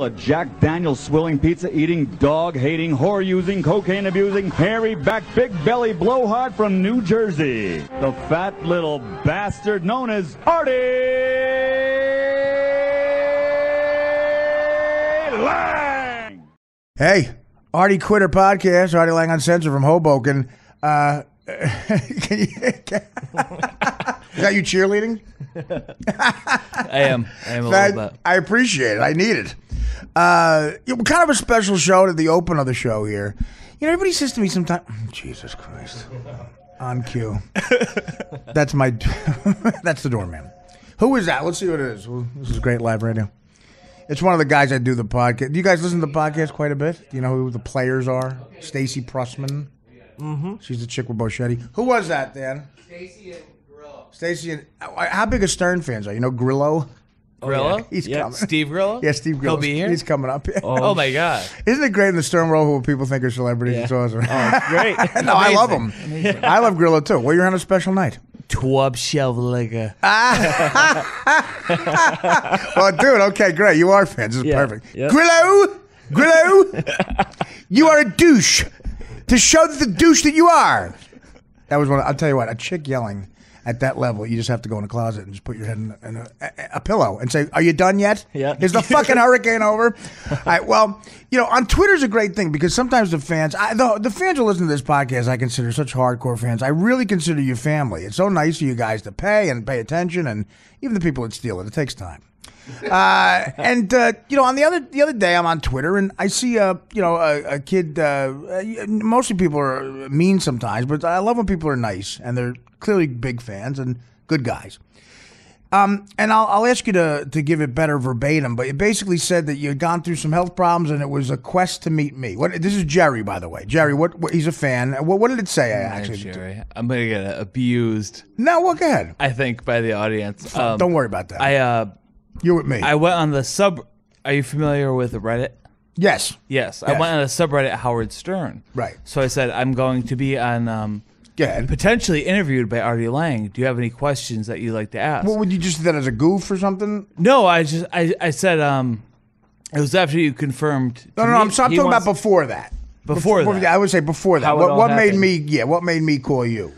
A Jack Daniels swilling, pizza eating, dog hating, whore using, cocaine abusing, hairy back, big belly blowhard from New Jersey. The fat little bastard known as Artie Lang. Hey, Artie Quitter Podcast, Artie Lang Uncensored from Hoboken. Is that you cheerleading? I am a little bit. I appreciate it. I need it. Kind of a special show to the open of the show here. You know, everybody says to me sometimes, Jesus Christ, on cue. That's that's the doorman. Who is that? Let's see what it is. This is great live radio. It's one of the guys that do the podcast. Do you guys listen to the podcast quite a bit? Do you know who the players are? Stacy Prussman. Mm-hmm. She's the chick with Boschetti. Who was that, Dan? Stacy and Grillo. Stacy and... How big of Stern fans are you? Know Grillo? Grillo? Yeah. He's coming. Steve Grillo? Yeah, Steve Grillo. He'll be here? He's coming up. Oh, my God. Isn't it great in the Stern world who people think are celebrities? Yeah. It's awesome. Oh, it's great. No, I love him. I love Grillo, too. Well, you're on a special night. Twub shelf liquor. Well, dude, okay, great. You are fans. This is perfect. Yep. Grillo, you are a douche. To show the douche that you are. That was one. I'll tell you what. A chick yelling at that level, you just have to go in a closet and just put your head in a pillow and say, "Are you done yet? Yeah. Is the fucking hurricane over?" All right. Well, you know, on Twitter's a great thing because sometimes the fans, the fans who listen to this podcast, I consider such hardcore fans. I really consider you family. It's so nice for you guys to pay attention, and even the people that steal it. It takes time. You know, on the other day, I'm on Twitter and I see a kid. Mostly people are mean sometimes, but I love when people are nice and they're clearly big fans and good guys. And I'll ask you to give it better verbatim, but it basically said that you had gone through some health problems and it was a quest to meet me. This is Jerry, by the way. Jerry, what he's a fan. What did it say? Jerry, I'm gonna get abused. No, well, go ahead. I think by the audience. Don't worry about that. You're with me. I went on the sub. Are you familiar with Reddit? Yes. Yes. I went on the subreddit Howard Stern. Right. So I said I'm going to be on. Go ahead. Potentially interviewed by Artie Lang. Do you have any questions that you'd like to ask? What would you just do that as a goof or something? No, I said it was after you confirmed. No. I'm talking about before that. Before that. I would say before that. What made me call you?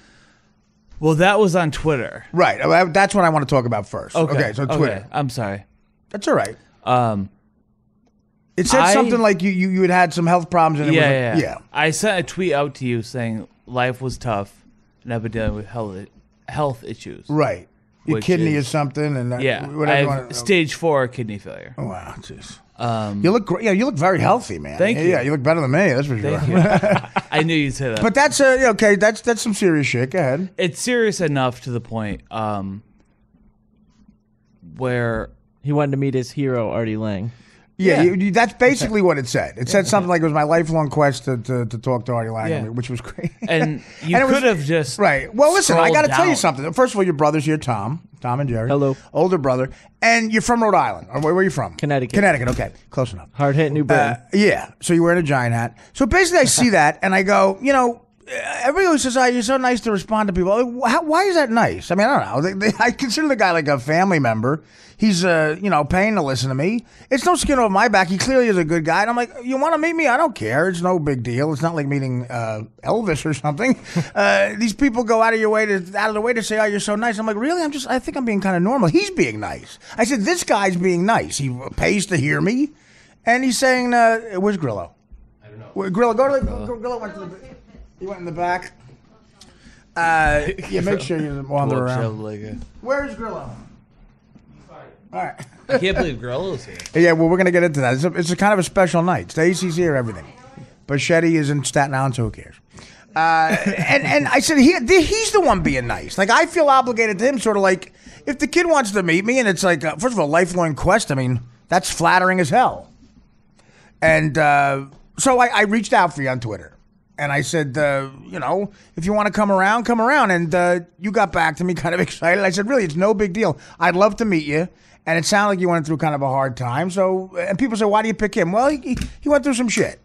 Well, that was on Twitter. Right. That's what I want to talk about first. Okay, so Twitter. Okay. I'm sorry. That's all right. It said something like you had some health problems. And yeah. I sent a tweet out to you saying life was tough and I've been dealing with health issues. Right. Your kidney is something. And I have stage 4 kidney failure. Oh, wow. Jeez. You look great. Yeah, you look very healthy, man. Thank you. Yeah, you look better than me. That's for sure. Thank you. I knew you'd say that. But that's okay. That's some serious shit. Go ahead. It's serious enough to the point where he wanted to meet his hero, Artie Lang. Yeah. That's basically what it said. It said something like it was my lifelong quest to talk to Artie Lang, which was great. And you could have just right. Well, listen, I got to tell you something. First of all, your brother's here, Tom and Jerry. Hello. Older brother. And you're from Rhode Island. Or where are you from? Connecticut. Connecticut, okay. Close enough. Hard hit New Britain. Yeah. So you're wearing a giant hat. So basically I see that and I go, you know, everybody always says, "Oh, you're so nice to respond to people." Why is that nice? I mean, I don't know. I consider the guy like a family member. He's, paying to listen to me. It's no skin over my back. He clearly is a good guy. And I'm like, you want to meet me? I don't care. It's no big deal. It's not like meeting Elvis or something. These people go out of the way to say, "Oh, you're so nice." I'm like, really? I think I'm being kind of normal. He's being nice. I said, this guy's being nice. He pays to hear me. And he's saying, where's Grillo? I don't know. Grillo, Grillo went to the... He went in the back. Make sure you wander around. Where's Grillo? All right. I can't believe Grillo's here. Yeah, well, we're going to get into that. It's a kind of a special night. Stacy's here, everything. Boschetti is in Staten Island, so who cares? And I said, he's the one being nice. Like, I feel obligated to him, sort of like, if the kid wants to meet me, and it's like, first of all, lifelong quest, I mean, that's flattering as hell. And so I reached out for you on Twitter. And I said, if you want to come around. And you got back to me kind of excited. I said, really, it's no big deal. I'd love to meet you. And it sounded like you went through kind of a hard time. So, and people say, why do you pick him? Well, he went through some shit.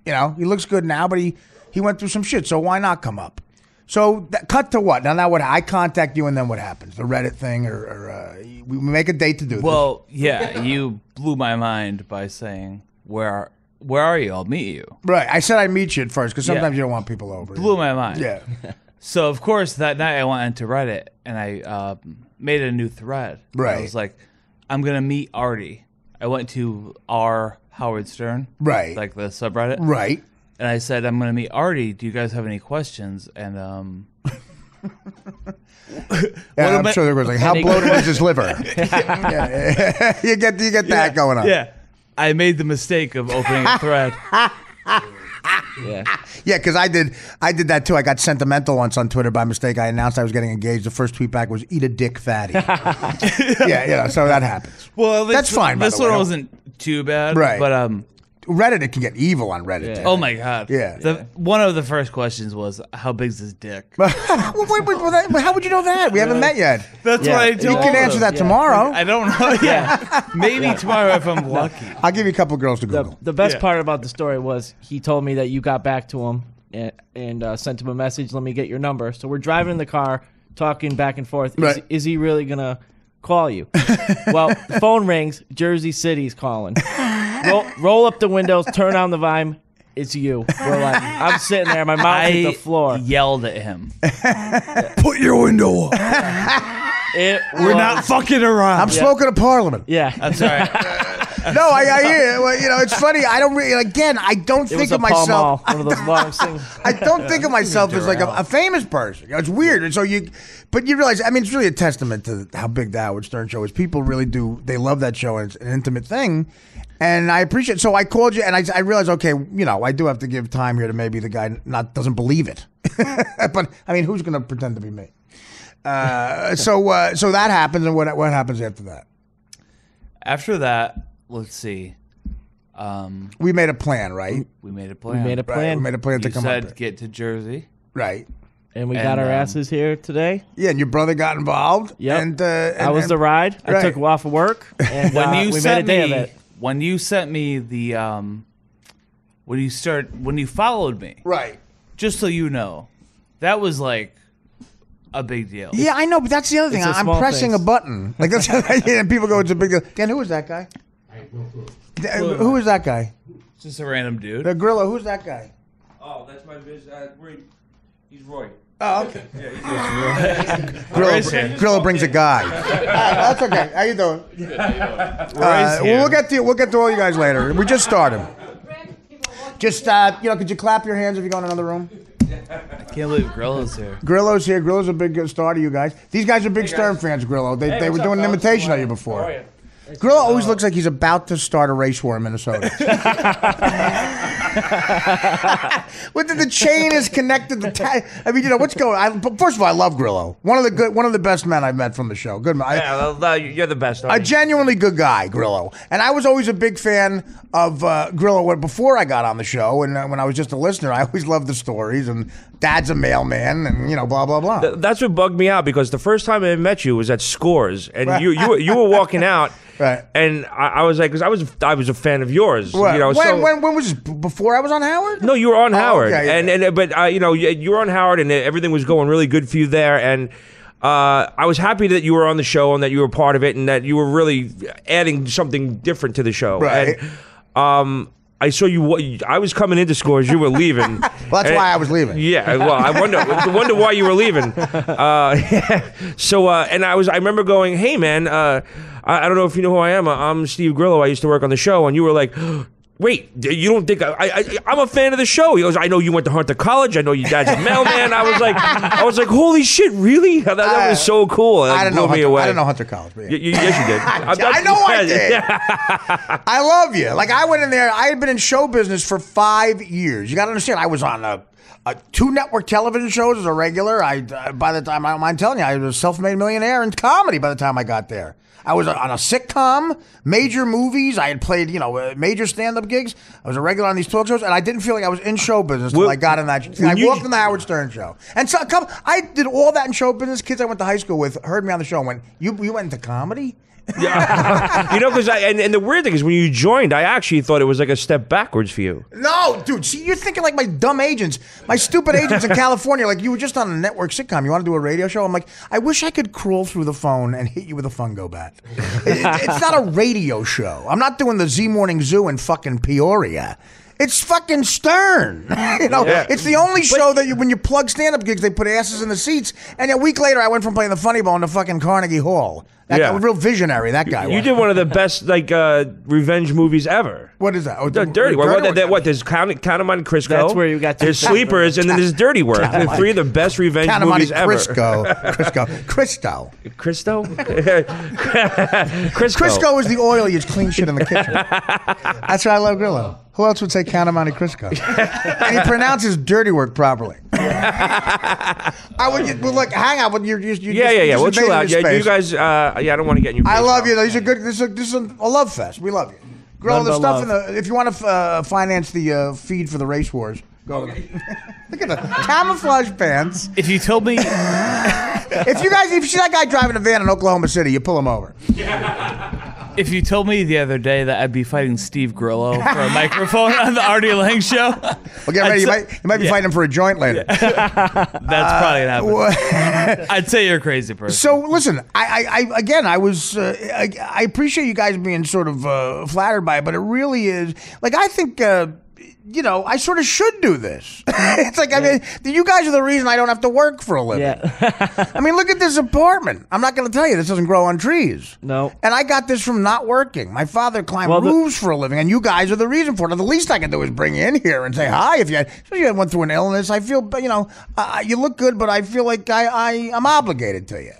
You know, he looks good now, but he went through some shit. So why not come up? So cut to what? Now what? I contact you, and then what happens? The Reddit thing, or we make a date to do this. Well, yeah, you blew my mind by saying, where are you? I'll meet you. Right. I said I'd meet you at first, because sometimes you don't want people over. Blew my mind. Yeah. So, of course, that night I went into Reddit, and I made a new thread. Right. I was like, I'm going to meet Artie. I went to R. Howard Stern. Right. Like the subreddit. Right. And I said, I'm going to meet Artie. Do you guys have any questions? And yeah, I'm sure there was like, how bloated was his liver? Yeah. You get that going on. Yeah. I made the mistake of opening a thread. Yeah, because I did that too. I got sentimental once on Twitter by mistake. I announced I was getting engaged. The first tweet back was "Eat a dick, fatty." Yeah, so that happens. Well, that's fine. This one wasn't too bad, right? But Reddit, it can get evil on Reddit. Yeah. Oh my god! Yeah. One of the first questions was, "How big's his dick?" wait, how would you know that? We haven't met yet. That's what I told You can answer that tomorrow. I don't know. Yeah, maybe tomorrow if I'm lucky. I'll give you a couple girls to Google. The best part about the story was he told me that you got back to him and sent him a message. Let me get your number. So we're driving in the car, talking back and forth. Right. Is he really gonna call you? Well, the phone rings. Jersey City's calling. Roll up the windows, turn on the volume. It's you. We're like, I'm sitting there, my mouth hit the floor. Yelled at him. Put your window up. We're not fucking around. I'm smoking a Parliament. Yeah. I'm sorry. No, I hear. Well, it's funny. I don't really. Again, I don't think of myself. One of those long things. I don't think of myself as like a famous person. It's weird. And so but you realize. I mean, it's really a testament to how big the Howard Stern show is. People really do. They love that show, and it's an intimate thing. And I appreciate. So I called you, and I realized, okay, I do have to give time here to maybe the guy doesn't believe it. But I mean, who's going to pretend to be me? So that happens, and what happens after that? After that, let's see. We made a plan, right? We made a plan. We made a plan. Right, we made a plan to You come said up. get to Jersey. Right. And we got our asses here today. Yeah, and your brother got involved. Yep. And I was the ride. I took off of work, and we made a day of it. When you sent me the when you followed me, right? Just so you know, that was like a big deal. Yeah, I know, but that's the other thing. I'm pressing a button. Like that's and people go, "It's a big deal." Dan, who is that guy? I have no clue. Who is that guy? Just a random dude. The Grillo. Who's that guy? Oh, that's my business. He's Roy. Oh, okay. Yeah, Grillo brings a guy. That's okay. How you doing? We'll get to all you guys later. We just started. Just could you clap your hands if you go in another room? I can't believe Grillo's here. Grillo's here. Grillo's a big star to you guys. These guys are big Stern fans, Grillo. They were doing an imitation of you before. Grillo always looks like he's about to start a race war in Minnesota. With the chain is connected to. I mean, what's going on? First of all, I love Grillo. One of the best men I've met from the show. Good man. you're the best. A genuinely good guy, Grillo. And I was always a big fan of Grillo before I got on the show, and when I was just a listener, I always loved the stories. And Dad's a mailman, and blah blah blah. That's what bugged me out, because the first time I met you was at Scores, and you were walking out. Right. And I was like, because I was a fan of yours. When was this? Before I was on Howard? No, you were on Howard. Okay, But you were on Howard, and everything was going really good for you there. And I was happy that you were on the show and that you were part of it and that you were really adding something different to the show. Right. And I saw you. I was coming into Scores. You were leaving. Well, that's why I was leaving. Yeah. Well, I wonder why you were leaving. So and I remember going, hey man, I don't know if you know who I am. I'm Steve Grillo. I used to work on the show, and you were like, wait, you don't think I'm a fan of the show? He goes, I know you went to Hunter College. I know your dad's a mailman. I was like, holy shit, really? That was so cool. I didn't know. I didn't know Hunter College. But yeah. Yes, you did. I know I did. I love you. Like I went in there. I had been in show business for 5 years. You got to understand. I was on 2 network television shows as a regular. By the time I don't mind telling you, I was a self-made millionaire in comedy. By the time I got there. I was on a sitcom, major movies. I had played, major stand-up gigs. I was a regular on these talk shows, and I didn't feel like I was in show business until I got in that. I walked in the Howard Stern show, and I did all that in show business. Kids I went to high school with heard me on the show and went, "You went into comedy?" Yeah. Because and the weird thing is when you joined, I actually thought it was like a step backwards for you. No, dude. See, you're thinking like my dumb agents, my stupid agents in California. Like you were just on a network sitcom. You want to do a radio show? I'm like, I wish I could crawl through the phone and hit you with a fungo bat. It's not a radio show. I'm not doing the Z Morning Zoo in fucking Peoria. It's fucking Stern. It's the only show that when you plug stand-up gigs, they put asses in the seats. And a week later, I went from playing the Funny Bone to fucking Carnegie Hall. That guy, real visionary, that guy. You did one of the best revenge movies ever. What is that? Oh, Dirty Work. What? There's Count 'Em on Crisco. That's where you got. There's Sleepers, and then there's Dirty Work. The three of the best revenge movies ever. Crisco. Cristo? Crisco is the oil you clean shit in the kitchen. That's why I love Grillo. Who else would say Count 'Em on Crisco? And he pronounces Dirty Work properly. I would look, hang out with you. Yeah. We'll chill out. Yeah, you guys. I don't want to get in your face. I love you. Though. These are good. This is a love fest. We love you. Grillo, the stuff in the. If you want to finance the feed for the race wars, go. Look at the camouflage pants. If you told me, if you see that guy driving a van in Oklahoma City, you pull him over. If you told me the other day that I'd be fighting Steve Grillo for a microphone on the Artie Lang show, well, get ready. You might be fighting him for a joint later. That's probably gonna happen. I'd say you're a crazy person. So listen, I appreciate you guys being sort of flattered by it, but it really is like I think. I sort of should do this. It's like, I mean, you guys are the reason I don't have to work for a living. Yeah. I mean, look at this apartment. I'm not going to tell you, this doesn't grow on trees. No. And I got this from not working. My father climbed roofs for a living, and you guys are the reason for it. The least I can do is bring you in here and say hi. If you went through an illness, I feel, you look good, but I feel like I'm obligated to you,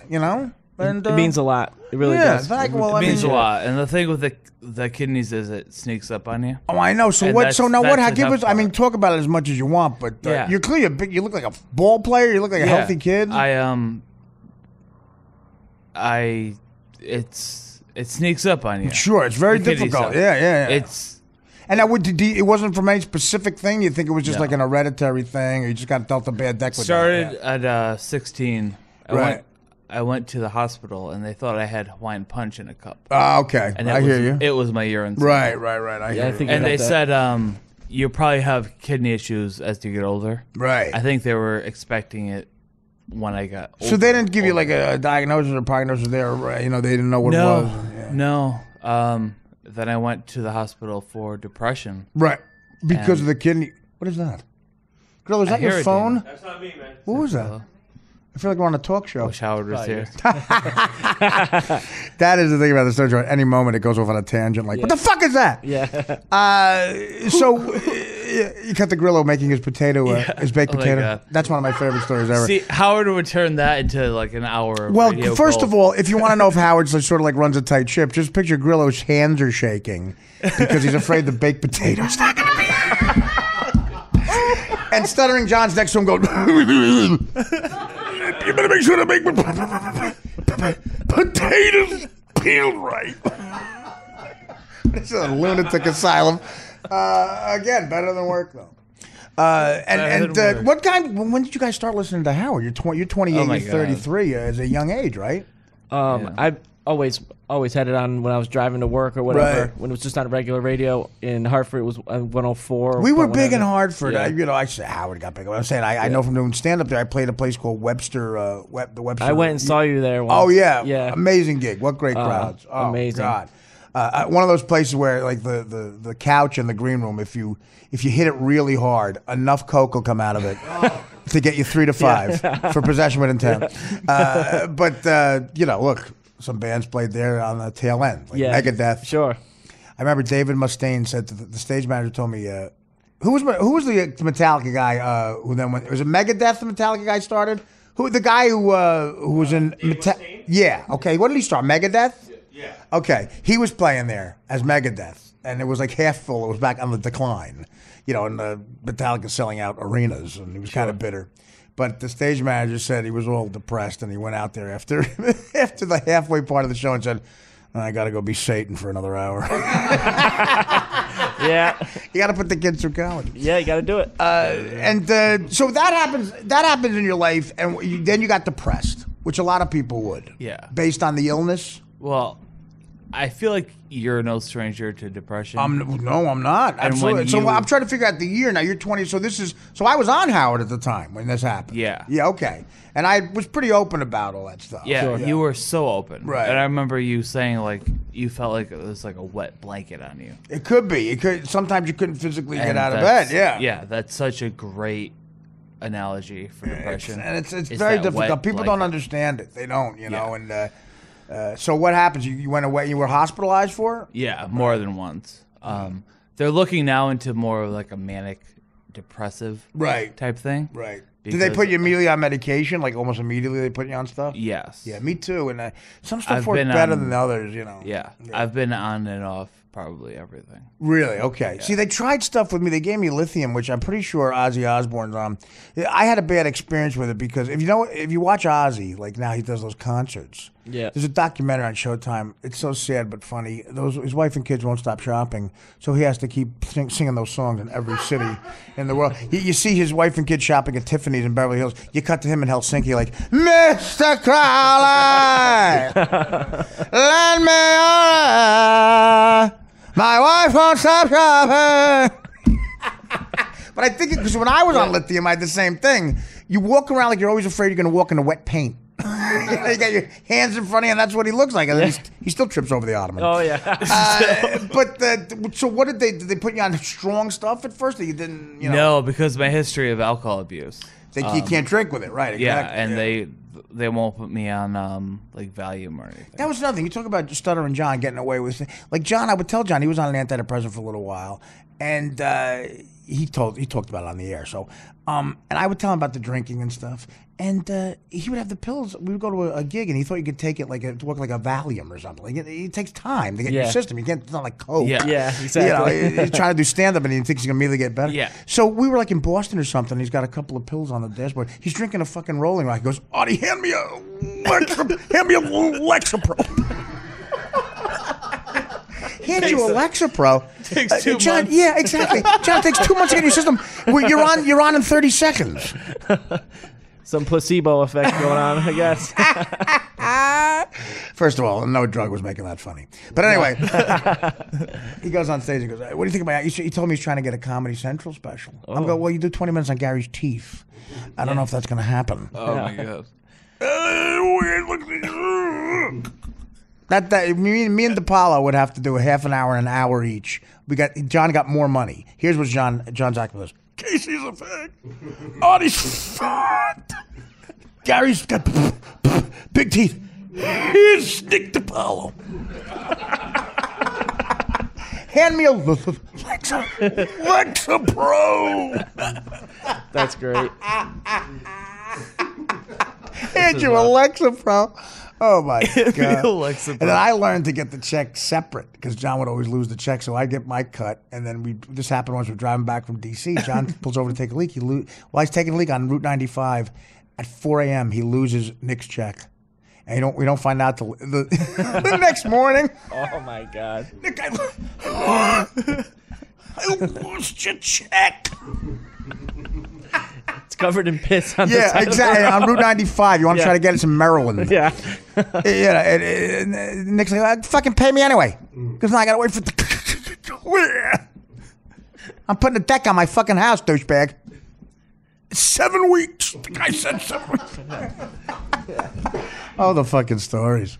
And, it means a lot. It really does. It means a lot. And the thing with the kidneys is it sneaks up on you. Oh, I know. So what? So now what? Give us. I mean, talk about it as much as you want, but you're clearly big. You look like a ball player. You look like a healthy kid. It sneaks up on you. Sure, it's very difficult. Yeah. It's. And it wasn't from any specific thing. You think it was just like an hereditary thing, or you just got dealt a bad deck with started at 16. Right. I went to the hospital and they thought I had Hawaiian Punch in a cup. Oh, okay. And I hear you. It was my urine. Right. I hear you. And they said you'll probably have kidney issues as you get older. Right. I think they were expecting it when I got older. So they didn't give you like a diagnosis or prognosis there, right? They didn't know what it was. Yeah. No. Then I went to the hospital for depression. Right. Because of the kidney. What is that? Girl, is that your phone? That's not me, man. What was that? I feel like we're on a talk show. Wish Howard was here. That is the thing about the story. At any moment, it goes off on a tangent. Like, what the fuck is that? Yeah. So you cut the Grillo making his potato, his baked potato. That's one of my favorite stories ever. See, Howard would turn that into like an hour. Of well, radio first gold. of all, if you want to know if Howard's sort of like runs a tight ship, just picture Grillo's hands are shaking because he's afraid the baked potato's not going to be. And Stuttering John's next to him going. You better make sure to make potatoes peeled right. This is a lunatic asylum. Again, better than work though. What kind? When did you guys start listening to Howard? You're 28, you're 33 as a young age, right? I always had it on when I was driving to work or whatever. Right. When it was just on regular radio in Hartford, it was 104. We were big in Hartford. Yeah. I said Howard got big. I'm saying I know from doing stand up there. I played a place called Webster. The Webster. I went and saw you there once. Oh yeah, yeah, amazing gig. What great crowds. Oh, amazing. God. One of those places where like the couch in the green room, if you hit it really hard, enough coke will come out of it to get you 3 to 5 for possession with intent. But look. Some bands played there on the tail end, like Megadeth. Sure. I remember David Mustaine said to the stage manager told me, who was the Metallica guy who then went? Was it Megadeth? The Metallica guy started. The guy who was in Mustaine? Yeah. Okay. What did he start? Megadeth. Yeah. Okay. He was playing there as Megadeth, and it was like half full. It was back on the decline, and Metallica selling out arenas, and he was kind of bitter. But the stage manager said he was all depressed, and he went out there after the halfway part of the show and said, "I got to go be Satan for another hour." Yeah, you got to put the kids through college. Yeah, you got to do it. So that happens. That happens in your life, and then you got depressed, which a lot of people would. Yeah. Based on the illness. Well, I feel like you're no stranger to depression. No, I'm not. Absolutely. So I'm trying to figure out the year now. You're 20. So I was on Howard at the time when this happened. Yeah. Yeah. Okay. And I was pretty open about all that stuff. Yeah, you were so open. Right. And I remember you saying like you felt like it was like a wet blanket on you. It could be. It could. Sometimes you couldn't physically get And out of bed. Yeah. Yeah, that's such a great analogy for depression. It's Is very that difficult. wet People blanket. don't understand it. They don't. You know. And so what happens? You went away. You were hospitalized for it? Yeah, more than once. They're looking now into more of like a manic depressive type thing. Right. Did they put you immediately on medication? Like almost immediately they put you on stuff? Yes. Yeah, me too. And some stuff I've works been better on- than others, you know. Yeah. I've been on and off probably everything. Really? Okay. See, they tried stuff with me. They gave me lithium, which I'm pretty sure Ozzy Osbourne's on. I had a bad experience with it because if you watch Ozzy, like now he does those concerts. Yeah. There's a documentary on Showtime. It's so sad but funny. His wife and kids won't stop shopping, so he has to keep singing those songs in every city in the world. You see his wife and kids shopping at Tiffany's in Beverly Hills. You cut to him in Helsinki like, Mr. Crowley, lend me your my wife won't stop shopping. But I think because when I was on lithium, I had the same thing. You walk around like you're always afraid you're going to walk into wet paint. You got your hands in front of you, and that's what he looks like. And then he still trips over the ottoman. Oh yeah. So what did they put you on strong stuff at first that you didn't? You know, No, because my history of alcohol abuse. you can't drink with it, right? Yeah, Exactly. and they won't put me on like Valium or anything. That was nothing. You talk about Stuttering John getting away with it. Like John, I would tell John he was on an antidepressant for a little while, and he talked about it on the air. So, and I would tell him about the drinking and stuff, and he would have the pills. We would go to a gig, and he thought you could take it to work like a Valium or something. Like it takes time to get your system. You can't. It's not like Coke. Yeah. Yeah, exactly. You know, he's trying to do stand up and he thinks he's gonna immediately get better. Yeah. So we were like in Boston or something. He's got a couple of pills on the dashboard. He's drinking a fucking Rolling Rock. He goes, Artie, hand me a Lexapro. Hand you a Lexapro. Takes 2 John, months. yeah, exactly. John, it takes 2 months to get your system. Well, you're on in 30 seconds. Some placebo effect going on, I guess. First of all, no drug was making that funny. But anyway, he goes on stage and goes, what do you think about it? He told me he's trying to get a Comedy Central special. I'm going, well, you do 20 minutes on Gary's teeth. I don't know if that's going to happen. Oh my god. Me and DePaulo would have to do a half an hour and an hour each. John got more money. Here's what John's acting was. Casey's a fag. Artie's fat. Gary's got big teeth. Here's Nick DePaulo. Hand me a Lexapro. That's great. Hand you a Lexapro. Oh my God. Lexapro. And then I learned to get the check separate because John would always lose the check. So I get my cut. And then this happened once we're driving back from D.C. John pulls over to take a leak. While he's taking a leak on Route 95 at 4 a.m., he loses Nick's check. And we don't find out till the next morning. Oh my God. Nick, I lost your check. It's covered in piss on the Yeah, side exactly. Of the On Route 95. You want to try to get us in Maryland. Yeah. And Nick's like, fucking pay me anyway. Because now I got to wait for the... I'm putting a deck on my fucking house, douchebag. 7 weeks. The guy said 7 weeks. Oh, the fucking stories.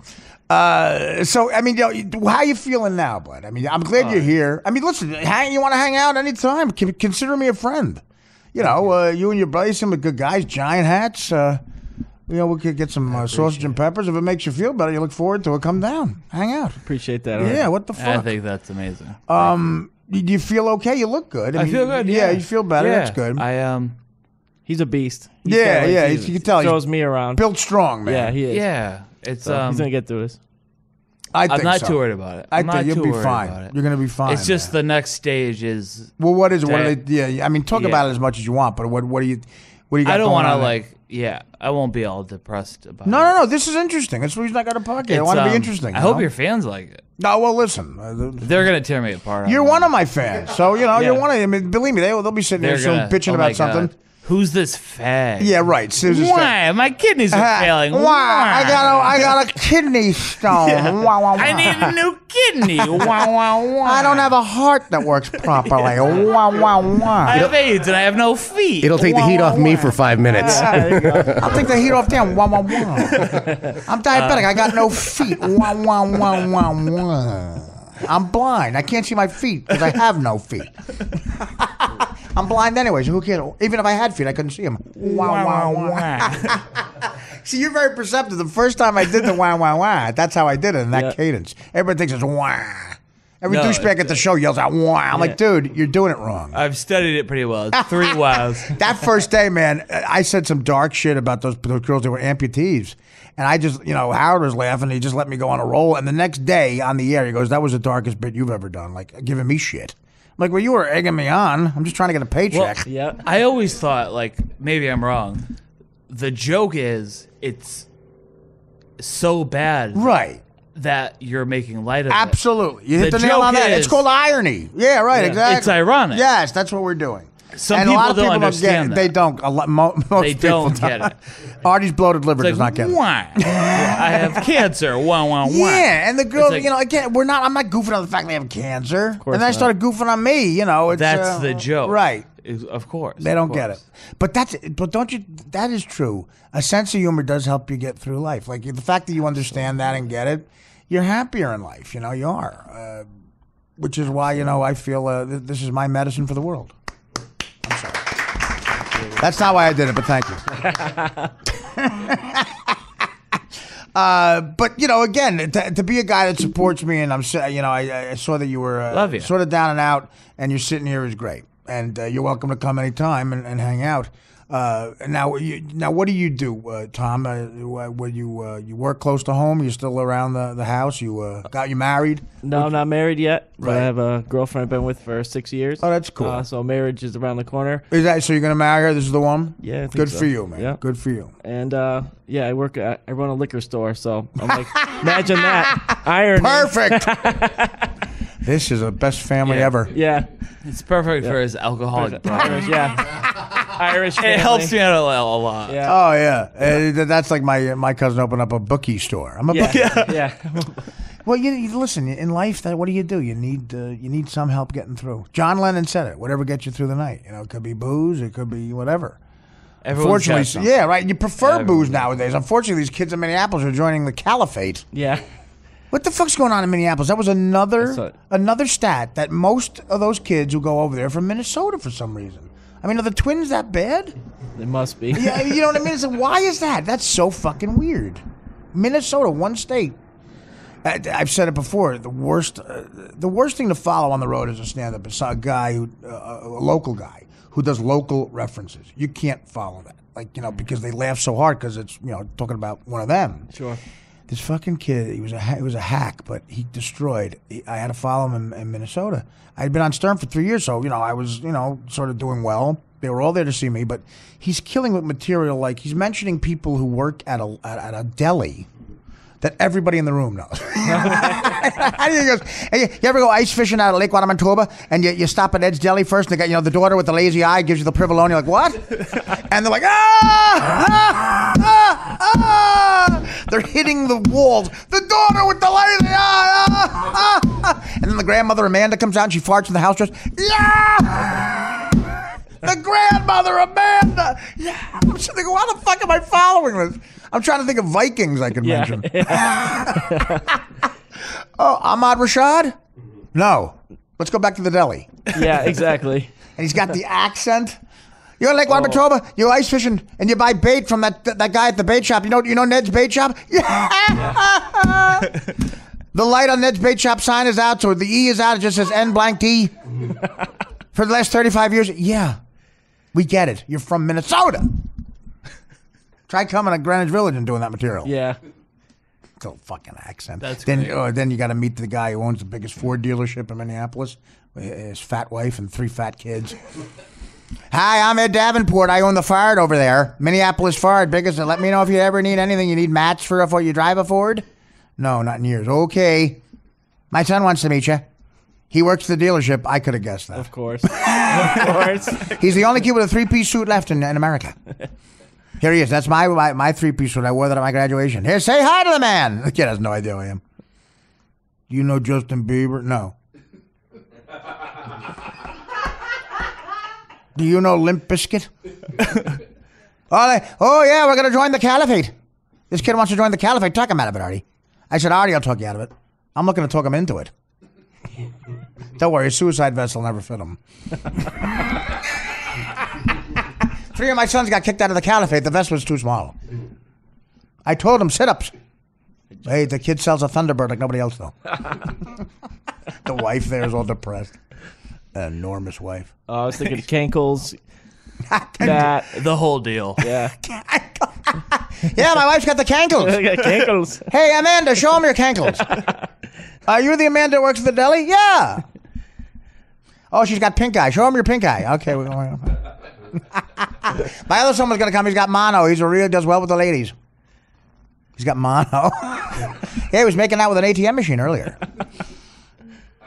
So, I mean, how you feeling now, bud? I mean, I'm glad you're here. I mean, listen, you want to hang out anytime, consider me a friend. You know, you and your buddy, some of the good guys, giant hats. We could get some sausage and peppers. If it makes you feel better, you look forward to it. Come down, hang out. Appreciate that. Yeah, what the fuck? I think that's amazing. Do you feel okay? You look good. I feel good. Yeah, you feel better. Yeah. That's good. He's a beast. You can tell. Throws me around. Built strong, man. Yeah, he is. Yeah, it's So he's gonna get through this. I think I'm not so. too worried about it. I I'm not think you'll too be worried fine. about it. You're gonna be fine. It's just man. the next stage is. Well, what is it? What are that- they? Yeah, I mean, talk about it as much as you want, but what do you got? I don't want to I won't be all depressed about it. No. This is interesting. That's the reason I got a podcast. I want to be interesting. I hope your fans like it. No, well, listen. They're gonna tear me apart. You're one of my fans, so you're one of. I mean, believe me, they'll be sitting there They're gonna bitching oh my about something. God. Who's this fag? Yeah, right. Susan's Why? My kidneys are failing. Why? I got a kidney stone. Wah, wah, wah. I need a new kidney. Wah, wah, wah. I don't have a heart that works properly. Wah, wah, wah. I have AIDS and I have no feet. It'll take the heat off me for 5 minutes. I'll take the heat off them. Wah, wah, wah. I'm diabetic. I got no feet. Wah, wah, wah, wah, wah. I'm blind. I can't see my feet because I have no feet. I'm blind anyway, so who cares? Even if I had feet, I couldn't see them. Wah, wah, wah. See, you're very perceptive. The first time I did the wah, wah, wah, that's how I did it in that cadence. Everybody thinks it's wah. Every douchebag at the show yells out wah. I'm like, dude, you're doing it wrong. I've studied it pretty well. It's 3 wows. That first day, man, I said some dark shit about those girls that were amputees. And I just, Howard was laughing. He just let me go on a roll. And the next day on the air, he goes, that was the darkest bit you've ever done. Like, giving me shit. I'm like, well, you were egging me on. I'm just trying to get a paycheck. Well, yeah. I always thought, maybe I'm wrong. The joke is it's so bad. Right. That you're making light of it. Absolutely. You hit the nail on that. It's called irony. Yeah, right, exactly. It's ironic. Yes, that's what we're doing. Some people don't understand that. They don't. Most they people don't get it. Artie's bloated liver does not get it. Why? I have cancer. Wah, wah, wah. Yeah, and the girl, again, I'm not goofing on the fact they have cancer. And then I started goofing on me, it's, that's the joke. Right. Of course. They don't get it. But don't you, that is true. A sense of humor does help you get through life. Like the fact that you understand that and get it, you're happier in life, you are. Which is why, I feel this is my medicine for the world. I'm sorry. That's not why I did it, but thank you. But again, to be a guy that supports me, and I saw that you were Love you. sort of down and out, and you're sitting here is great, and you're welcome to come anytime and hang out. Now, what do you do, Tom? When you work close to home? You still around the house? You married? No, I'm not married yet, but I have a girlfriend I've been with for 6 years. Oh, that's cool. So marriage is around the corner. Is that so? You're gonna marry her? This is the one? Yeah, I think good so. for you, man. Yeah. Good for you. And I run a liquor store, so I'm like, imagine that irony. Perfect. This is the best family ever. Yeah, it's perfect for his alcoholic brother. Irish family. It helps me out a lot. Yeah. Oh yeah, that's like my cousin opened up a bookie store. I'm a bookie. Yeah. Well, you listen in life. What do? You need some help getting through. John Lennon said it. Whatever gets you through the night. It could be booze. It could be whatever. Unfortunately, yeah, right. You prefer booze nowadays. Unfortunately, these kids in Minneapolis are joining the caliphate. Yeah. What the fuck's going on in Minneapolis? That was another stat that most of those kids who go over there are from Minnesota for some reason. I mean, are the Twins that bad? They must be. Yeah, you know what I mean? Why is that? That's so fucking weird. Minnesota, one state. I've said it before. The worst thing to follow on the road is a stand-up. It's a guy a local guy who does local references. You can't follow that, because they laugh so hard because it's talking about one of them. Sure. This fucking kid, he was a hack, but he destroyed. I had to follow him in Minnesota. I'd been on Stern for 3 years, so I was sort of doing well. They were all there to see me, but he's killing with material like he's mentioning people who work at a deli that everybody in the room knows. He goes, hey, you ever go ice fishing out of Lake Guadamantuba and you stop at Ed's Deli first and they got the daughter with the lazy eye gives you the privilone, you're like, what? And they're like, they're hitting the walls. The daughter with the lazy eye. And then the grandmother Amanda comes out and she farts in the house dress. Yeah! The grandmother Amanda. Yeah. I'm sitting there going, why the fuck am I following this? I'm trying to think of Vikings I could mention. Oh, Ahmad Rashad? No. Let's go back to the deli. Yeah, exactly. And he's got the accent. You go to Lake Guadamantuba, you go ice fishing, and you buy bait from that guy at the bait shop. You know Ned's Bait Shop? Yeah. The light on Ned's Bait Shop sign is out, so the E is out. It just says N blank D. For the last 35 years? Yeah. We get it. You're from Minnesota. Try coming to Greenwich Village and doing that material. Yeah. It's a fucking accent. That's then, great. Then you got to meet the guy who owns the biggest Ford dealership in Minneapolis. His fat wife and 3 fat kids. Hi, I'm Ed Davenport. I own the Ford over there. Minneapolis Ford, biggest. Let me know if you ever need anything. You need mats for you drive a Ford? No, not in years. Okay. My son wants to meet you. He works at the dealership. I could have guessed that. Of course. Of course. He's the only kid with a three-piece suit left in America. Here he is. That's my three-piece suit. I wore that at my graduation. Here, say hi to the man. The kid has no idea who I am. Do you know Justin Bieber? No. Do you know Limp Bizkit? Oh, yeah, we're going to join the caliphate. This kid wants to join the caliphate. Talk him out of it, Artie. I said, Artie, I'll talk you out of it. I'm looking to talk him into it. Don't worry, a suicide vest will never fit him. 3 of my sons got kicked out of the caliphate. The vest was too small. I told him sit-ups. Hey, the kid sells a Thunderbird like nobody else, though. The wife there is all depressed. An enormous wife. I was thinking Cankles. That. The whole deal. Yeah. Yeah, my wife's got the cankles. Cankles. Hey, Amanda, show him your cankles. Are you the Amanda that works at the deli? Yeah. Oh, she's got pink eye. Show him your pink eye. Okay. My other son was going to come. He's got mono. He's does well with the ladies. He's got mono. Yeah, he was making out with an ATM machine earlier.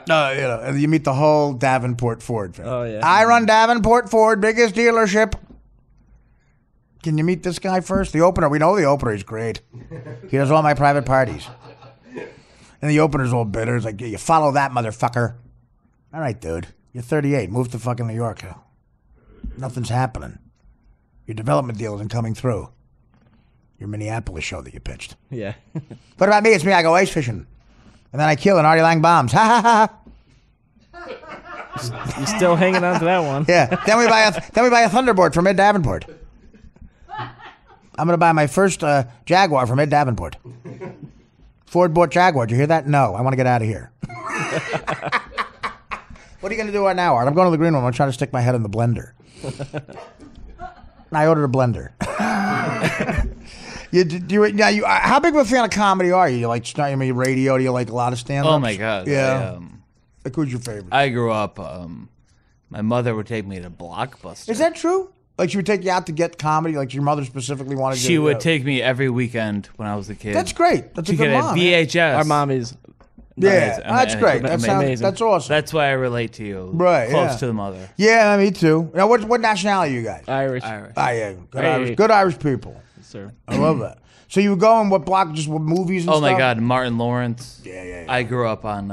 You meet the whole Davenport Ford family. Oh, yeah. I run Davenport Ford, biggest dealership. Can you meet this guy first? The opener, we know the opener. He's great. He does all my private parties. And the opener's all bitter. It's like, you follow that motherfucker. All right, dude. You're 38. Move to fucking New York. Nothing's happening. Your development deal isn't coming through. Your Minneapolis show that you pitched. Yeah. What about me? It's me. I go ice fishing. And then I kill and Artie Lang bombs. Ha ha ha. You're still hanging on to that one. Yeah. Then we buy a Thunderboard from Ed Davenport. I'm going to buy my first Jaguar from Ed Davenport. Ford bought Jaguar. Did you hear that? No. I want to get out of here. What are you going to do right now, Art? I'm going to the green room. I'm trying to stick my head in the blender. I ordered a blender. How big of a fan of comedy are you? You like radio? Do you like a lot of stand-ups? Oh my God. Yeah. Like, who's your favorite? I grew up. My mother would take me to Blockbuster. Is that true? Like she would take you out to get comedy? Like your mother specifically wanted you to... She would take me every weekend when I was a kid. That's great. That's a to good get mom. a VHS. Our mom is. Yeah, that's great. Amazing. That's awesome. That's why I relate to you. Right, Close yeah. to the mother. Yeah, me too. Now, what nationality are you guys? Irish. Yeah, good Hey. Irish. Good Irish people. Yes, sir. I love that. So you would go and what movies and Oh stuff? my God, Martin Lawrence. Yeah. I grew up on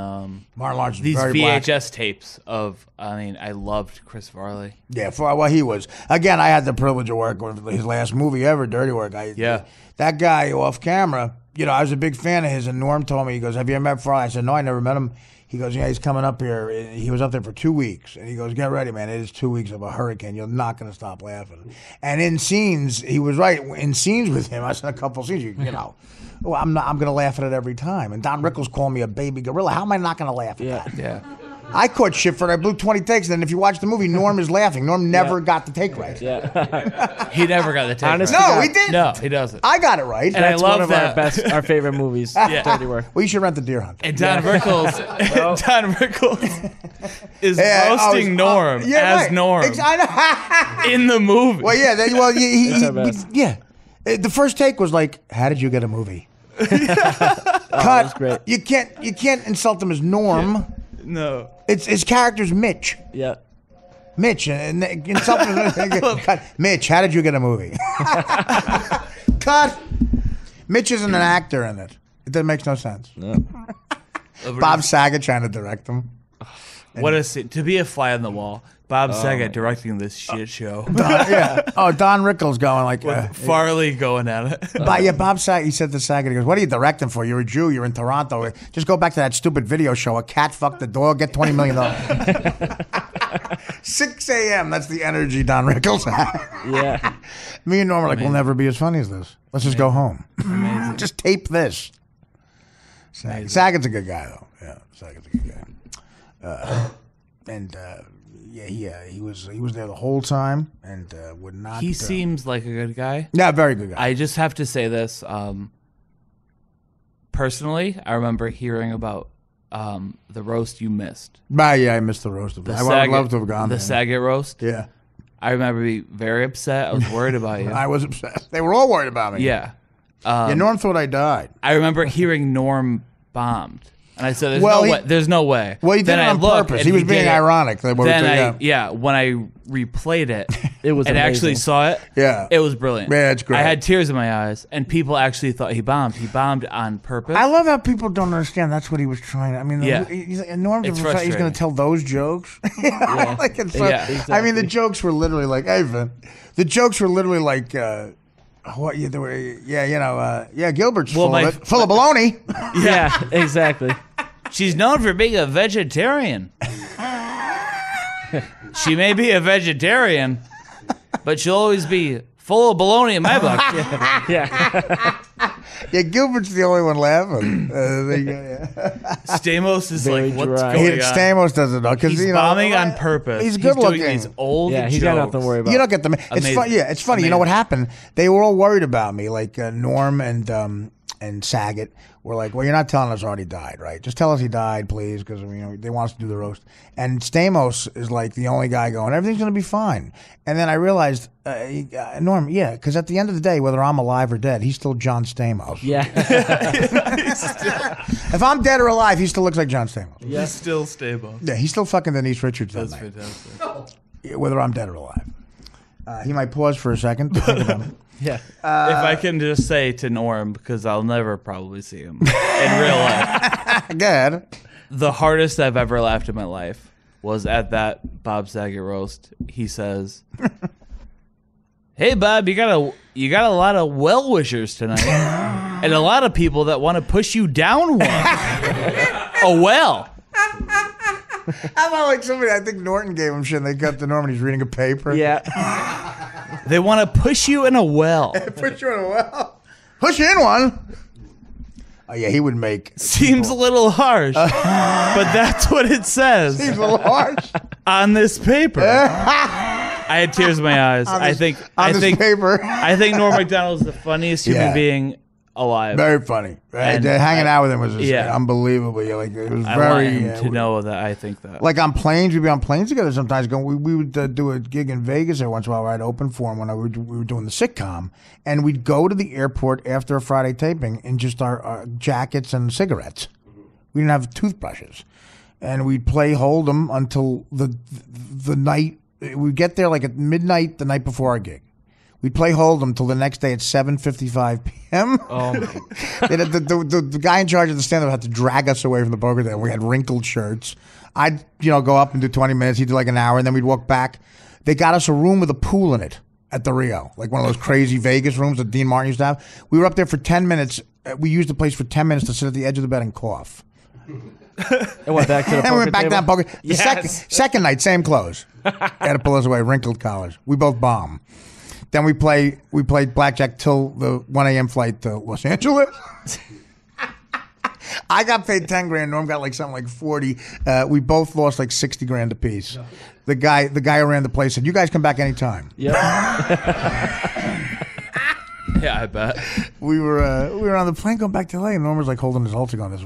Martin Lawrence is these very VHS black. tapes of. I loved Chris Farley. Yeah, he was. Again, I had the privilege of working with his last movie ever, Dirty Work. That guy off camera, I was a big fan of his, and Norm told me, he goes, have you ever met Farley? I said, no, I never met him. He goes, yeah, he's coming up here. He was up there for 2 weeks. And he goes, get ready, man. It is 2 weeks of a hurricane. You're not going to stop laughing. And in scenes, he was right. In scenes with him, I said a couple scenes, well, I'm going to laugh at it every time. And Don Rickles called me a baby gorilla. How am I not going to laugh at that? Yeah. I caught shit for it. I blew 20 takes. And then if you watch the movie, Norm is laughing. Norm never got the take right. Yeah. He never got the take. Honest right. No, he didn't. No, he doesn't. I got it right. And I That's love one of that. our favorite movies. Dirty Work. Well, you should rent the Deer Hunt. And Don Rickles, Don Rickles is roasting Norm as right. Norm I know. in the movie. Well, yeah. It's our best. Yeah. The first take was like, "How did you get a movie?" That was great. You can't insult him as Norm. No. It's his character's Mitch. Yeah. Mitch and insult him. Cut. Mitch, how did you get a movie? Cut. Mitch isn't an actor in it. That makes no sense. No. Bob Saget trying to direct him. What a scene. To be a fly on the wall. Bob Saget directing this shit show. Yeah. Oh, Don Rickles going like Farley going at it. Bob Saget. He said to Saget, he goes, "What are you directing for? You're a Jew. You're in Toronto. Just go back to that stupid video show. A cat fucked the dog. Get $20 million." 6 a.m. That's the energy Don Rickles had. Yeah. Me and Norm are like, we'll never be as funny as this. Let's just go home. Just tape this. Saget's a good guy, though. Yeah, Saget's a good guy. He was there the whole time and would not. He seems like a good guy. Yeah, very good guy. I just have to say this. Personally, I remember hearing about the roast you missed. Yeah, I missed the roast of it. I would love to have gone there. The Saget roast? Yeah. I remember being very upset. I was worried about you. I was obsessed. They were all worried about me. Yeah. Norm thought I died. I remember hearing Norm bombed. And I said, Well, there's no way. Well, he did then it I on looked, purpose. and He was being did it. ironic. Then when I replayed it, It was and actually amazing. saw it, Yeah. it was brilliant. Yeah, it's great. I had tears in my eyes, and people actually thought he bombed. He bombed on purpose. I love how people don't understand that's what he was trying to. I mean, Yeah. he's like, Norm, It's he's going frustrating. to tell those jokes. Like it's so, Yeah, I mean, the jokes were literally like, hey, Vin. The jokes were literally like, what? Yeah, they were, yeah, Gilbert's Well, full of baloney. Yeah, exactly. She's known for being a vegetarian. She may be a vegetarian, but she'll always be full of baloney in my book. Yeah. Yeah, Gilbert's the only one laughing. Stamos is Very like, what's dry. going on? Stamos doesn't know because He's bombing on purpose. He's good doing looking. these old Yeah, he's jokes. got nothing to worry about. You don't get them. It's Amazing. fun. Yeah, it's funny. You know what happened? They were all worried about me. Like Norm and Saget were like, "Well, you're not telling us Artie died, right? Just tell us he died, please, because they want us to do the roast." And Stamos is like the only guy going, "Everything's going to be fine." And then I realized, Norm, yeah, because at the end of the day, whether I'm alive or dead, he's still John Stamos. Yeah. If I'm dead or alive, he still looks like John Stamos. He's still stable. Yeah, he's still fucking Denise Richards. That's that night. fantastic. Yeah, whether I'm dead or alive. He might pause for a second to think about it. Yeah. If I can just say to Norm, because I'll never probably see him in real life, Go ahead. the hardest I've ever laughed in my life was at that Bob Saget roast. He says, "Hey Bob, you got a lot of well wishers tonight, and a lot of people that want to push you down one. A well." How about like somebody? I think Norton gave him shit. And they cut to Norman. He's reading a paper. Yeah. They want to push you in a well. Put you in a well. Push you in one. Oh yeah, he would make. Seems a little harsh, but that's what it says He's a little harsh. on this paper. I had tears in my eyes. I think paper. I think Norm Macdonald is the funniest human Yeah. being alive. Very funny. And hanging out with him was just yeah. unbelievable. Yeah, like it was I very. want him to know that I think that. Like on planes, we'd be on planes together sometimes. Going, we would do a gig in Vegas every once in a while. I'd open for him when we were doing the sitcom, and we'd go to the airport after a Friday taping in just our jackets and cigarettes. We didn't have toothbrushes, and we'd play Hold'em until the night. We'd get there like at midnight the night before our gig. We'd play Hold'em till the next day at 7:55 p.m. Oh my. The guy in charge of the stand-up had to drag us away from the poker table. We had wrinkled shirts. I'd go up and do 20 minutes. He'd do like an hour, and then we'd walk back. They got us a room with a pool in it at the Rio, like one of those crazy Vegas rooms that Dean Martin used to have. We were up there for 10 minutes. We used the place for 10 minutes to sit at the edge of the bed and cough. And went back to the And poker we went back table? down poker. The Yes. second night, same clothes. Had to pull us away, wrinkled collars. We both bomb. Then we played blackjack till the 1 a.m. flight to Los Angeles. I got paid 10 grand. Norm got like something like 40. We both lost like 60 grand apiece. The guy who ran the place said, "You guys come back anytime." Yeah. Yeah, I bet. We were on the plane going back to LA, and Norm was like holding his halter going, This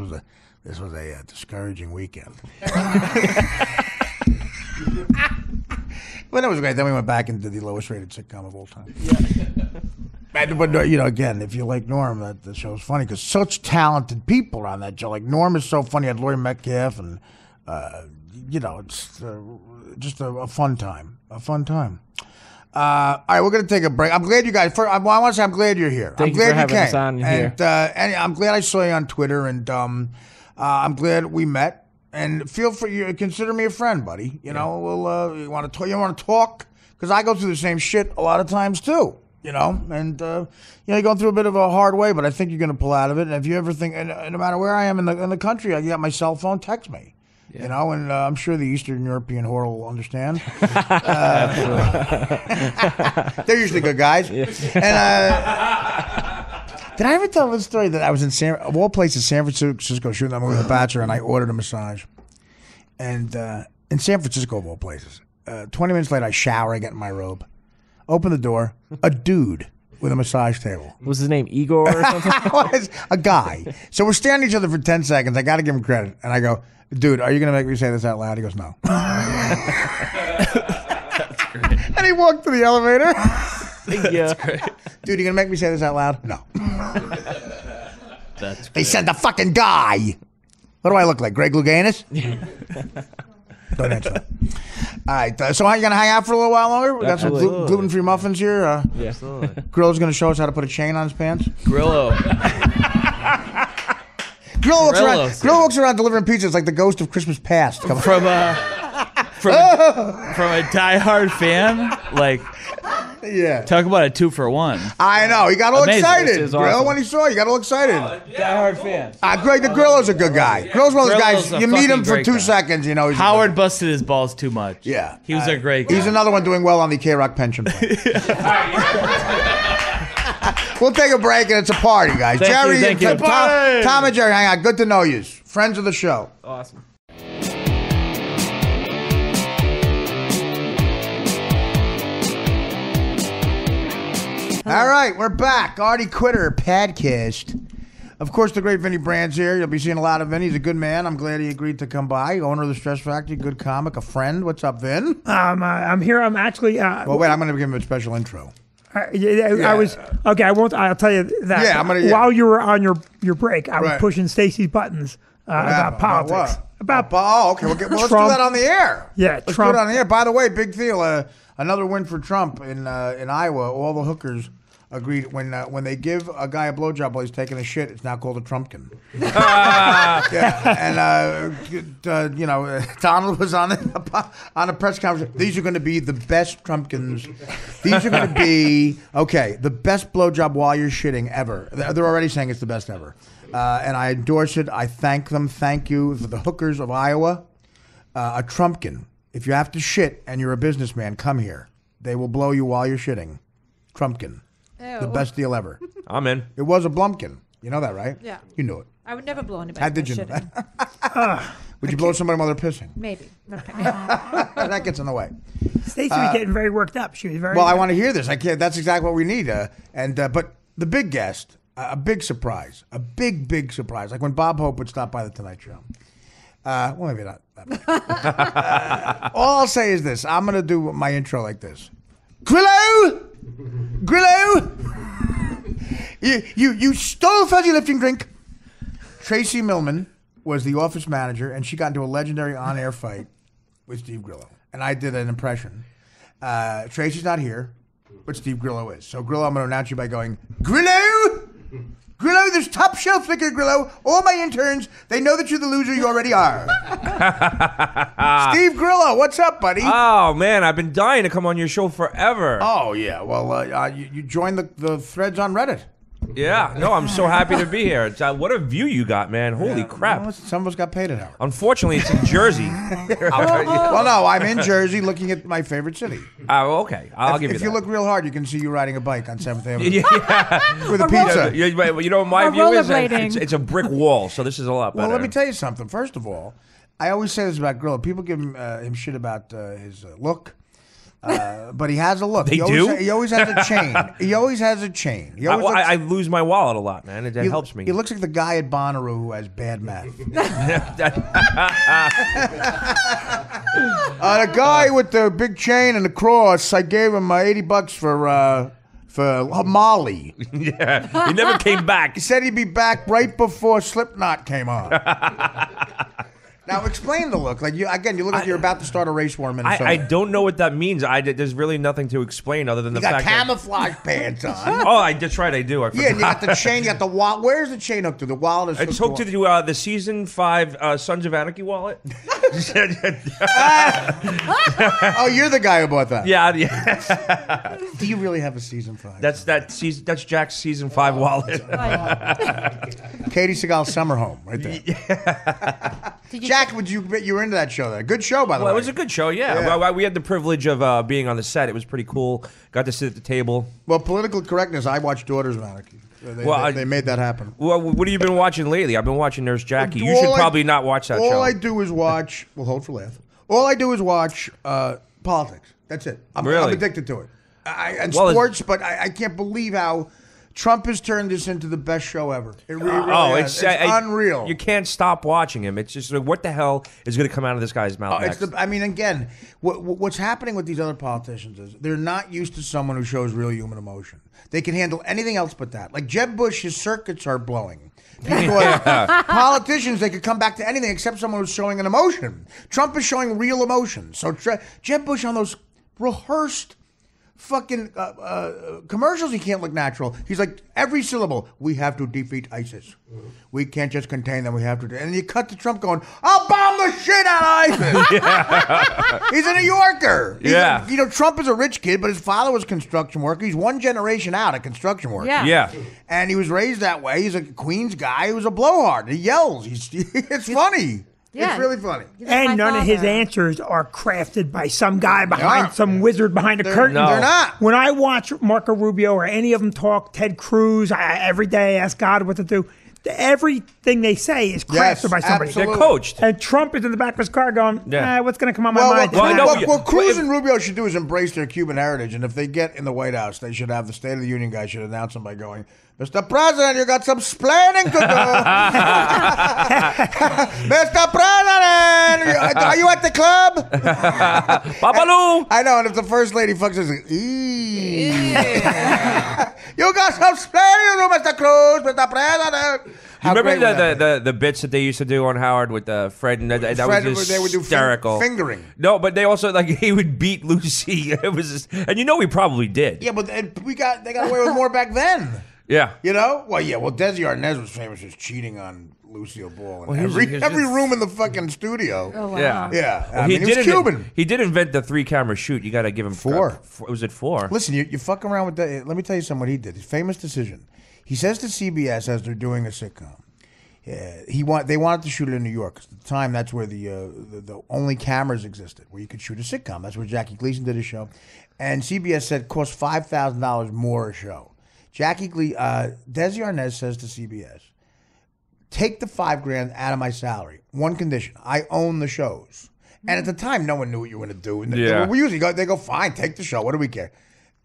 was a discouraging weekend. But it was great. Then we went back and did the lowest rated sitcom of all time. But again, if you like Norm, the show's funny because such talented people are on that show. Like Norm is so funny. I had Laurie Metcalf, and it's just a fun time. A fun time. All right, we're gonna take a break. I'm glad you guys. I want to say I'm glad you're here. Thank I'm you glad for having came. us on here. And I'm glad I saw you on Twitter, and I'm glad we met. And feel free, you consider me a friend, buddy. We'll you want to talk because I go through the same shit a lot of times too. And you're going through a bit of a hard way, but I think you're going to pull out of it. And if you ever think, and no matter where I am in the country, I got my cell phone. Text me. Yeah. And I'm sure the Eastern European whore will understand. They're usually good guys. Yeah. And did I ever tell this story that I was of all places, San Francisco, shooting that movie The Bachelor, and I ordered a massage. And in San Francisco, of all places, 20 minutes later, I shower, I get in my robe, open the door, a dude with a massage table. Was his name Igor or something? A guy. So we're staring at each other for 10 seconds. I got to give him credit. And I go, "Dude, are you going to make me say this out loud?" He goes, "No." That's great. And he walked to the elevator. Yeah. That's great. "Dude, you going to make me say this out loud?" "No." That's great. They said the fucking guy. What do I look like, Greg Louganis? Don't answer that. All right, so are you going to hang out for a little while longer? We got some gluten-free muffins here. Grillo's going to show us how to put a chain on his pants. Grillo. Grillo walks around delivering pizza. It's like the ghost of Christmas past. From a diehard fan, like, yeah. talk about a 2-for-1. I know. He got all Amazing. excited. This is Grillo, awesome. when he saw you, got all excited. Diehard fan. Greg, the Grillo's a good guy. Grillo's one of those Grillo's guys, a you meet him fucking for great 2 guy. seconds, you know. He's Howard busted his balls too much. Yeah. He was a great guy. He's another one doing well on the K-Rock pension plan. We'll take a break, and it's a party, guys. Thank you. Tom and Jerry, hang on. Good to know you. Friends of the show. Awesome. All right, we're back. Artie Quitter podcast. Of course, the great Vinny Brand's here. You'll be seeing a lot of Vinny. He's a good man. I'm glad he agreed to come by. Owner of the Stress Factory, good comic, a friend. What's up, Vin? I'm here. I'm actually. Well, wait, I'm going to give him a special intro. I was okay. I won't. I'll tell you that. Yeah, I'm gonna. Yeah. While you were on your break, I was Right. pushing Stacey's buttons about politics. Okay. Let's do Trump. that on the air. Yeah, let's Trump. do it on the air. By the way, big deal. Another win for Trump in Iowa. All the hookers agreed when they give a guy a blowjob while he's taking a shit, it's now called a Trumpkin. Yeah, and you know, Donald was on a press conference. These are going to be the best Trumpkins. These are going to be the best blowjob while you're shitting ever. They're already saying it's the best ever, and I endorse it. I thank them. Thank you for the hookers of Iowa. A Trumpkin. If you have to shit and you're a businessman, come here. They will blow you while you're shitting. Trumpkin. Ew. The best deal ever. I'm in. It was a Blumpkin. You know that, right? Yeah. You knew it. I would never blow anybody. How did you know that? Would you blow somebody while they're pissing? Maybe. Okay. That gets in the way. Stacey was getting very worked up. She was very. Well, I want to hear this. I can't. That's exactly what we need. But the big guest, a big surprise, a big surprise. Like when Bob Hope would stop by the Tonight Show. Well, maybe not. All I'll say is this. I'm going to do my intro like this. Grillo! You stole fuzzy lifting drink. Tracy Millman was the office manager, and she got into a legendary on-air fight with Steve Grillo. And I did an impression. Tracy's not here, but Steve Grillo is. So, Grillo, I'm going to announce you by going, Grillo! Grillo, there's top shelf liquor, Grillo. All my interns, they know that you're the loser you already are. Steve Grillo, what's up, buddy? Oh, man, I've been dying to come on your show forever. Oh, yeah. Well, you joined the threads on Reddit. Yeah, no, I'm so happy to be here. What a view you got, man. Holy crap. Well, some of us got paid at Howard. Unfortunately, it's in Jersey. Well, no, I'm in Jersey looking at my favorite city. Oh, okay. I'll give you that. If you look real hard, you can see you riding a bike on 7th Avenue. Yeah. With a pizza. You know what my Or view is? rollerblading. It's a brick wall, so this is a lot better. Well, let me tell you something. First of all, I always say this about Grillo. People give him shit about his look. But he has a look. They do? He always has a chain. He always has a chain. He always I lose my wallet a lot, man. It helps me. He looks like the guy at Bonnaroo who has bad math. The guy with the big chain and the cross, I gave him $80 for Molly. Yeah, he never came back. He said he'd be back right before Slipknot came on. Now explain the look. Like you look like you're about to start a race war in Minnesota. I don't know what that means. There's really nothing to explain other than You the got fact camouflage pants on. that. Oh, that's right. I do. I forgot. Yeah, and you got the chain. You got the wallet. Where's the chain hooked to? The wallet is It's hooked to the season 5 Sons of Anarchy wallet. Oh, you're the guy who bought that. Yeah. Do you really have a season 5? That's Jack's season 5 wallet. Katie Seagal's summer home, right there. Jack, you were into that show? There, good show by the way. Well, it was a good show. Yeah. Well, we had the privilege of being on the set. It was pretty cool. Got to sit at the table. Well, political correctness. I watched Daughters of Anarchy. They made that happen. Well, what have you been watching lately? I've been watching Nurse Jackie. You should probably not watch that show. All I do is watch. We'll hold for laugh. All I do is watch politics. That's it. I'm Really? addicted to it. And Well, sports, but I can't believe how Trump has turned this into the best show ever. It really has. It's unreal. You can't stop watching him. It's just like, what the hell is going to come out of this guy's mouth next? I mean, again, what's happening with these other politicians is they're not used to someone who shows real human emotion. They can handle anything else but that. Like Jeb Bush, his circuits are blowing. Politicians, they could come back to anything except someone who's showing an emotion. Trump is showing real emotion. So Jeb Bush on those rehearsed fucking commercials, he can't look natural. He's like, every syllable, we have to defeat ISIS. We can't just contain them, we have to. And you cut to Trump going, I'll bomb the shit out of ISIS. He's a New Yorker. Trump is a rich kid, but his father was a construction worker. He's one generation out of construction work. Yeah. And he was raised that way. He's a Queens guy. He was a blowhard. He yells. It's funny. Yeah. It's really funny. And none of his answers are crafted by some guy behind some wizard behind a curtain. No. They're not. When I watch Marco Rubio or any of them talk, Ted Cruz, every day I ask God what to do. Everything they say is crafted by somebody. Absolutely. They're coached. And Trump is in the back of his car going, what's going to come on my mind? What Cruz and Rubio should do is embrace their Cuban heritage. And if they get in the White House, they should have the State of the Union guy should announce them by going, Mr. President, you got some splaining to do. Mr. President, are you at the club? Babalu. I know, and if the First Lady fucks us, like, you got some splaining to do, Mr. Cruz, Mr. President. You remember the bits that they used to do on Howard with Fred and that was they would do hysterical. Fingering. No, but they also he would beat Lucy. It was just, and he probably did. Yeah, but they got away with more back then. Yeah. Well, Desi Arnaz was famous for cheating on Lucille Ball in every room in the fucking studio. Oh, wow. Yeah. Well, he was Cuban. He did invent the 3-camera shoot. You got to give him 4. Was it 4? Listen, you fuck around with that. Let me tell you something what he did. His famous decision. He says to CBS as they're doing a sitcom, they wanted to shoot it in New York. At the time, that's where the only cameras existed, where you could shoot a sitcom. That's where Jackie Gleason did a show. And CBS said it cost $5,000 more a show. Desi Arnaz says to CBS, take the $5,000 out of my salary. One condition: I own the shows. And at the time, no one knew what you were going to do. And we usually they go, fine, take the show. What do we care?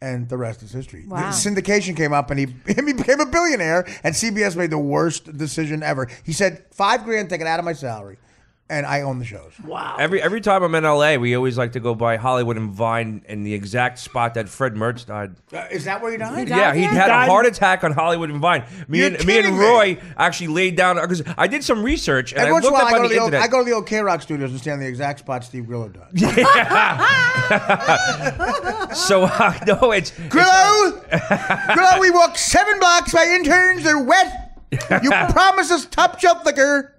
And the rest is history. Wow. The syndication came up, and he became a billionaire. And CBS made the worst decision ever. He said, $5,000, take it out of my salary. And I own the shows. Wow. Every time I'm in LA, we always like to go by Hollywood and Vine in the exact spot that Fred Mertz died. Is that where he died? Yeah, he had a heart attack on Hollywood and Vine. Me and Roy actually laid down because I did some research and I looked up on the internet. I go to the OK Rock studios and stand in the exact spot Steve Grillo died. So no, it's Grillo. Grillo, we walk 7 blocks by interns. They're wet. You promised us top shelf liquor.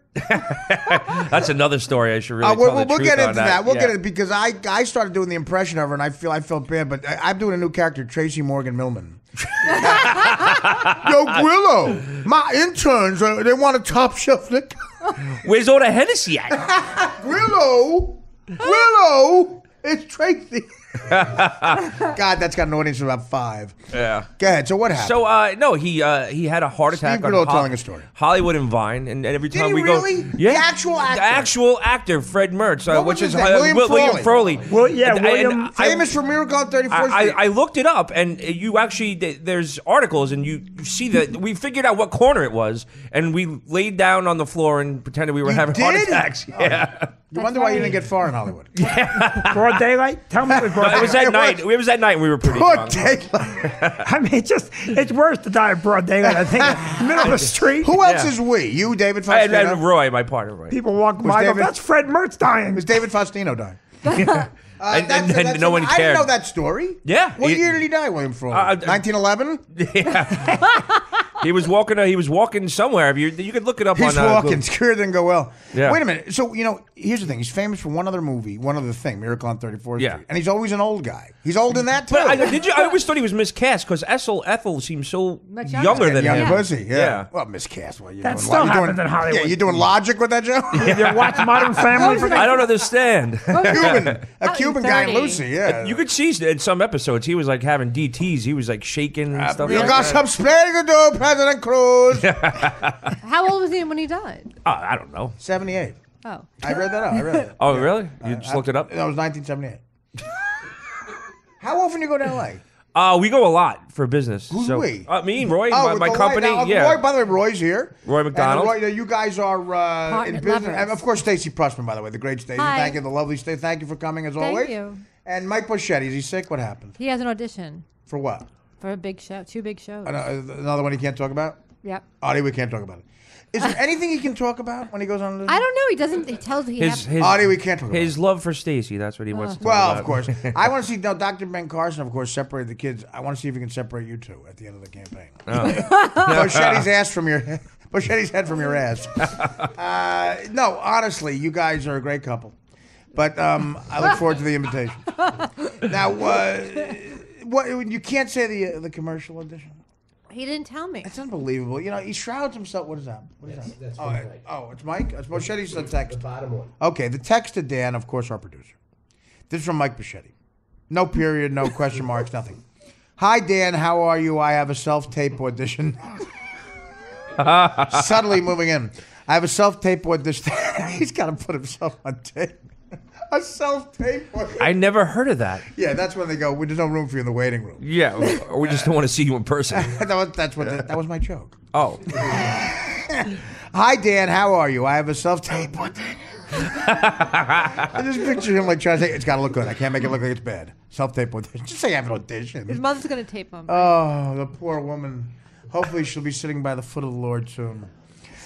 That's another story. I should really tell the we'll truth get on into that. We'll get into it because I started doing the impression of her and I felt bad, but I'm doing a new character, Tracy Morgan Millman. Yo, Grillo, my interns they want a top shelf liquor. Where's all the Hennessy at? Grillo, it's Tracy. God, that's got an audience of about 5. Yeah. Go ahead. So what happened? So no, he had a heart attack. Steve Grillo telling a story. Hollywood and Vine, and every time Did he we really? go, yeah, The actual actor. the actual actor, Fred Mertz, What which was is his name? William Froehlich. Well, yeah, And William. Famous for Miracle on 34th Street. I looked it up, and you actually there's articles, and you see that we figured out what corner it was, and we laid down on the floor and pretended we were having heart did? attacks. Yeah, You wonder why you didn't get far in Hollywood. Broad daylight? Tell me it was broad it was daylight. that night. It was that night we were pretty Broad drunk. daylight. I mean, it's worse to die of broad daylight. I think middle of the street. Who else is we? You, David And Faustino? Roy, my partner, Roy. People walk by. Go, David- that's Fred Mertz dying. Was David Faustino dying? And no one I cared. didn't know that story. Yeah. What year did he die, William Froehlich? 1911? He was walking. He was walking somewhere. You could look it up He's on. walking. Google. His career didn't go well. Yeah. Wait a minute. So, here's the thing. He's famous for one other movie, one other thing, Miracle on 34th Yeah. Street. And he's always an old guy. He's old in that, too. But I always thought he was miscast because Ethel seems so Much younger than Young him. pussy, yeah. Yeah. Well, miscast. Well, That still happens in Hollywood. Yeah, you doing logic with that, Joe? You watch Modern Family. I don't understand. A Cuban guy in 30. Lucy, yeah. You could see in some episodes he was like having DTs. He was like shaking and stuff. You like got that. some splaining to do, President Cruz. How old was he when he died? I don't know. 78. Oh. I read that out. Oh, really? You just looked it up? That was 1978. How often do you go to L.A.? We go a lot. for business. Who's so, we? Me, Roy, with my the company. Now, yeah. Roy, by the way, Roy's here. Roy McDonald. And Roy, you guys are in business. lovers. And of course, Stacey Pressman, by the way, the great Stacey. Hi. Thank you, the lovely Stacey. Thank you for coming as always. Thank you. And Mike Boschetti, is he sick? What happened? He has an audition For what? for a big show, 2 big shows. Another one he can't talk about? Yep. Artie, we can't talk about it. Is there anything he can talk about when he goes on? I don't know. He doesn't. He tells he His Artie, we can't talk about his love for Stacy. That's what he wants to talk Well, about. of course. I want to see Dr. Ben Carson, of course, separate the kids. I want to see if he can separate you two at the end of the campaign. Bochetti's ass from your Bochetti's head from your ass. No, honestly, you guys are a great couple. But I look forward to the invitation. Now, what you can't say the commercial audition. He didn't tell me. It's unbelievable. You know, he shrouds himself. What is that? What is that? That's It's Mike? It's Bochetti's text. The bottom one. Okay, the text to Dan, of course, our producer. This is from Mike Boschetti. No period, no question marks, nothing. Hi, Dan. How are you? I have a self-tape audition. Subtly moving in. I have a self-tape audition. He's got to put himself on tape. A self-tape audition. I never heard of that. Yeah, that's when they go, there's no room for you in the waiting room. Yeah, or we just don't want to see you in person. That was my joke. Oh. Hi, Dan. How are you? I have a self-tape audition. I just picture him like trying to say, it's got to look good. I can't make it look like it's bad. Self-tape audition. Just say I have an audition. His mother's gonna tape him. Oh, the poor woman. Hopefully she'll be sitting by the foot of the Lord soon.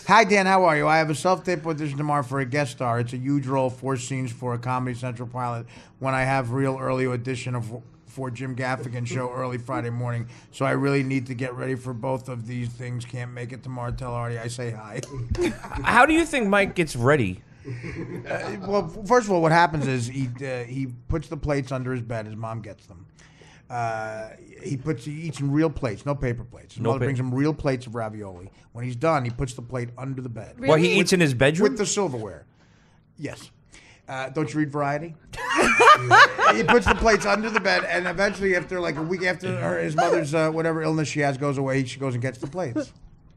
Hi, Dan. How are you? I have a self-tape audition tomorrow for a guest star. It's a huge role, 4 scenes for a Comedy Central pilot. When I have real early audition for Jim Gaffigan show early Friday morning. So I really need to get ready for both of these things. Can't make it tomorrow. Tell Artie I say hi. How do you think Mike gets ready? Well, first of all, what happens is he puts the plates under his bed. His mom gets them. He eats in real plates, no paper plates. His mother brings him real plates of ravioli. When he's done, he puts the plate under the bed. Well, he eats in his bedroom? With the silverware. Yes. Don't you read Variety? He puts the plates under the bed, and eventually, after like a week after his mother's whatever illness she has goes away, she goes and gets the plates.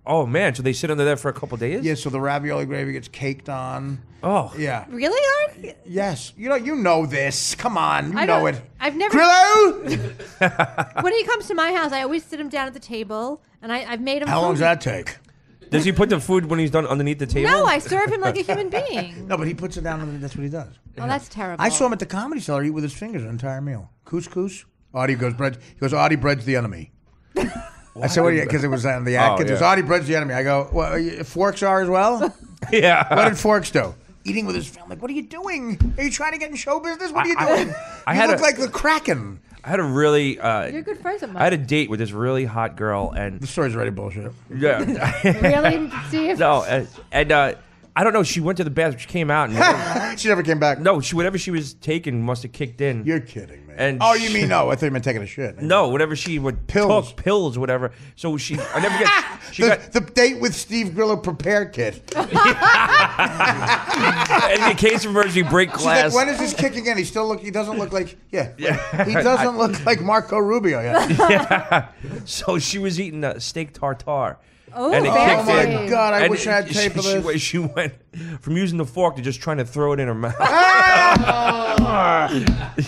Oh, man. So they sit under there for a couple days? Yeah, so the ravioli gravy gets caked on. Oh. Yeah. Really, Artie? Yes. You know this. Come on. You know it. I've never. Grillo! When he comes to my house, I always sit him down at the table, and I've made him. How long food. does that take? Does he put the food when he's done underneath the table? No, I serve him like a human being. No, but he puts it down and that's what he does. Oh, that's terrible. I saw him at the Comedy Cellar eat with his fingers an entire meal. Couscous. Artie goes, bread. He goes, Artie, bread's the enemy. I said, what do you, because it was on the act. It was Artie, bread's the enemy. I go, well, forks are as well? Yeah. What did forks do? Eating with his family. Like, what are you doing? Are you trying to get in show business? What are you doing? You look like the Kraken. I had a really... You're good friends with Mike. I had a date with this really hot girl, and... The story's already bullshit. Yeah. Really, Steve? No, and I don't know. She went to the bathroom. She came out. And she never came back. No, whatever she was taking must have kicked in. You're kidding, man. And you mean no? I thought you meant taking a shit. No, whatever she would Pills. took pills, whatever. So I never get. She got the date with Steve Grillo prepared kit. in case of emergency, break glass. Like, when is this kicking in? He doesn't look like. Yeah. He doesn't look like Marco Rubio yet. Yeah. So she was eating steak tartare. Oh, and it fancy. kicked in. My God, I And wish I had tape of this. She went from using the fork to just trying to throw it in her mouth.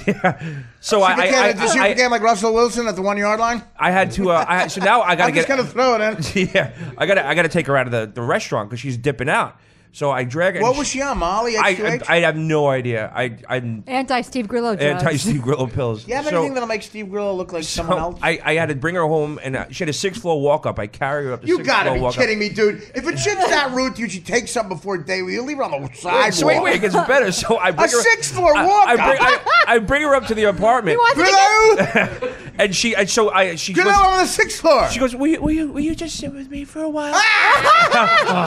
Yeah. So Did she begin like Russell Wilson at the 1 yard line? I had to. So now I got to get. I'm just gonna throw it in. Yeah, I got to take her out of the restaurant because she's dipping out. So I drag her. What was she on, Molly? I have no idea. I'm Anti-Steve Grillo drugs. anti-Steve Grillo pills. You have anything that'll make Steve Grillo look like someone else? I had to bring her home, and she had a 6th floor walk up. I carry her up the 6th You floor gotta be walk kidding me, dude. If a chick's that rude to you, she takes something before day, you leave her on the sidewalk. So wait, it gets better. So I bring a 6th floor walk up. I bring her up to the apartment. Grillo! And she Grillo goes on the 6th floor. She goes, will you just sit with me for a while?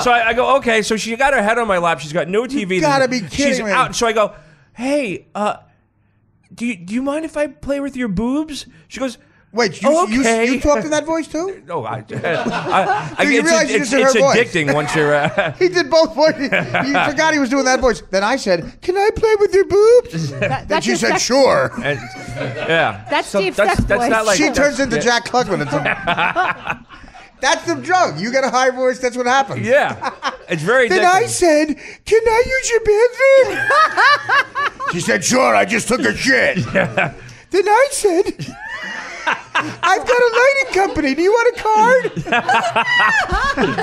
So I go, okay. So she got her head on my lap. She's got no TV. You gotta be kidding She's me. out. So I go, hey, do you mind if I play with your boobs? She goes, wait, okay. you talked in that voice too? No, you realize you just did it's her voice. addicting once you're. He did both voices. He forgot he was doing that voice. Then I said, "Can I play with your boobs?" Then she said, "Sure." And, yeah, That's Steve's sex voice. not like she turns into Jack Klugman. That's the drug. You get a high voice. That's what happens. Yeah, it's very. Then addicting. I said, "Can I use your bathroom?" She said, "Sure." I just took a shit. Yeah. Then I said, I've got a lighting company. Do you want a card?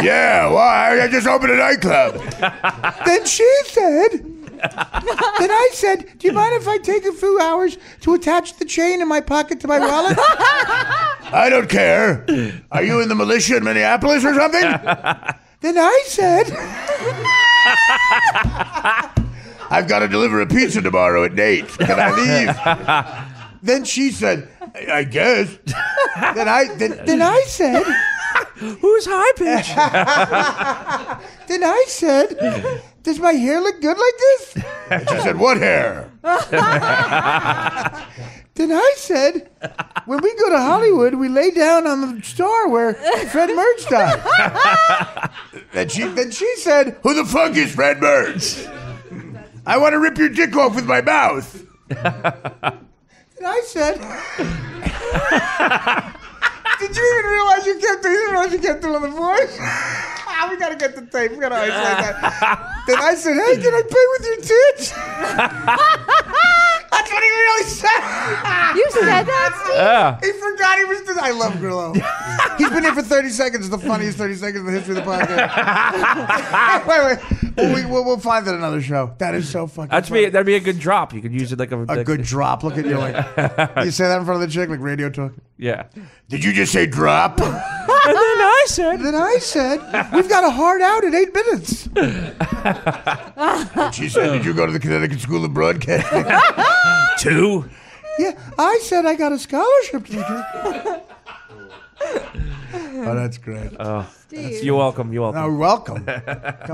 Yeah, why? I just opened a nightclub. Then I said, do you mind if I take a few hours to attach the chain in my pocket to my wallet? I don't care. Are you in the militia in Minneapolis or something? Then I said, I've got to deliver a pizza tomorrow at 8. Can I leave? Then she said, I guess. Then I said, Who's high pitch? Then I said, does my hair look good like this? And she said, what hair? Then I said, when we go to Hollywood, we lay down on the star where Fred Mertz died. Then she said, who the fuck is Fred Mertz? I want to rip your dick off with my mouth. And I said, did you even realize you kept doing the voice? We gotta get the tape. We gotta isolate that. Then I said, hey, can I play with your tits? That's what he really said. You said that, Steve? Yeah. He forgot he was doing. I love Grillo. He's been here for 30 seconds. The funniest 30 seconds in the history of the podcast. Wait. We'll find that another show. That is so fucking funny. That'd be a good drop. You could use it like A good drop. Look at you like. You say that in front of the chick like radio talk. Yeah. Did you just say drop? And then I said, we've got a hard out in 8 minutes. She said, did you go to the Connecticut School of Broadcasting? 2. Yeah, I said I got a scholarship to the Oh, that's great. Steve. You're welcome. You're welcome. No, welcome.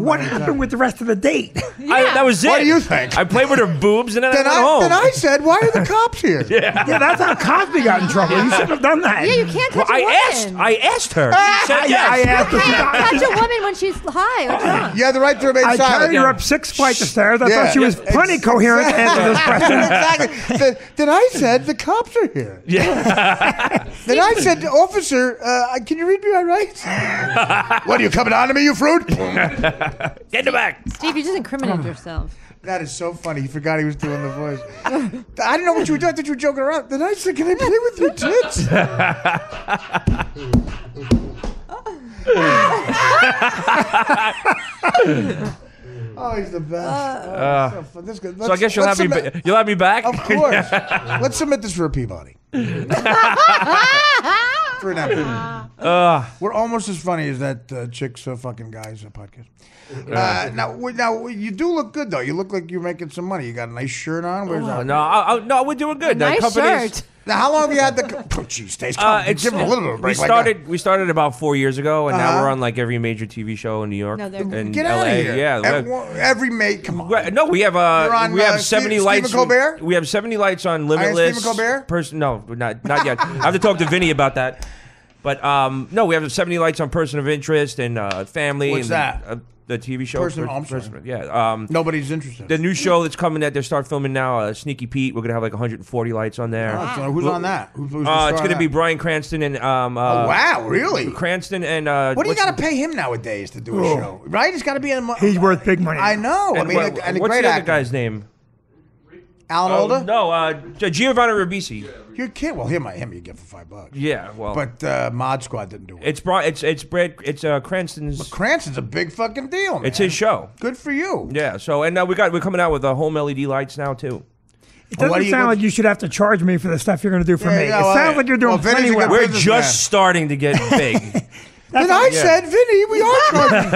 What happened with the rest of the date? That was it. What do you think? I played with her boobs and then I went home. Then I said, why are the cops here? Yeah, that's how Cosby got in trouble. You shouldn't have done that. Yeah, you can't touch a woman. I asked her. She said yes. I asked You her. can't touch a woman when she's high or drunk. You have the right to remain I silent. carried her up 6 flights of stairs. I Yeah. thought she was plenty coherent to answer this question. Exactly. Then I said, the cops are here. Yeah. Then I said, officer, can you read me my rights? What, are you coming on to me, you fruit? Get in the back. Steve, you just incriminated yourself. That is so funny. He forgot he was doing the voice. I didn't know what you were doing. I thought you were joking around. Then I said, can I play with your tits? Oh, he's the best. So fun. This guy- So I guess you'll have me back. Of course. Let's submit this for a Peabody. For an Emmy. We're almost as funny as that Chicks Fucking Guys podcast. Now you do look good though. You look like you're making some money. You got a nice shirt on. Where's that? No, we're doing good. Nice company's- shirt. Now, how long have you had the? Oh, geez, Stace, give him a little bit of a break. We started about 4 years ago, and now we're on like every major TV show in New York. No, they're and Get LA. out of here. Yeah. Every mate, come on. No, we have on, we have 70 Stephen lights. Colbert? We have 70 lights on Limitless. Stephen Colbert? No, not yet. I have to talk to Vinny about that. But no, we have 70 lights on Person of Interest and Family. What's and that? The TV show. Yeah. Nobody's interested. The new show that's coming that they start filming now, Sneaky Pete. We're gonna have like 140 lights on there. So who's on that? Who's It's gonna be Bryan Cranston and oh wow, really? Cranston and what do you got to pay him nowadays to do a show? Right? He's got to be in. He's worth big money. I know. And I mean, and a what's great the other actor. guy's name? Alan Alda? No, Giovanni Ribisi. You're kidding. Well, him you get for $5. Yeah, well, But Mod Squad didn't do it. it's Cranston's. Cranston's a big fucking deal, man. It's his show. Good for you. Yeah. So and we're coming out with home LED lights now too. It doesn't sound like you should have to charge me for the stuff you're going to do for me. Yeah, It well, sounds like you're doing Vinny's plenty a well. good We're businessman. just starting to get big. Then I said, Vinny, we are charging.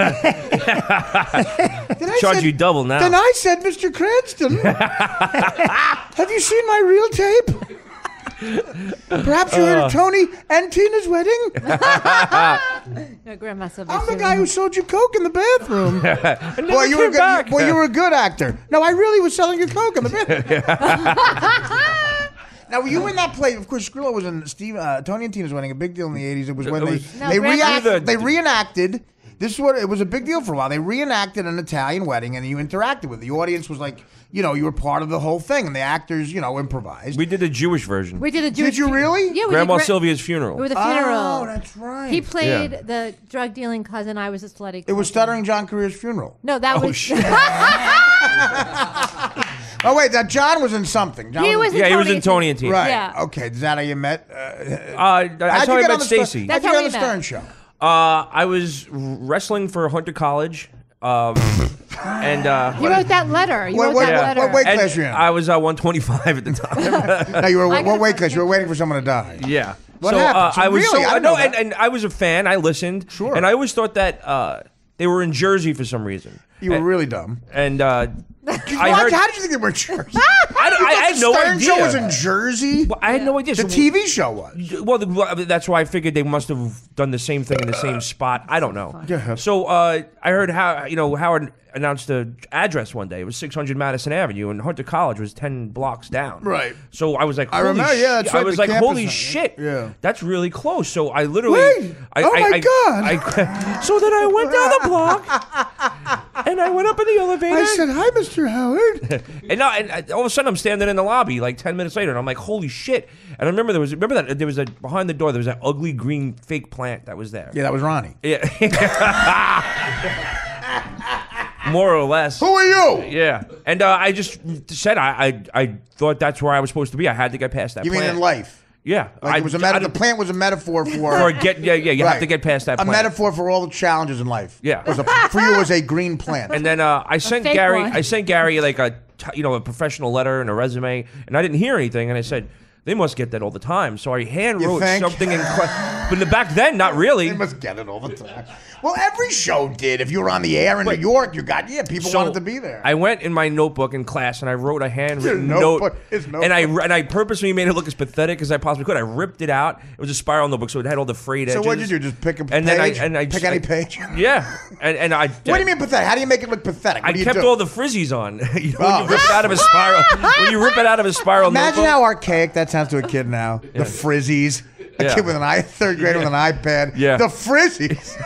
Then I Charge said- you double now. Then I said, Mr. Cranston, have you seen my real tape? Perhaps you heard of Tony and Tina's wedding? Your grandma said I'm the guy who sold you coke in the bathroom. Boy, you were back. you were a good actor. No, I really was selling you coke in the bathroom. Now, were you in that play? Of course, Grillo was in Tony and Tina's wedding, a big deal in the 80s. It was when they reenacted. This is what it was a big deal for a while. They reenacted an Italian wedding, and you interacted with it. The audience was like, you were part of the whole thing, and the actors, improvised. We did the Jewish version. We did a Jewish. Did you really? Yeah, we Grandma did Sylvia's funeral. It was a funeral. Oh, that's right. He played the drug dealing cousin. I was a slutty cousin. It was Stuttering John Career's funeral. No, that was. Shit. Oh wait, that John was in something. John He was in Yeah, he was in Tony Tony and Tina. right. Yeah. Okay, is that how you met? That's how I met Stacy. That's How'd you how get we on the met. Stern Show? I was wrestling for Hunter College. And You wrote that letter. You wrote What that letter. weight and class you in? I was 125 at the time. No, you were I got what weight a class? You were waiting for someone to die. Yeah. What so, happened? So I was really? I didn't know that. and I was a fan. I listened. Sure. And I always thought that they were in Jersey for some reason. You were really dumb. And I How heard. did you think they were in Jersey? I had no Stern idea. Show was in Jersey. Well, I had no idea. The TV show was. Well, that's why I figured they must have done the same thing in the same spot. I don't know. Yeah. So I heard Howard announced the address one day. It was 600 Madison Avenue, and Hunter College was 10 blocks down. Right. So I was like, I holy remember, yeah, that's I right, was the like, campus holy center. shit. Yeah. That's really close. So I literally. Wait. Oh my God. So then I went down the block, and I went up in the elevator. I said, "Hi, Mr. Howard." And all of a sudden I'm standing in the lobby like 10 minutes later, and I'm like, holy shit. And I remember there was a behind the door, there was that ugly green fake plant that was there. Yeah, that was Ronnie. Yeah. More or less. Who are you? Yeah. And I just said I thought that's where I was supposed to be. I had to get past that You mean plant. in life? Yeah. Like it was a the plant was a metaphor for you have to get past that a plant. metaphor for all the challenges in life. Yeah. For you, it was a green plant. And then I sent fake Gary. one. I sent Gary like a professional letter and a resume, and I didn't hear anything. And I said, they must get that all the time. So I hand wrote think? something but back then, not really. They must get it all the time. Well, every show did. If you were on the air in New York, people wanted to be there. I went in my notebook in class and I wrote a handwritten Your note. notebook, his notebook. And I purposely made it look as pathetic as I possibly could. I ripped it out. It was a spiral notebook, so it had all the frayed edges. So what'd you do? Just pick a and page? Then I pick just, any page? Yeah. And I. What do you mean pathetic? How do you make it look pathetic? What I do you kept do? all the frizzies on. When you rip it out of a spiral. When you rip it out of a spiral Imagine notebook. how archaic that sounds to a kid now. The frizzies. A Yeah. kid with third grader with an iPad. Yeah. The frizzies.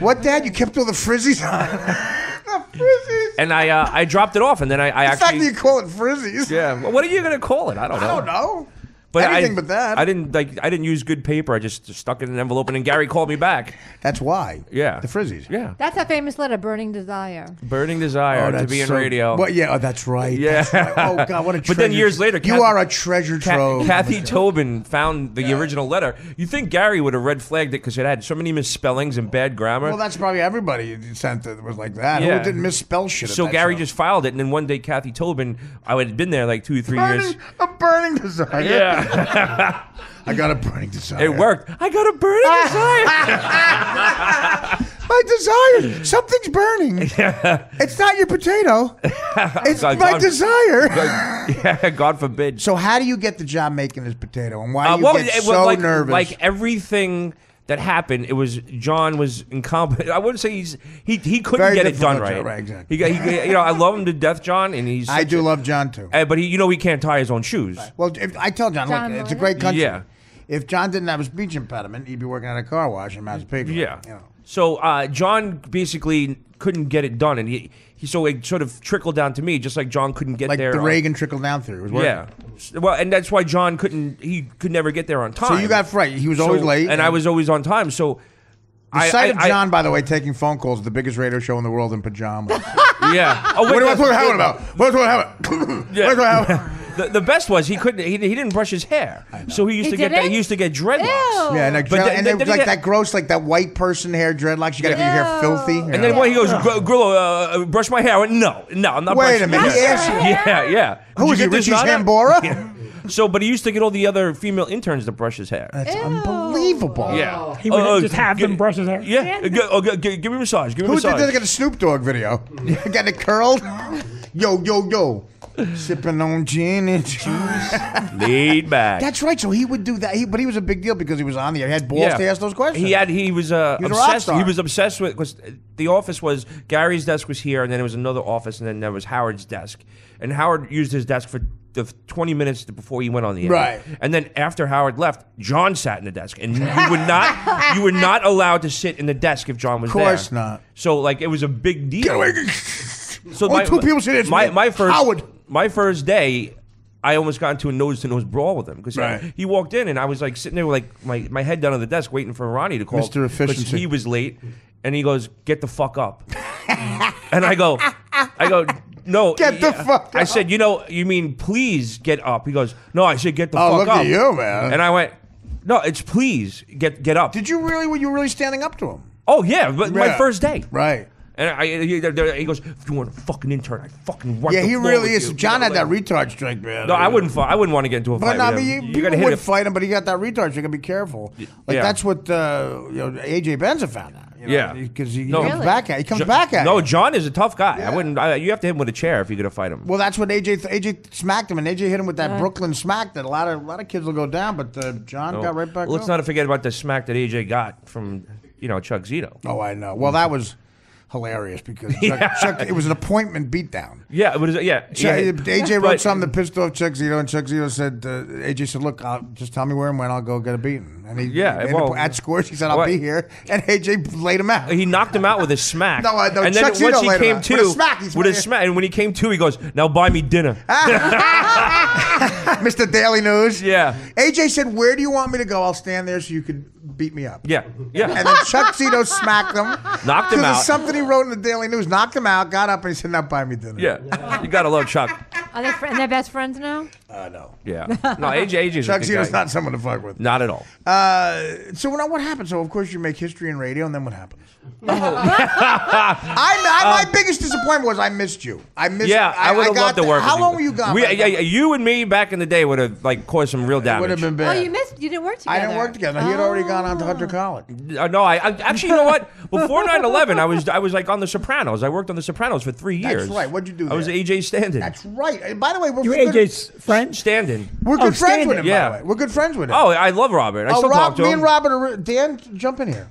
What, Dad? You kept all the frizzies on? The frizzies. And I dropped it off, and then I The fact actually. that you call it frizzies. Yeah. Well, what are you gonna call it? I don't know. I don't know. But Anything but that. I didn't use good paper. I just stuck it in an envelope, and then Gary called me back. That's why. Yeah. The frizzies. Yeah. That's a famous letter, Burning Desire. Burning desire to that's be in so- radio. Well, yeah, that's right. Yeah. That's right. Oh, God, what a treasure. But then years later, you are a treasure trove. Kathy Tobin found the original letter. You think Gary would have red flagged it because it had so many misspellings and bad grammar? Well, that's probably everybody sent that was like that. Yeah. Who didn't misspell shit at So that Gary show? just filed it, and then one day Kathy Tobin, I had been there like 2 or 3 years. A burning desire. Yeah. I got a burning desire. It worked. I got a burning desire. My desire. Something's burning. It's not your potato. It's God, my God. desire. Yeah, God forbid. So how do you get the job making this potato, and why do you get it was so like, nervous? Like everything that happened, it was John was incompetent. I wouldn't say he couldn't Very get it done difficult right. job, right, exactly. He I love him to death, John, and he's. I do love John too. But he can't tie his own shoes. Well, if, I tell John, John look, it's a Mulaney? great country. Yeah. If John didn't have a speech impediment, he'd be working at a car wash in Massapequa. Yeah. You know. So John basically couldn't get it done, and he so it sort of trickled down to me, just like John couldn't get Like there. the Reagan trickle down theory was working. Yeah. Well, and that's why John could never get there on time. So you got right. He was always late, and I was always on time. So The sight of John, by the way, taking phone calls, the biggest radio show in the world in pajamas. Yeah. Oh, What do I talk to Howard about? What do I have? Yeah. What do I have? The best was he didn't brush his hair, so he used to get didn't? he used to get dreadlocks. Ew. Yeah, and, But then- and then it was he like got- that gross, like that white person hair dreadlocks. You got to get your hair Ew. filthy. And then when he goes, Grillo, brush my hair. I went, no, I'm not. Wait brushing a minute, my he hair." asked you. Yeah. Who Did was you he, get this, Richie Nana? Sambora? So, but he used to get all the other female interns to brush his hair. That's unbelievable. Yeah. He would just have them brush his hair. Yeah. Give me a massage. Give me a Who did massage. that? Get a Snoop Dogg video. Getting it curled. Yo. Sipping on gin and juice. Laid back. That's right. So he would do that. But he was a big deal because he was on the air. He had balls to ask those questions. He was a rock obsessed. star. He was obsessed with because the office was Gary's desk was here, and then there was another office, and then there was Howard's desk. And Howard used his desk for the 20 minutes before he went on the air. Right. And then after Howard left, John sat in the desk, and you were not allowed to sit in the desk if John was there. Of course not. So like it was a big deal. Get away. So Only two people sit in. my first day, I almost got into a nose-to-nose brawl with him because Right. he walked in and I was like sitting there with like my head down on the desk waiting for Ronnie to call. Mr. Efficiency. Because he was late, and he goes, "Get the fuck up," and I go, No, Get the fuck up. I said, you mean please get up? He goes, no, I said get the Oh, fuck look up. at you, man. And I went, no, it's please get up. Did you really? Were you really standing up to him? Oh yeah, but my Yeah. first day. Right. And he goes, if you want a fucking intern, I fucking wipe Yeah, the he floor really with is. you. John had that Like- retard streak, man. No, I wouldn't want to get into a fight But no, I with mean, him. You people gotta hit would it. fight him, but he got that retard streak. You gotta be careful. Like Yeah. that's what AJ Benza found out. Yeah. because he No. comes Really? back at. He comes back at. No, you. John is a tough guy. I wouldn't. You have to hit him with a chair if you're gonna fight him. Well, that's what AJ smacked him, and AJ hit him with that Brooklyn smack that a lot of kids will go down, but John got right back. Let's up. not forget about the smack that AJ got from Chuck Zito. Oh, I know. Well, that was hilarious because Chuck, it was an appointment beatdown. Yeah, but AJ wrote But- something that pissed off Chuck Zito, and Chuck Zito said, AJ said, look, just tell me where and when, I'll go get a beating. And he at scores, he said, I'll be here. And AJ laid him out. He knocked him out with a smack. No, and Chuck then Zito once he laid him came out. to, With a smack, and when he came to, he goes, now buy me dinner. Mr. Daily News. Yeah. AJ said, where do you want me to go? I'll stand there so you could beat me up. Yeah. And then Chuck Zito smacked him. Knocked him out. There's something he wrote in the Daily News. Knocked him out, got up, and he said, now buy me dinner. Yeah. You gotta love Chuck. Are they they're best friends now? No. Yeah. No, AJ's Chuck a good Zito's guy. not someone to fuck with. Not at all. So what happened? So of course you make history in radio, and then what happens? My biggest disappointment was I missed you. I missed. I would have loved to work. How with long you. were you gone? by Yeah, then? you and me back in the day would have caused some real It damage. would have been Oh, bad. you didn't work together. I didn't work together. He had already gone on to Hunter College. No, I actually, you know what? Before 9/11, I was like on The Sopranos. I worked on The Sopranos for 3 years. That's right. What'd you do? I was there? AJ Stand-in. That's right. And by the way, we're You good, AJ's friend? Stand-in. we're good friends with him. Yeah. By the way, we're good friends with him. Oh, I love Robert. I still talk to me him. and Robert are. Dan, jump in here.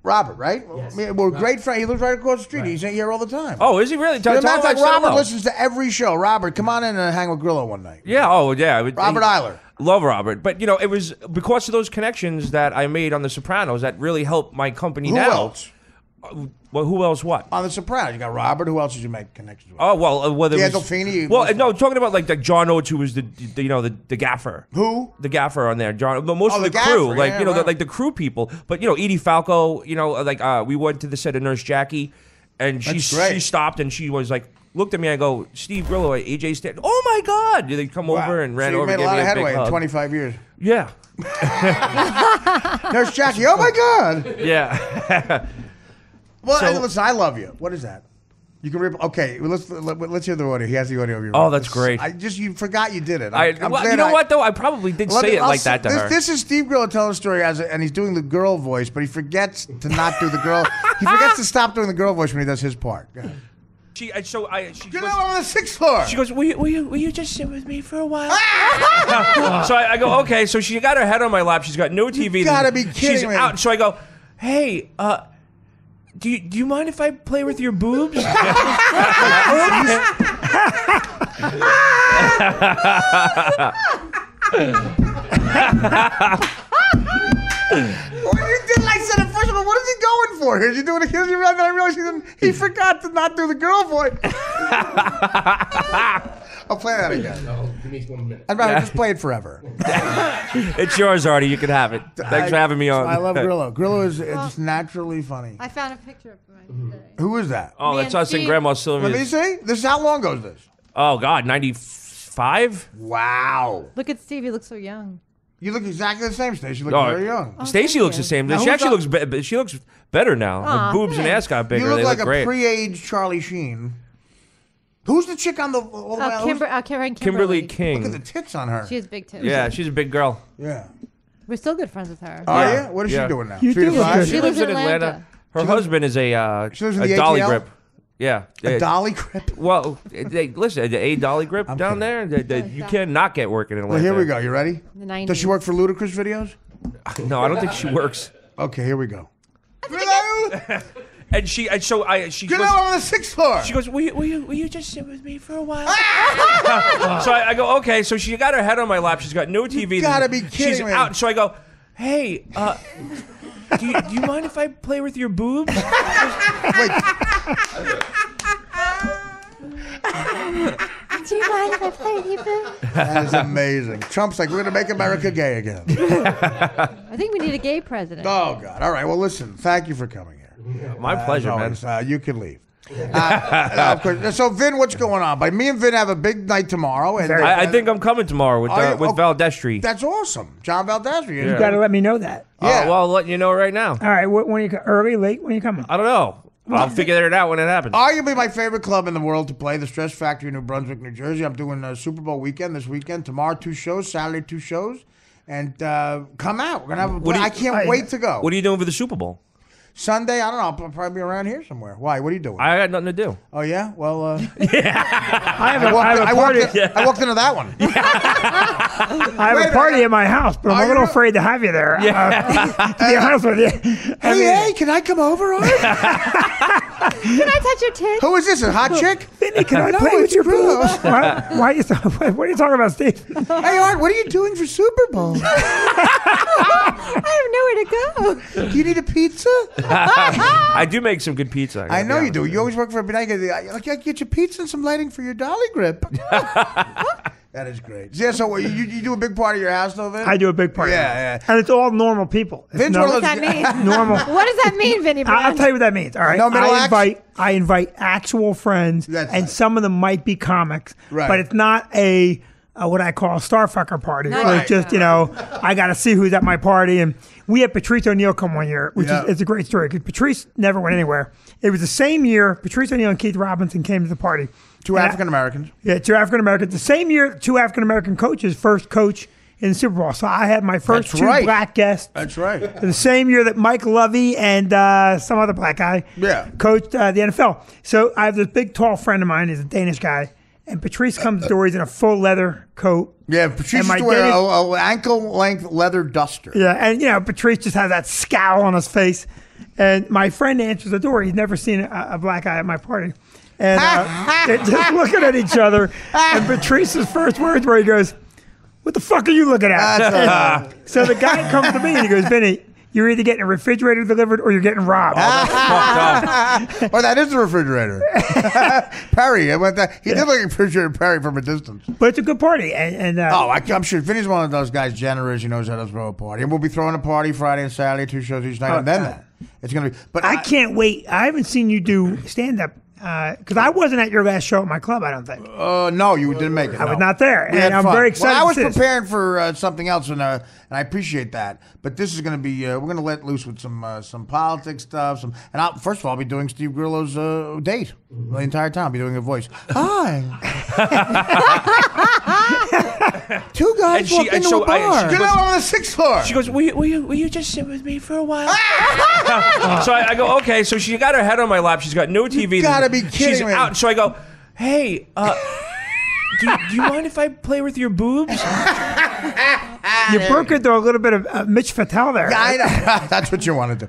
Robert, right? Yes. We're great friends. He lives right across the street. He's here all the time. Oh, is he really? As a matter of fact, Tell him Robert hello. listens to every show. Robert, come on in and hang with Grillo one night. Yeah. Oh, yeah. Robert Eiler. Love Robert, but it was because of those connections that I made on The Sopranos that really helped my company Who now. else? Well, who else? What? On The Sopranos, you got Robert. Who else did you make connections with? Oh well, whether it was, Gandolfini. well, talking about like John Oates, who was the gaffer. Who? The gaffer on there, John. Most of the the crew, gaffer, like yeah, right. like the crew people. But Edie Falco, we went to the set of Nurse Jackie, and she That's great. stopped and she was like, looked at me. I go, Steve Grillo, AJ Stanton. Oh my God! They come over and ran so you over. made a gave lot me of big headway in hug. 25 years. Yeah, Nurse Jackie. Oh my God. yeah. Well, So- listen, I love you. What is that? You can rip. Okay, well, let's hear the audio. He has the audio of your. Oh, that's great. You forgot you did it. You know what though? I probably did say it like that to her. This is Steve Grillo telling the story and he's doing the girl voice, but he forgets to not do the girl. He forgets to stop doing the girl voice when he does his part. Go ahead. She Get goes, out on the 6th floor. She goes, will you just sit with me for a while? So I go, okay. So she got her head on my lap. She's got no TV. You gotta be kidding She's me. out. So I go, hey, do you mind if I play with your boobs? What you did? I said it first of all. What is he going for? Here's you doing a kiss. Then I realized he forgot to not do the girl voice. I'll play that again. No, give me 1 minute. I'd rather just play it forever. It's yours, Artie. You can have it. Thanks for having me on. I love Grillo. Grillo is just naturally funny. I found a picture of him today. Who is that? Oh, Me that's and us and Steve. Grandma Let me Sylvia's. see. This is how long ago is this? Oh God, 95. Wow. Look at Steve. He looks so young. You look exactly the same, Stacey. You look Oh, very young. Stacy thank looks you. the same. Now, She who's actually that? looks. She looks better now. Aw, Her boobs and thanks. ass got bigger. You look They like look a great. pre-aged Charlie Sheen. Who's the chick on the? All the way- Kimberly. Kimberly Look King. at the tits on her. She has big tits. Yeah, she's a big girl. Yeah. We're still good friends with her. Are Yeah. you? What is Yeah. she doing now? You 3 to do look 5? good. She lives in Atlanta. Atlanta. Her husband is a She lives in the dolly ATL? grip. Yeah. A dolly grip. Well, listen, a dolly grip down there. You cannot get work in Atlanta. Well, here we go. You ready? The 90s. Does she work for Ludacris videos? No, I don't think she works. Okay, here we go. And she Get goes, out on the 6th floor. she goes, will you just sit with me for a while? So I go, okay. So she got her head on my lap. She's got no TV. gotta be She's kidding me. out. So I go, hey, do you mind if I play with your boobs? Wait, Do you mind if I play with you, Boo? that is amazing. Trump's like, we're going to make America gay again. I think we need a gay president. Oh, God. All right. Well, listen. Thank you for coming here. My pleasure, As man. always, you can leave. No, of course. So, Vin, what's going on? But me and Vin have a big night tomorrow. And I think I'm coming tomorrow with Are you? Valdestri. That's awesome. John Valdestri. You got to let me know that. Yeah. Well, I'll let you know right now. All right, when you early, late? When you coming? I don't know. I'll figure it out when it happens. Arguably my favorite club in the world to play, the Stress Factory in New Brunswick, New Jersey. I'm doing a Super Bowl weekend this weekend. Tomorrow, 2 shows. Saturday, 2 shows. And come out. We're gonna have. I can't wait to go. What are you doing for the Super Bowl? Sunday, I don't know. I'll probably be around here somewhere. Why? What are you doing? I got nothing to do. Oh yeah. Well. I walked into that one. I have a party at my house, but I'm a little afraid to have you there. To be honest with you. Hey, can I come over? Can I touch your tits? Who is this? A hot chick? Vinny, can I play with your boobs? What are you talking about, Steve? Hey, Art, what are you doing for Super Bowl? I have nowhere to go. Do you need a pizza? I do make some good pizza. I know you do. You always work for a big. I get you pizza and some lighting for your dolly grip. That is great. Yeah, so you do a big party at your house, though, Vin? I do a big party. Yeah. And it's all normal people. Vin's What does that mean? Normal. What does that mean, Vinny? I'll tell you what that means. All right. No middle acts? I invite actual friends, That's and right. some of them might be comics, Right. but it's not a what I call a starfucker party. Right. Where it's just I got to see who's at my party, and we had Patrice O'Neill come one year, which is it's a great story because Patrice never went anywhere. It was the same year Patrice O'Neill and Keith Robinson came to the party. 2 African Americans. Yeah, 2 African Americans. The same year, 2 African American coaches first coach in the Super Bowl. So I had my first That's 2 right. black guests. That's right. The same year that Mike Lovey and some other black guy coached the NFL. So I have this big, tall friend of mine. He's a Danish guy. And Patrice comes to the door. He's in a full leather coat. Yeah, Patrice And my used to wear Danish- a ankle-length leather duster. Yeah, and Patrice just has that scowl on his face. And my friend answers the door. He's never seen a black guy at my party. And they're just looking at each other. And Patrice's first words were, he goes, "What the fuck are you looking at?" So the guy comes to me and he goes, "Vinny, you're either getting a refrigerator delivered or you're getting robbed." Oh, that is the refrigerator. Perry. He did like a refrigerator Perry from a distance. But it's a good party. And I'm sure Vinny's one of those guys, generous. He knows how to throw a party. And we'll be throwing a party Friday and Saturday, 2 shows each night. And then that. It's going to be. But I can't wait. I haven't seen you do stand-up because I wasn't at your last show at my club, I don't think. No, you didn't make it. I was not there. We had And I'm fun. very excited Well, I was to see this. preparing for something else, and I appreciate that. But this is going to be, we're going to let loose with some politics stuff. First of all, I'll be doing Steve Grillo's date the entire time. I'll be doing a voice. Hi. 2 guys walk into a bar. Get out on the 6th floor. She goes, will you just sit with me for a while? So I go, okay. So she got her head on my lap. She's got no TV. You gotta be kidding She's me. out. So I go, hey, do you mind if I play with your boobs? You broke into a little bit of Mitch Fatale there. Yeah, I know. That's what you wanted to.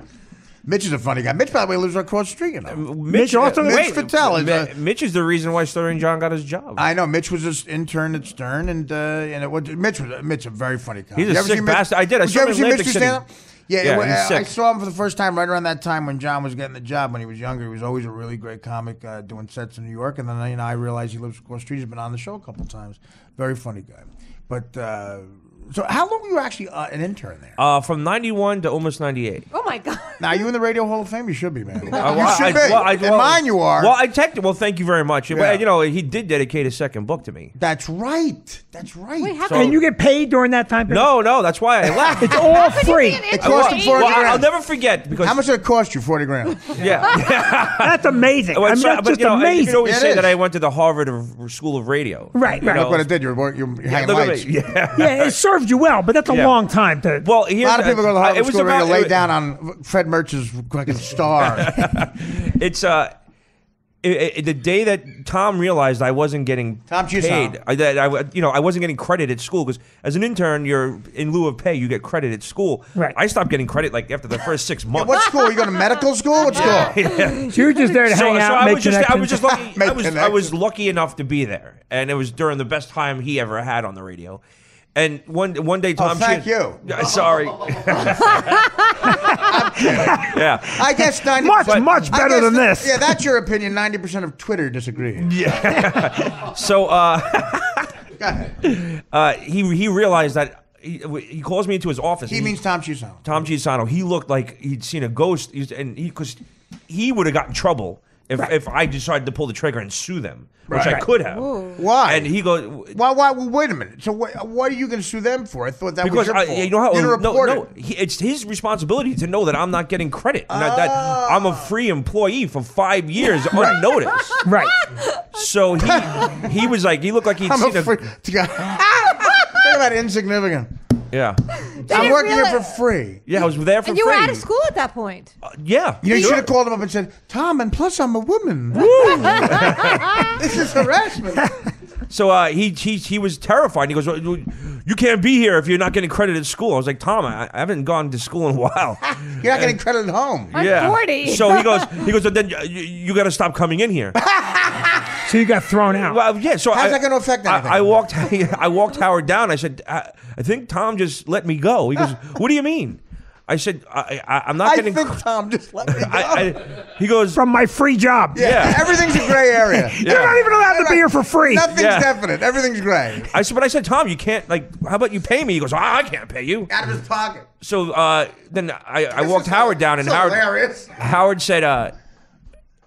Mitch is a funny guy. Mitch, by the way, lives across the street. Mitch also- Mitch Fatale is Mitch is the reason why Stuttering John got his job. I know. Mitch was his intern at Stern, and Mitch a very funny guy. He's a You ever sick see Mitch- bastard. I did. I Did saw you him ever in see Mitch Atlantic do City. stand-up? Yeah, he's I sick. saw him for the first time right around that time when John was getting the job when he was younger. He was always a really great comic doing sets in New York, and then I realized he lives across the street. He's been on the show a couple times. Very funny guy. But so how long were you actually an intern there? From 91 to almost 98. Oh my God. Now, you in the Radio Hall of Fame? You should be, man. You Well, should be. In mine, you are. Well, well, thank you very much. Yeah. But, he did dedicate a second book to me. That's right. That's right. Wait, how And you get paid during that time period? No, that's why I left. It's all free. It cost him 40 Well, grand. I'll never forget because How much did it cost you? 40 grand. yeah. That's amazing. Well, I mean, so- that's but just you amazing. always It say is. that I went to the Harvard School of Radio. Right, right. Look what it did. You're hanging Look at lights. me. Yeah. Yeah, it served you well, but that's a Yeah. long time to. Well, A lot of people go to the Harvard it was School about to lay down on Fred Merch's fucking star. It's the day that Tom realized I wasn't getting Tom Chisholm. paid, I wasn't getting credit at school because as an intern, you're in lieu of pay, you get credit at school. Right. I stopped getting credit like after the first 6 months. What school? You go to medical school? What school? So you're just there to hang out, I make was just connections. lucky. Make I was lucky enough to be there, and it was during the best time he ever had on the radio. And one day, Tom. thank you. Yeah, sorry. Yeah. I guess 90. Much I better guess than this. Yeah, that's your opinion. 90% of Twitter disagree. So Go ahead. he realized that he calls me into his office. He means Tom Chisholm. Tom Gisano. He looked like he'd seen a ghost, because he would have got in trouble if I decided to pull the trigger and sue them, which I could have. Why? And he goes, Why? Wait a minute. So what are you going to sue them for? I thought that because was your fault. you know how no. It's his responsibility to know that I'm not getting credit. That I'm a free employee for 5 years unnoticed. Right. So he was like, he looked like he'd I'm seen a free. Think about insignificant. Yeah. I'm working here for free. Yeah, I was there for And you free. were out of school at that point. Yeah. You should have called him up and said, Tom, and plus I'm a woman. This is harassment. So he was terrified. He goes, well, you can't be here if you're not getting credit at school. I was like, Tom, I haven't gone to school in a while. You're not getting credit at home. I'm 40. So he goes, so then you got to stop coming in here. So you got thrown out. Well, yeah. So how's that going to affect anything? I walked Howard down. I said, I think Tom just let me go. He goes, what do you mean? I said, I'm not getting. I think Tom just let me go. He goes, From my free job. Yeah. Everything's a gray area. You're not even allowed to be here for free. Nothing's Yeah. definite. Everything's gray. I said, Tom, you can't, how about you pay me? He goes, I can't pay you. Out of his pocket. So then I walked Howard down, and Howard said,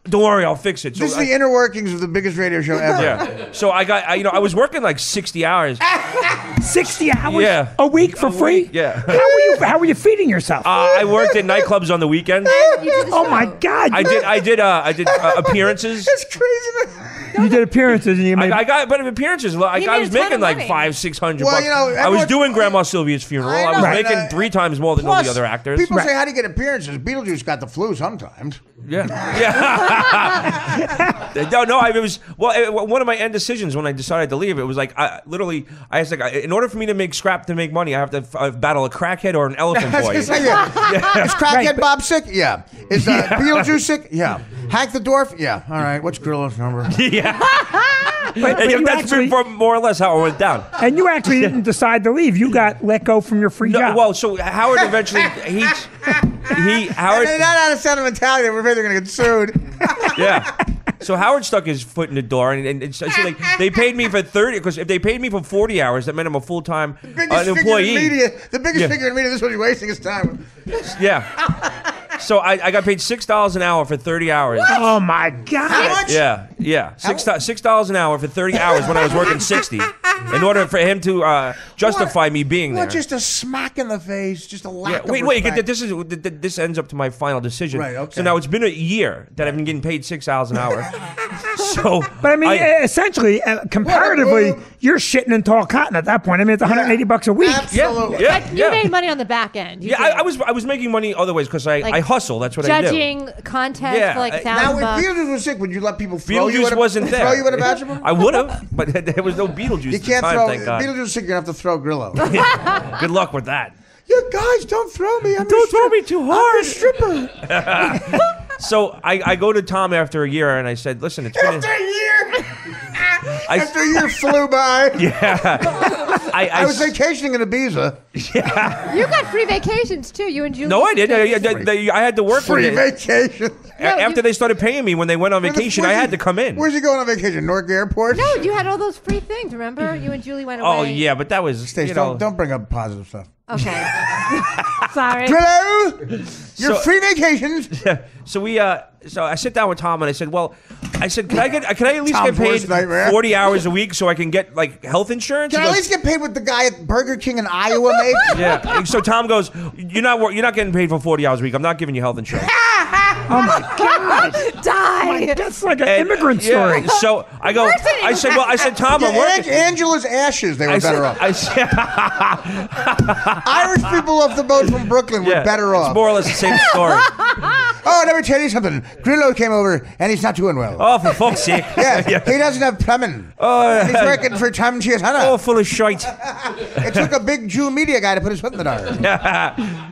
don't worry, I'll fix it. So This is the inner workings of the biggest radio show ever. Yeah. So I was working like 60 hours. 60 hours Yeah. a week for free? Yeah. How were you feeding yourself? I worked in nightclubs on the weekends. Oh my God. I did appearances. It's crazy. You did appearances and you made... I got but appearances. I made was a ton making of like money. $500-600 Well, bucks. you know, I was everyone- doing Grandma Sylvia's funeral. I I was know, making but, 3 times more than all the other actors. People say, how do you get appearances? Beetlejuice got the flu sometimes. Yeah. No. It was one of my end decisions when I decided to leave. It was like I was like, in order for me to make scrap to make money, I have to battle a crackhead or an elephant boy. Is Crackhead Bob sick? Yeah. Is Beetlejuice sick? Yeah. Hank the Dwarf? Yeah. All right. What's Grillo's number? Yeah. But you That's actually, been more or less how it went down. and you actually didn't decide to leave. You got let go from your free job. Well, so Howard eventually Howard. They're not out of sentimentality. We're afraid they're going to get sued. Yeah. So Howard stuck his foot in the door, and so they paid me for 30. Because if they paid me for 40 hours, that meant I'm a full-time employee. The biggest figure in media. This was wasting his time. Yeah. So I got paid $6 an hour for 30 hours. Oh my God. How much? Yeah. $6 an hour for 30 hours when I was working 60. In order for him to justify me being there. Not just a smack in the face, just a lack of Wait. respect. This ends up to my final decision. Right, okay. So now it's been a year that I've been getting paid $6 an hour. So, But I mean, essentially, comparatively, you're shitting in tall cotton at that point. I mean, it's $180 a week. Absolutely. Yeah. But you made money on the back end. You Yeah, did. I was making money other ways because I hustle. That's what I do. Judging contests Yeah, for like Now, $1,000 if Beetlejuice was sick, would you let people throw you Beetlejuice at a, wasn't there. throw you at a basketball? I would have, but there was no Beetlejuice You at the can't time, throw. thank God. Beetlejuice is sick, you're going to have to throw Grillo. Good luck with that. You guys, don't throw me. Don't throw me too hard. I'm a stripper. So I go to Tom after a year and I said, listen, it's been After a year. After a year flew by. I was vacationing in Ibiza. You got free vacations too. You and Julie. No, I did. I had to work for Free it. vacation. After they started paying me when they went on vacation, I had to come in. Where's he going on vacation? Newark Airport? No, you had all those free things. Remember, you and Julie went away. Oh, yeah, but that was, Stace, don't bring up positive stuff. Okay. Sorry. Grillo, your So- free vacations. So I sit down with Tom and I said, can I at least Tom's get paid worst nightmare. 40 hours a week so I can get like health insurance? Can He I at goes, least get paid what the guy at Burger King in Iowa makes? yeah. So Tom goes, you're not getting paid for 40 hours a week. I'm not giving you health insurance. Oh my God. Die. That's like an And- immigrant yeah, story. So I go, I said, Tom, I'm working. Angela's ashes, they were better off. I said, Irish people off the boat from Brooklyn were better It's off. more or less the same story. Oh, let me tell you something. Grillo came over and he's not doing well. Oh, for fuck's sake. Yeah, he doesn't have plumbing. Oh, He's working for Tom Chiatana. oh, full of shite. It took a big Jew media guy to put his foot in the door.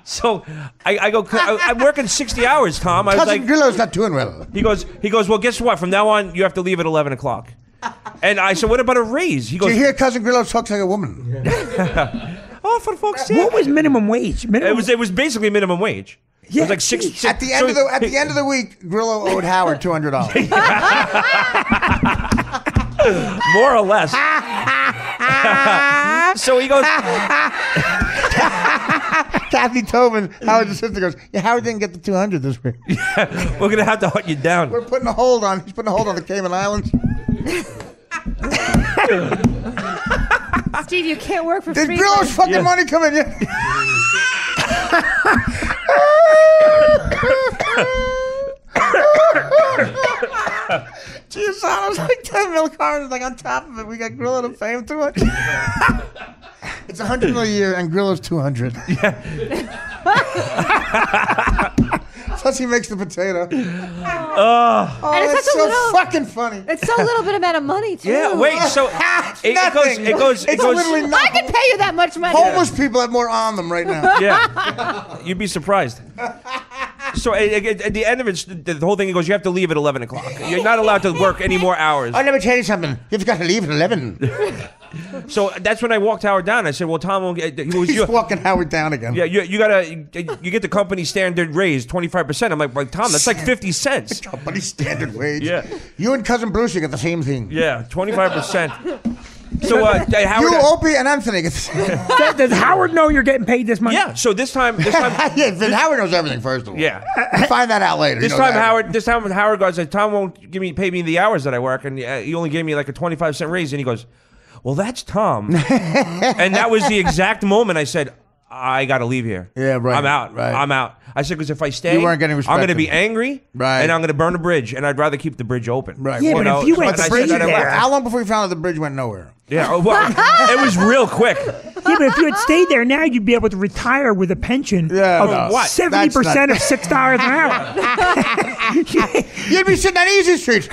So I go, I'm working 60 hours, Tom. I was Cousin like, Grillo's not doing well. he goes, well, guess what? From now on, you have to leave at 11 o'clock. And I said, what about a raise? He Do goes, you hear Cousin Grillo talks like a woman? oh, for fuck's sake. What was minimum wage? It was basically minimum wage. It was like six. At the end of the week, Grillo owed Howard $200. More or less. So he goes, Kathy Tobin, Howard's assistant, goes, yeah, Howard didn't get the 200 this week. We're gonna have to hunt you down. He's putting a hold on the Cayman Islands. Steve, you can't work for Did free. Grillo's fucking money come in yet? Giussano's like 10 mil cars, like on top of it. We got Grillo to pay him 200. It's 100 mil a year, and Grillo's 200. Yeah. Plus, he makes the potato. Oh, And it's so fucking funny. It's so little bit amount of money too. Yeah, wait. So it goes. It's literally I nothing. can pay you that much money. Homeless people have more on them right now. Yeah, you'd be surprised. So at the end of it, the whole thing goes. You have to leave at 11 o'clock. You're not allowed to work any more hours. Oh, let me tell you something. You've got to leave at 11. So that's when I walked Howard down. I said, "Well, Tom, He's walking Howard down again. Yeah, you get the company standard raise 25%." I'm like, Tom, that's like 50 cents. Company standard wage. Yeah. You and Cousin Bruce, you get the same thing. Yeah, 25%. So Howard, you, Opie, and Anthony get the same. Does Howard know you're getting paid this month? Yeah. So this time, yeah, then Howard knows everything. First of all, yeah. Find that out later. This time Howard goes, Tom won't pay me the hours that I work, and he only gave me like a 25-cent raise, and he goes, well, that's Tom. And that was the exact moment I said, I got to leave here. Yeah, right. I'm out. Right. I'm out. I said, because if I stay, You weren't getting I'm going to respected. be angry, Right. and I'm going to burn the bridge, and I'd rather keep the bridge open. Right. Yeah, but if you went and I straight said that I there- left. How long before you found out the bridge went nowhere? Yeah, well, it was real quick. Yeah, but if you had stayed there now, you'd be able to retire with a pension Yeah, of no. What? 70% of $6 an hour. You'd be sitting on Easy Street.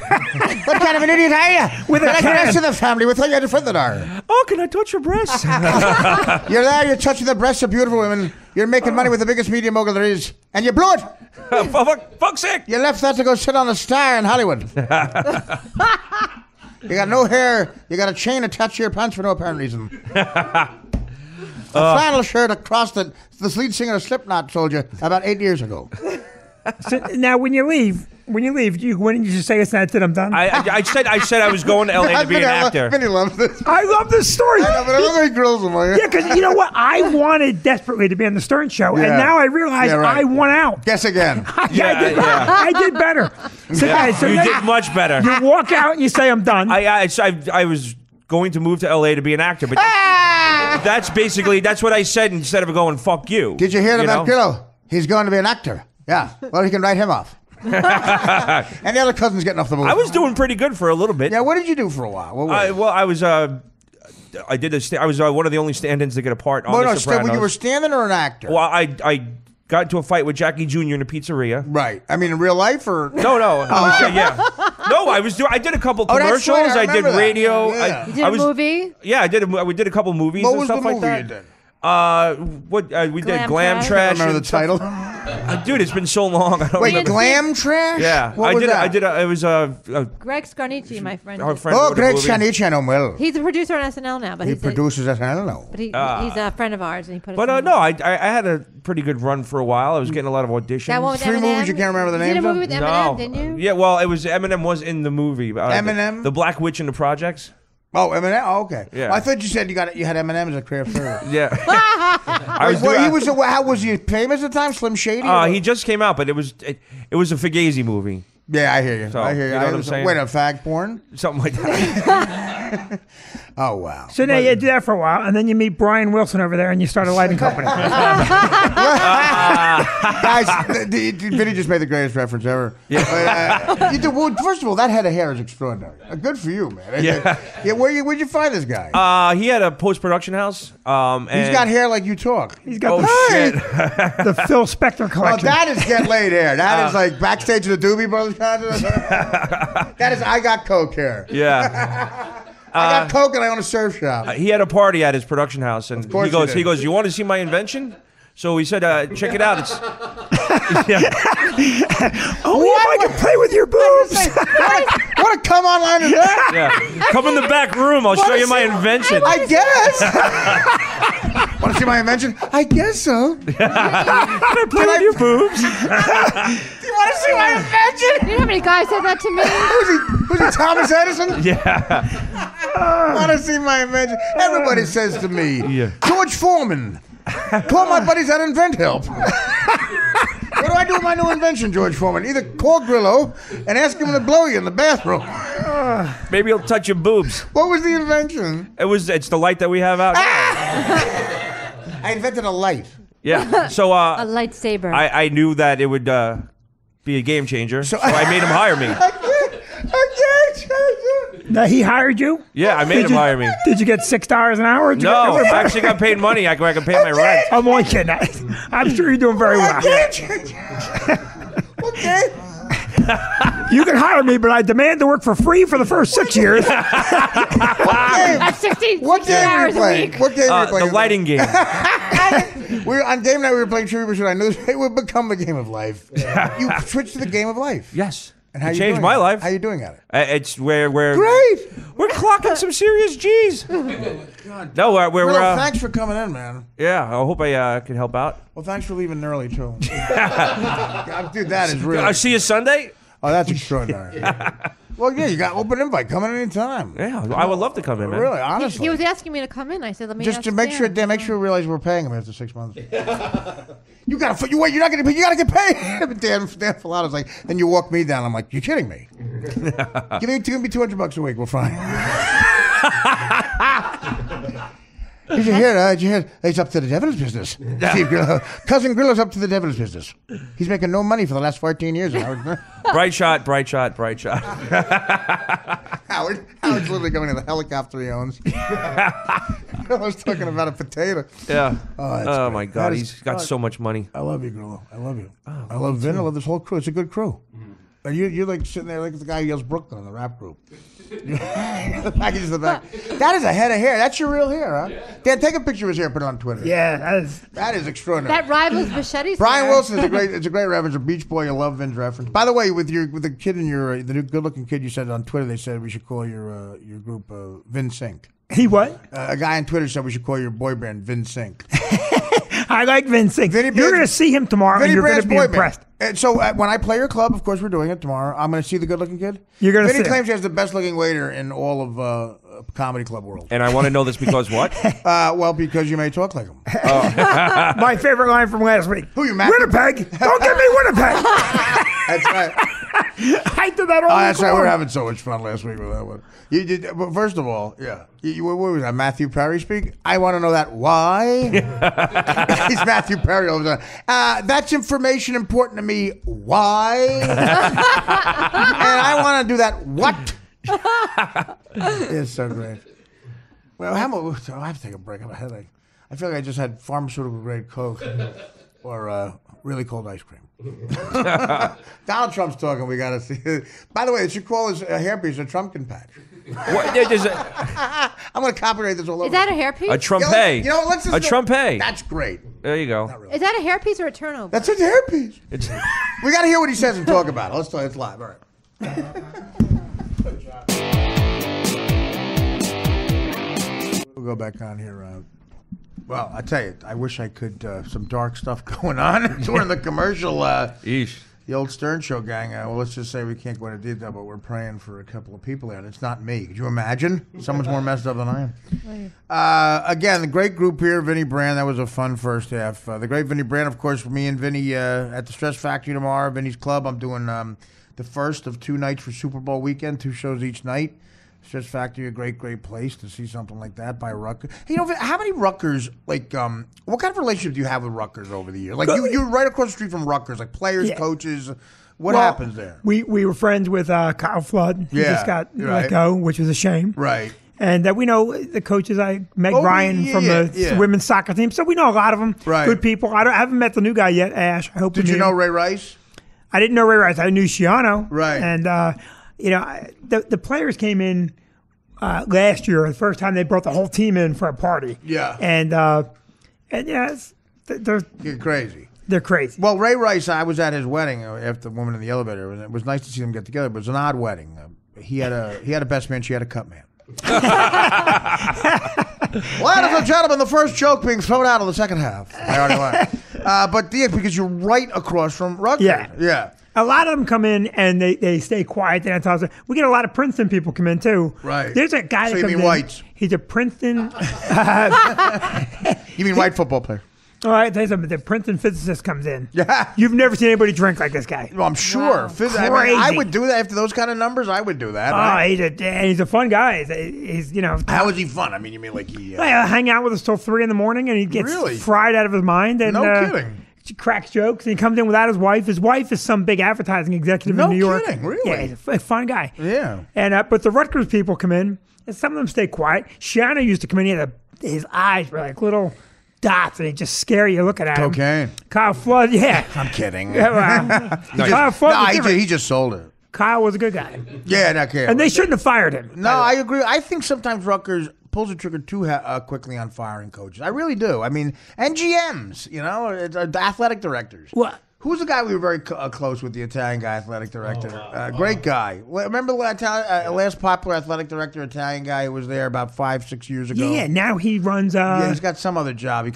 What kind of an idiot are you? With a like the can. rest of the family, with all your friends that are. Oh, can I touch your breasts? You're there, you're touching the breasts of beautiful women. You're making money with the biggest media mogul there is. And you blew it. Fuck's sake. You left that to go sit on a star in Hollywood. You got no hair. You got a chain attached to your pants for no apparent reason. A flannel shirt across the lead singer of Slipknot told you about 8 years ago. So now, when you leave, when didn't you just say, that's it, I'm done? I said I was going to LA to be an actor. Vinny loves this. I love this story. I know, but I love how he grills him. Yeah, because you know what? I wanted desperately to be on the Stern Show, and Yeah. now I realize Yeah, right. I won out. Guess again. I did better. So, guys, so You then did much better. you walk out and you say, I'm done. I was going to move to LA to be an actor, but that's what I said instead of going fuck you. Did you hear about know? Grillo? He's going to be an actor. Yeah. Well, he can write him off. And the other cousin's getting off the move. I was doing pretty good for a little bit. Yeah, what did you do for a while? What was it? Well, I was I was one of the only stand-ins to get a part on The Sopranos. You were standing or an actor? Well, I got into a fight with Jackie Jr. in a pizzeria. Right. I mean, in real life or? No. Yeah. No, I did a couple Oh, that's commercials. right, I I did remember that. radio. Yeah. You did a movie? Yeah, we did a couple movies What and was the stuff like movie that. you did? We did Glam Trash? Trash. Remember the and stuff. title? Dude, it's been so long. I don't Wait, remember. Glam Trash? Yeah, What was that? it was Greg Scarnici, my friend. our friend. Oh, wrote a Greg movie. Shanichi, I know him well. He's a producer on SNL now, but He he's produces us, I don't know. But he's a friend of ours, and he put. But us in no, I had a pretty good run for a while. I was getting a lot of auditions. That one with Three Eminem? movies you can't remember the You did names a of? movie with No. Eminem, didn't you? Yeah, well, Eminem was in the movie. Eminem? the Black Witch in the Projects. Oh, Eminem? Oh, okay. Yeah. Well, I thought you said you had Eminem as a career first. Yeah. How was he famous at the time? Slim Shady? or He what? just came out, but it was a Fugazi movie, Yeah, I hear you. So, I hear you. you know what I'm saying? Wait, a fag porn? something like that. Oh, wow. So now you do that for a while, and then you meet Brian Wilson over there, and you start a lighting company. Guys, Vinny just made the greatest reference ever. Yeah. First of all, that head of hair is extraordinary. Good for you, man. Yeah. Where'd you find this guy? He had a post-production house. And He's got hair like you talk. He's got shit. the Phil Spector Oh, collection. that is get laid hair. That is like backstage of the Doobie Brothers concert. That is I got coke hair. Yeah. I got coke and I own a surf shop. He had a party at his production house, and course he he did. goes, "You want to see my invention?" So he said, "Check it out." It's Only if I can play with your boobs. Want to come online to that? yeah. Come in the back room. I'll show you my invention. I guess. Want to see my invention? I guess so. Can I play with your boobs? You want to see my invention? You know how many guys said that to me? Who's he, Thomas Edison? Yeah. Want to see my invention? Everybody says to me, Yeah. George Foreman. Call my buddies at Invent Help. What do I do with my new invention, George Foreman? Either call Grillo and ask him to blow you in the bathroom. Maybe he'll touch your boobs. What was the invention? It's the light that we have out. I invented a light. Yeah. So A lightsaber. I knew that it would be a game changer, so I made him hire me. Now, he hired you? Yeah, I made him hire me. Did you get $6 an hour? No, I actually got paid money. I can pay my rent. I'm only kidding. I'm sure you're doing very well. Okay. You can hire me, but I demand to work for free for the first 6 years. That's 16 What game were you hours a playing? week. What game were you playing? The lighting game. On game night, we were playing Trivia Pursuit. I knew it would become a game of life. You switched to the game of life. Yes. And how It you changed doing my at it? life. How you doing at it? It's where we're Great. We're clocking some serious G's. No, we're Well, thanks for coming in, man. yeah. I hope I can help out. Well, thanks for leaving early too. Dude, that is really. I'll see you Sunday. Oh, that's extraordinary. Well, yeah, you got open invite. Come in anytime. Yeah, I would love to come in, man. Really, He honestly. was asking me to come in. I said, let me Just ask to make sure, Dan. make sure we realize we're paying him after 6 months. You gotta, you wait. You're not gonna pay. You gotta get paid. But Dan Filato's like, then you walk me down. I'm like, you're kidding me. give me $200 a week. We're fine. Did you hear? Did you hear? He's up to the devil's business. Steve Grillo. Cousin Grillo's up to the devil's business. He's making no money for the last 14 years. Bright shot, bright shot, bright shot. Howard's literally going to the helicopter he owns. I was talking about a potato. Yeah. Oh, that's Oh great. my God, That is- he's got so much money. I love you, Grillo. I love you. I love Vin. I love this whole crew. It's a good crew. You're like sitting there like the guy who yells Brooklyn in the rap group. The package in the back. That is a head of hair. That's your real hair, huh? Dan, take a picture of his hair, put it on Twitter. Yeah, That is extraordinary. That rivals Machete. Brian Wilson is it's a great reference. A Beach Boy, you love Vin's reference. By the way, with the kid in your the new good-looking kid you said on Twitter, they said we should call your group Vin Sync. He what? A guy on Twitter said we should call your boy band Vin Sync. I like Vince Singh. You're going to see him tomorrow, and you're going to be impressed. And so when I play your club, of course we're doing it tomorrow, I'm going to see the good-looking kid. You're going to see Vinny him. claims he has the best-looking waiter in all of comedy club world. And I want to know this because what? Well, because you may talk like him. My favorite line from last week. Who you, Matthew? Winnipeg. Don't give me Winnipeg. That's right. I did that all Oh, week that's right. We long. were having so much fun last week with that one. You did, but first of all, yeah. What was that? Matthew Perry speak? I want to know that. Why? He's Matthew Perry all the time. That's information important to me. Why? And I want to do that. What? It's so great. Well, I have to take a break. I have a headache. I feel like I just had pharmaceutical grade Coke or really cold ice cream. Donald Trump's talking. We got to see. By the way, they should call his hairpiece a Trumpkin patch. What, there's a I'm going to copyright this all over. Is that a hairpiece? trumpet. You know, let's just a trumpet. That's great. There you go. Is that a hairpiece or a turnover? That's his hairpiece. It's, We got to hear what he says and talk about it. It's live. All right. We'll go back on here. Well, I tell you, I wish I could some dark stuff going on during the commercial. Eesh. The old Stern Show gang. Well, let's just say we can't go into detail, but we're praying for a couple of people there, and it's not me. Could you imagine? Someone's more messed up than I am. Again, the great group here, Vinny Brand. That was a fun first half. The great Vinny Brand, of course, for me and Vinny at the Stress Factory tomorrow. Vinny's Club. I'm doing the first of 2 nights for Super Bowl weekend, 2 shows each night. Stress Factory, a great place to see something like that by Rutgers. Hey, how many Rutgers, what kind of relationship do you have with Rutgers over the years? Like, you're right across the street from Rutgers, like players, coaches. What happens there? We were friends with Kyle Flood. He just got let go, which was a shame. Right. And we know the coaches, Meg Ryan from the women's soccer team. So we know a lot of them. Right. Good people. I haven't met the new guy yet, Ash. I hope. Did you know Ray Rice? I didn't know Ray Rice. I knew Shiano. Right. And the players came in last year, the first time they brought the whole team in for a party. Yeah. And You're crazy. They're crazy. Well, Ray Rice, I was at his wedding after the woman in the elevator. And it was nice to see them get together, but it was an odd wedding. He had a best man, she had a cut man. Ladies and gentlemen, the first joke being thrown out of the second half. I already laughed. But because you're right across from Rutgers. Yeah. A lot of them come in and they stay quiet. They don't talk. We get a lot of Princeton people come in too. Right. There's a guy So that you comes mean in. whites? He's a Princeton. You mean white football player? All right, tell you something. The Princeton physicist comes in. Yeah. You've never seen anybody drink like this guy. Well, I'm sure. I Crazy. would do that after those kind of numbers. I would do that. Oh, right? he's a fun guy. He's How is he fun? I mean, you mean like he? hang out with us till 3 a.m. and he gets Really? fried out of his mind. And, No kidding. He cracks jokes and he comes in without his wife. His wife is some big advertising executive No in New York. kidding, really? Yeah, he's a fun guy. Yeah. And but the Rutgers people come in and some of them stay quiet. Shiano used to come in. He had his eyes were like little dots and it just scare you looking at him. Cocaine. Kyle Flood, yeah. I'm kidding. Yeah, Kyle Flood was different. he just sold it. Kyle was a good guy. Yeah, not care. And they shouldn't have fired him. No, I agree. I think sometimes Rutgers pulls the trigger too quickly on firing coaches. I really do. I mean, and GMs, the athletic directors. What? Who's the guy we were very close with, the Italian guy, athletic director? Great guy. Remember the last popular athletic director, Italian guy who was there about 5-6 years ago? Yeah, now he runs. Yeah, he's got some other job. He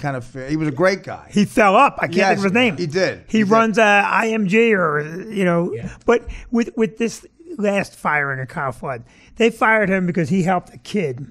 was a great guy. He fell up. I can't think of his name. He did. He runs IMG But with this last firing of Kyle Flood, they fired him because he helped a kid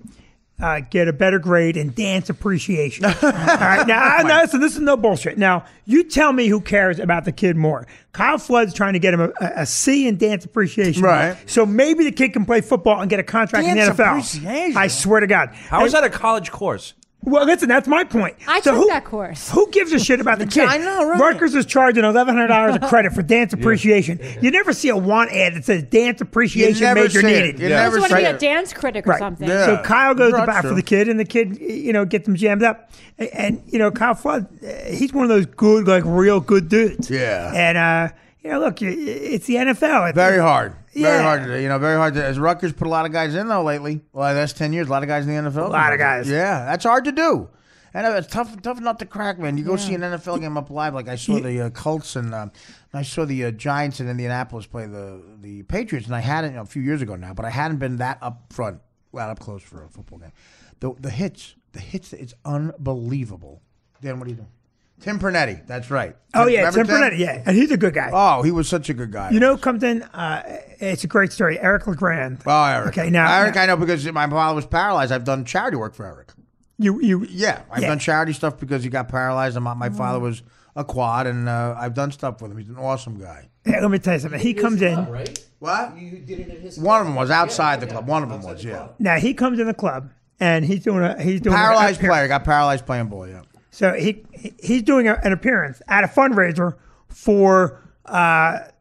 get a better grade in dance appreciation. All right, now listen, this is no bullshit. Now, you tell me who cares about the kid more. Kyle Flood's trying to get him a C in dance appreciation. Right. So maybe the kid can play football and get a contract in the NFL. Appreciation. I swear to God. How is that a college course? Well, listen, that's my point. I So took that course. Who gives a shit about the kid? I know, right? Rutgers is charging $1,100 of credit for dance appreciation. You never see a want ad that says dance appreciation never major see it. needed. You I never just want to see be a it. dance critic or Right. something. Yeah. So Kyle goes to That's bat for true. the kid, and the kid, gets him jammed up. And Kyle Flood, he's one of those good, like real good dudes. Yeah. And look, it's the NFL. Very hard. Yeah. Very hard. Very hard. As Rutgers put a lot of guys in though lately. Well, that's 10 years. A lot of guys in the NFL. A lot of guys. Yeah, that's hard to do. And it's tough nut to crack, man. You go see an NFL game up live, like I saw the Colts and I saw the Giants in Indianapolis play the Patriots, and I hadn't a few years ago now, but I hadn't been that up front, that up close for a football game. The hits, it's unbelievable. Dan, what are you doing? Tim Pernetti, that's right. Oh, yeah, Remember Tim Pernetti, yeah. And he's a good guy. Oh, he was such a good guy. Comes in, it's a great story. Eric LeGrand. Oh, Eric. Okay, now. Eric, I know because my father was paralyzed. I've done charity work for Eric. Yeah, I've done charity stuff because he got paralyzed, and my father was a quad, and I've done stuff with him. He's an awesome guy. Hey, let me tell you something. He comes in. What? You did it at his One of them was outside the club. One of them was, yeah. Now he comes in the club and he's doing Paralyzed player. Got paralyzed playing ball, yeah. So he's doing an appearance at a fundraiser for the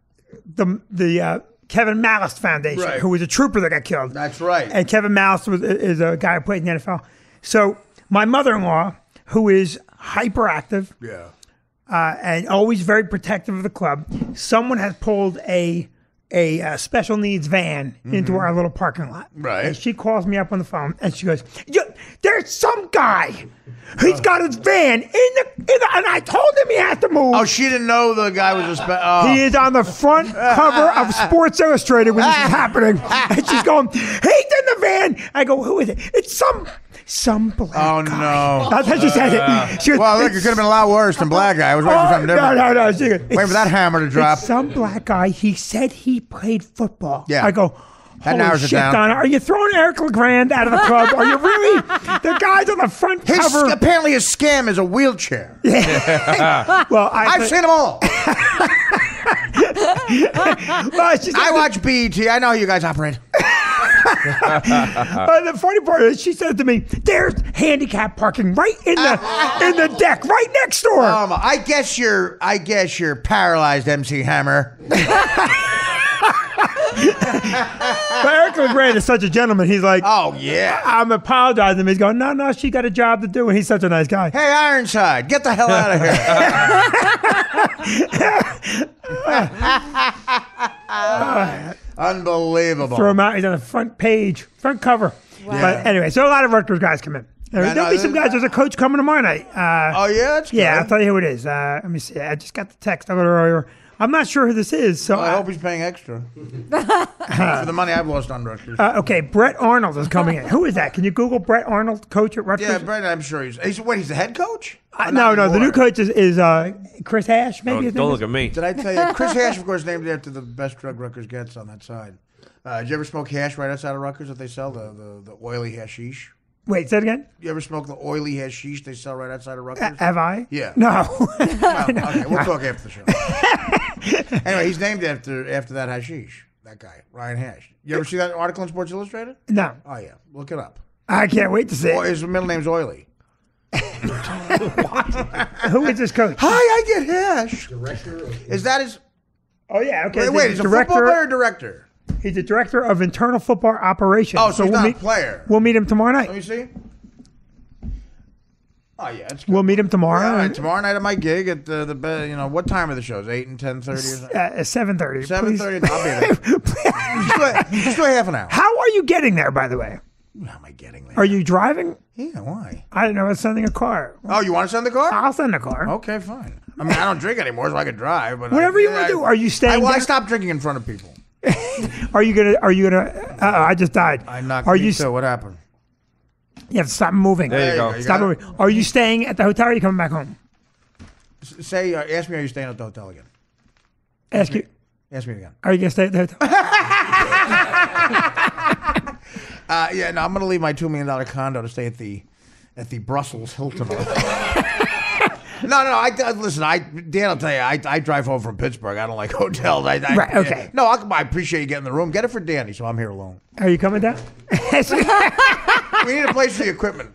Kevin Malice Foundation, Right. who was a trooper that got killed. That's right. And Kevin Malice is a guy who played in the NFL. So my mother-in-law, who is hyperactive, Yeah. and always very protective of the club, someone has pulled a special needs van into our little parking lot. Right. And she calls me up on the phone and she goes, "There's some guy. He's got his van in the and I told him he had to move. Oh, she didn't know the guy was He is on the front cover of Sports Illustrated when this is happening." And she's going, "He's in the van." I go, "Who is it?" "It's some black Oh, guy." no. That's how she said it. She goes, Well, look, it could have been a lot worse than black guy. I was waiting for something different. No. She goes, Waiting for that hammer to drop. It's some black guy. He said he played football. Yeah. I go, That "Holy narrows it shit, down." Donna, are you throwing Eric LeGrand out of the club? Are you really? The guy's on the front cover. Apparently his scam is a wheelchair. Well, I've seen them all. well, she said I watch BET. I know how you guys operate. the funny part is, she said to me, "There's handicap parking right in the deck, right next door." I guess you're paralyzed, MC Hammer. But Eric LeGrand is such a gentleman. He's like, Oh yeah. "I'm apologizing." He's going, No, she got a job to do, and he's such a nice guy. Hey Ironside, get the hell out of here. Unbelievable. Throw him out. He's on the front page, front cover. Wow. But anyway, so a lot of Rutgers guys come in. There'll be some guys. There's a coach coming tomorrow night. Oh yeah, that's good. Yeah, I'll tell you who it is. Let me see. I just got the text a little earlier. I'm not sure who this is. So I hope he's paying extra for the money I've lost on Rutgers. okay, Brett Arnold is coming in. Who is that? Can you Google Brett Arnold, coach at Rutgers? Yeah, Brent, I'm sure he's the head coach? Or No, not the new anymore? coach is Chris Hash. Maybe his name Don't is? look at me. Did I tell you? Chris Hash, of course, named after the best drug Rutgers gets on that side. Did you ever smoke hash right outside of Rutgers that they sell, the oily hashish? Wait, say it again. You ever smoke the oily hashish they sell right outside of Rutgers? Have I? Yeah. No. Well, okay, we'll talk after the show. Anyway, he's named after that hashish. That guy, Ryan Hash. You ever see that article in Sports Illustrated? No. Oh yeah, look it up. I can't wait to see it. His middle name's Oily. Who is this coach? Hi, I get hash. Is that his? Oh yeah. Okay. Wait, he's a football player or director? He's the director of internal football operations. Oh, so he's not a player. We'll meet him tomorrow night. Let me see. Oh yeah, it's good. We'll meet him tomorrow. Yeah, all right, tomorrow night at my gig at the what time are the shows? 8 and 10:30 or something? 7:30. 7:30. I'll be there. Just wait half an hour. How are you getting there, by the way? How am I getting there? Are you driving? Yeah, why? I didn't know I was sending a car. Oh, you want to send the car? I'll send a car. Okay, fine. I mean, I don't drink anymore, so I can drive. But Whatever you want to do. Are you staying? I stopped drinking in front of people. Are you gonna? I just died. I knocked. Are you? So what happened? You have to stop moving. There you go. Stop moving. Are you staying at the hotel? Or are you coming back home? Say, ask me, are you staying at the hotel again? Ask you. Ask me again. Are you gonna stay at the hotel? Yeah, no, I'm going to leave my $2 million condo to stay at the Brussels Hilton. No. Listen. Dan will tell you. I drive home from Pittsburgh. I don't like hotels. Right. Okay. No, I appreciate you getting the room. Get it for Danny, so I'm here alone. Are you coming down? We need a place for the equipment.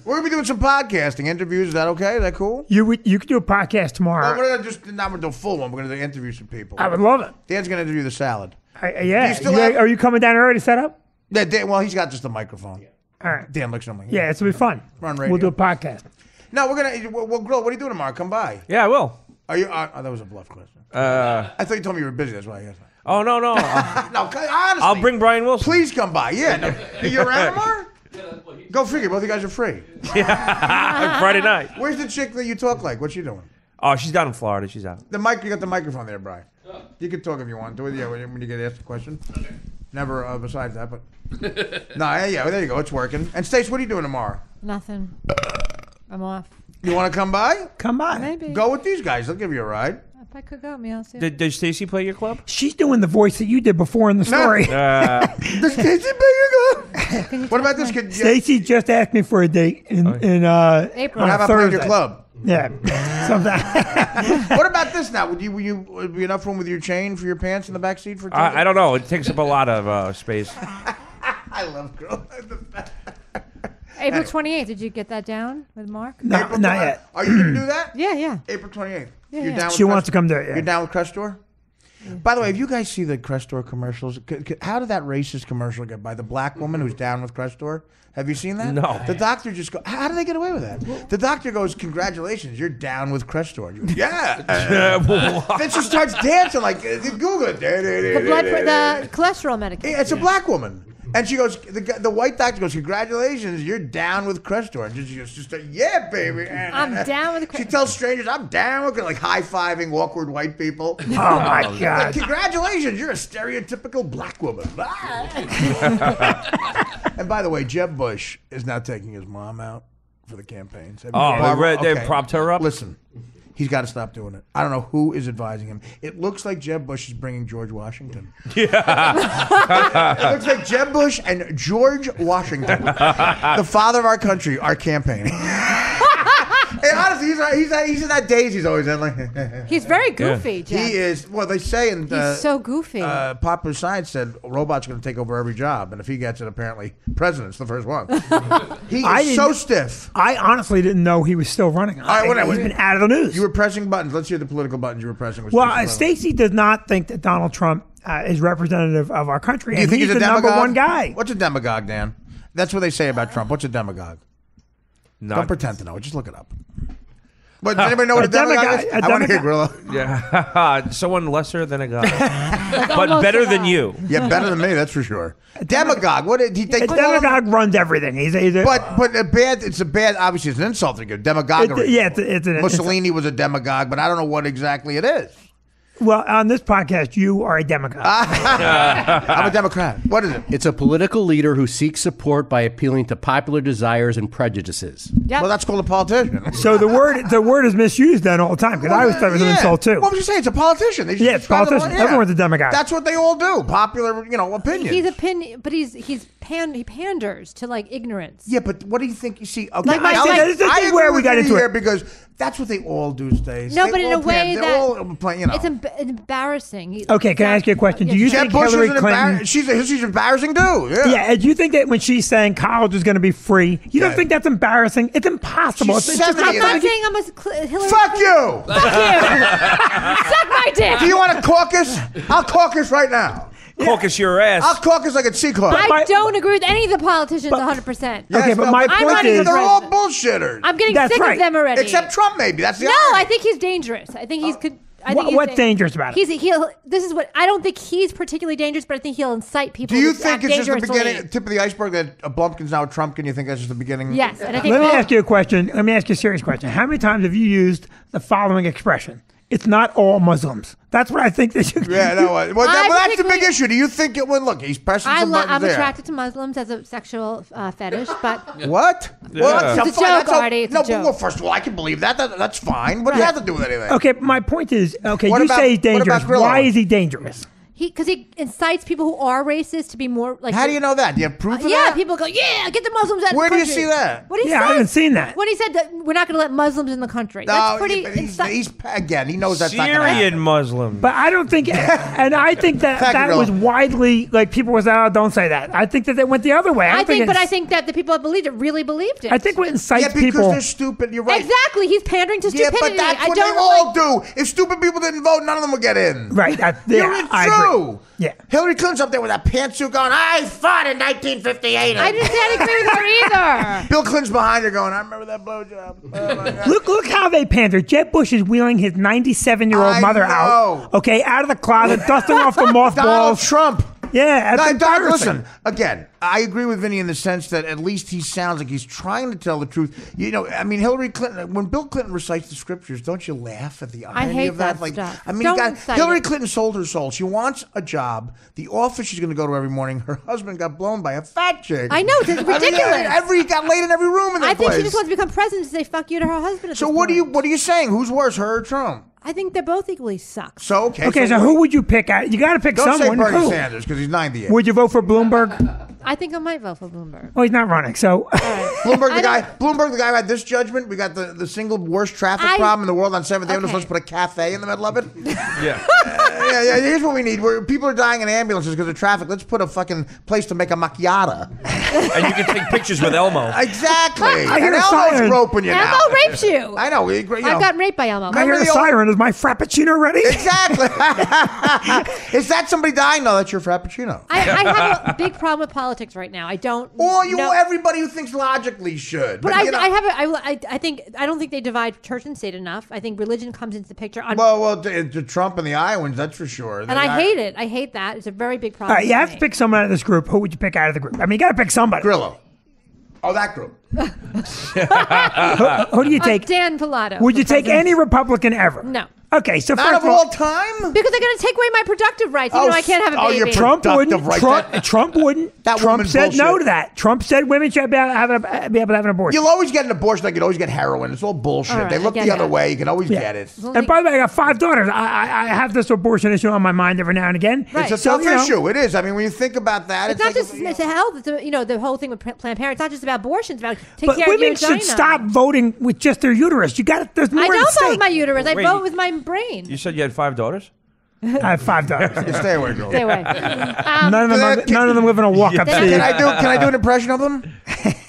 We're gonna be doing some podcasting interviews. Is that okay? Is that cool? You could do a podcast tomorrow. No, we're not gonna do a full one. We're gonna interview some people. I would love it. Dan's gonna interview the salad. Yeah. Do you still Are you coming down early to set up? Yeah, Dan, well, he's got just a microphone. All right. Dan looks at me. Yeah, it's gonna be fun. We're on radio. We'll do a podcast. No, we're gonna. Well, Grill, what are you doing tomorrow? Come by. Yeah, I will. Are you? Oh, that was a bluff question. I thought you told me you were busy. That's why I asked. Oh no. No, honestly. I'll bring Brian Wilson. Please come by. Yeah. No, you're around tomorrow? Go figure. Both of you guys are free. Friday night. Where's the chick that you talk like? What's she doing? Oh, she's down in Florida. She's out. You got the microphone there, Brian. You can talk if you want to. Yeah, when you get asked a question. Never besides that, but no, yeah, there you go. It's working. And Stace, what are you doing tomorrow? Nothing. I'm off. You want to come by? Come by. Maybe. Go with these guys. They'll give you a ride. If I could go, me, I'll see. Did Stacy play your club? She's doing the voice that you did before in the story. Does Stacy pay you go? What about this kid? Stacy just asked me for a date in April. How about playing your club? Yeah. What about this now? Would you be enough room with your chain for your pants in the back seat for? I don't know. It takes up a lot of space. I love girls. April 28th. Did you get that down with Mark? No, not yet. Are you going to do that? Yeah. April 28th. Yeah, You're yeah. down with She wants to come there. You're Yeah. down with Crestor? By the way, if you guys see the Crestor commercials, how did that racist commercial get by? The black woman who's down with Crestor? Have you seen that? No. The doctor just goes, how do they get away with that? The doctor goes, congratulations, you're down with Crestor. You go, yeah. Then she starts dancing like, Google it. The cholesterol medication. It's a black woman. And she goes, the white doctor goes, congratulations, you're down with Crestor. And she goes, yeah, baby. I'm down with Crestor. She tells strangers, I'm down with it, like high-fiving awkward white people. Oh, my God. Like, congratulations, you're a stereotypical black woman. And by the way, Jeb Bush is now taking his mom out for the campaigns. They propped her up? Listen, he's got to stop doing it. I don't know who is advising him. It looks like Jeb Bush is bringing George Washington. Yeah. It looks like Jeb Bush and George Washington, the father of our country, are campaigning. Hey, honestly, he's in that daze he's always in. Like, He's very goofy, Jeff. he is. Well, they say in He's so goofy. Popular Science said a robot's going to take over every job, and if he gets it, apparently president's the first one. He is so stiff. I honestly didn't know he was still running. All right, whatever. He's been out of the news. You were pressing buttons. Let's hear the political buttons you were pressing. Well, Stacey does not think that Donald Trump is representative of our country. Do you and think he's he's a the demagogue? number one guy. What's a demagogue, Dan? That's what they say about Trump. What's a demagogue? Don't pretend to know it. Just look it up. But does anybody know what a demagogue is? I want to hear Grillo. Yeah, someone lesser than a god, but better than you. Yeah, better than me. That's for sure. Demagogue. What did he think? A demagogue runs everything. He's a, but a bad. It's a bad. Obviously, it's an insult to give. Demagoguery. It's Mussolini was a demagogue, but I don't know what exactly it is. Well, on this podcast, you are a Democrat. I'm a Democrat. What is it? It's a political leader who seeks support by appealing to popular desires and prejudices. Well, that's called a politician. So the word is misused then all the time because I always thought it was an insult too. What would you say? It's a politician. They just Yeah, it's describe them politician. Everyone's a Democrat. That's what they all do. Popular, opinions. But he panders to like ignorance. Yeah, but what do you think? You see, okay, Like my- this is where we got into here it. because that's what they all do these days. No, They but in all a way they're that all playing, it's embarrassing. Okay, can I ask you a question? Do you Jeb think Bush Hillary is Clinton? she's embarrassing too. Yeah, and do you think that when she's saying college is going to be free, you don't think that's embarrassing? It's impossible. She's It's just 70 not I'm not saying I'm a Hillary. Fuck you! Fuck you! Suck my dick. Do you want a caucus? I'll caucus right now. Caucus your ass. I'll caucus like a Seacaucus. I don't agree with any of the politicians 100%. Okay, but my I'm point running is, for they're all president. bullshitters. I'm getting That's sick right. of them already. Except Trump, maybe. That's the No, irony. I think he's dangerous. I think he's could. I think what's dangerous about it? This is what I don't think he's particularly dangerous, but I think he'll incite people. Do you to think act it's just the dangerously. beginning, tip of the iceberg that Blumpkin's now Trump? Can you think that's just the beginning? Yes, and I think let me ask you a question. Let me ask you a serious question. How many times have you used the following expression? It's not all Muslims. That's what I think that you. Yeah, no. Well, that's the big particularly- issue. Do you think it would look? He's pressing some buttons I'm there. attracted to Muslims as a sexual fetish, but What? Well, It's a joke, Artie. It's a no, joke. well, first of all, I can believe that. That's fine. What does that have to do with anything? Okay, my point is, okay, What you about- say he's what about dangerous. Grillo? Why is he dangerous? because he incites people who are racist to be more like. How do you know that? Do you have proof of Yeah, that? people go, yeah, get the Muslims out of Where the do you country. see that? What he Yeah, I said. haven't seen that. When he said that we're not going to let Muslims in the country. No, That's pretty. but he's again. He knows that's not going to Syrian happen. Muslim. But I don't think, and I think that Thank you, that Grillo. was widely, like, people was, oh, don't say that. I think that they went the other way. I think, but I it's- think that the people that believed it really believed it. I think what incites Yeah, because people. they're stupid. You're right. Exactly. He's pandering to Yeah, stupidity. but that's I what don't they all do. If stupid people didn't vote, none of them would get in. Right. Yeah, Yeah, it's I true. agree. Yeah. Hillary Clinton's up there with that pantsuit going, I fought in 1958. I didn't say I agree with her either. Bill Clinton's behind her going, I remember that blowjob. Oh, my God. Look how they pander. Jeb Bush is wheeling his 97-year-old I mother know. out. Okay, out of the closet, dusting off the Donald mothballs. Trump. Yeah, that's embarrassing. Listen, again, I agree with Vinny in the sense that at least he sounds like he's trying to tell the truth. You know, I mean, Hillary Clinton, when Bill Clinton recites the scriptures, don't you laugh at the irony hate of that? that stuff. I mean, Don't God, incite Hillary it. Clinton sold her soul. She wants a job. The office she's going to go to every morning, her husband got blown by a fat chick. I know, it's ridiculous. He got laid in every room in that I think place. she just wants to become president to say fuck you to her husband. At So this what point. are you saying? Who's worse, her or Trump? I think they're both equally suck. So okay. Okay, so who would you pick out? You got to pick Don't someone. say Bernie Who? Sanders because he's 98. Would you vote for Bloomberg? I think I might vote for Bloomberg. Oh, he's not running. So Bloomberg, I the guy who had this judgment. We got the single worst traffic I- problem in the world on 7th Avenue. Okay. Let's put a cafe in the middle of it. Yeah. Yeah. Here's what we need: where people are dying in ambulances because of traffic. Let's put a fucking place to make a macchiata. And you can take pictures with Elmo. Exactly. I hear and a Elmo's siren. groping you now. Elmo raped you. I know. You know. I've gotten raped by Elmo. I hear the the old- siren. Is my frappuccino ready? Exactly. Is that somebody dying? No, that's your frappuccino. I have a big problem with politics right now. I don't. Or you, know- everybody who thinks logically should. But you know- I don't think they divide church and state enough. I think religion comes into the picture. Well, to Trump and the Iowans, that's for sure. And I hate it. I hate that. It's a very big All problem. right, you for have to me. pick someone out of this group. Who would you pick out of the group? I mean, you got to pick somebody. Grillo. Oh, that group. Who do you take? Dan Pilato. Would you for take president. any Republican ever? No. Okay, so Not first of of all, all time? Because they're going to take away my productive rights. You Oh, know, I can't have a oh, baby. you're Trump productive wouldn't. right Trump, there. Trump wouldn't. That Trump woman's said no bullshit. to that. Trump said women should be able to have an abortion. You'll always get an abortion like you'd always get heroin. It's all bullshit. All right, They look I get the other it. way. You can always Yeah. get it. And by the way, I got 5 daughters. I have this abortion issue on my mind every now and again. Right. It's a So, tough you know, issue. It is. I mean, when you think about that, It's not like just it's health. It's the whole thing with Planned Parenthood. It's not just about abortion. It's about taking But care of your women vagina. should stop voting with just their uterus. You got it. There's more I at don't vote stake. with my uterus. I Wait, vote with my brain. You said you had 5 daughters? I have 5 daughters. Stay away, girl. Stay away. None of them live in a walk-up Yeah. Steve. Can I do an impression of them?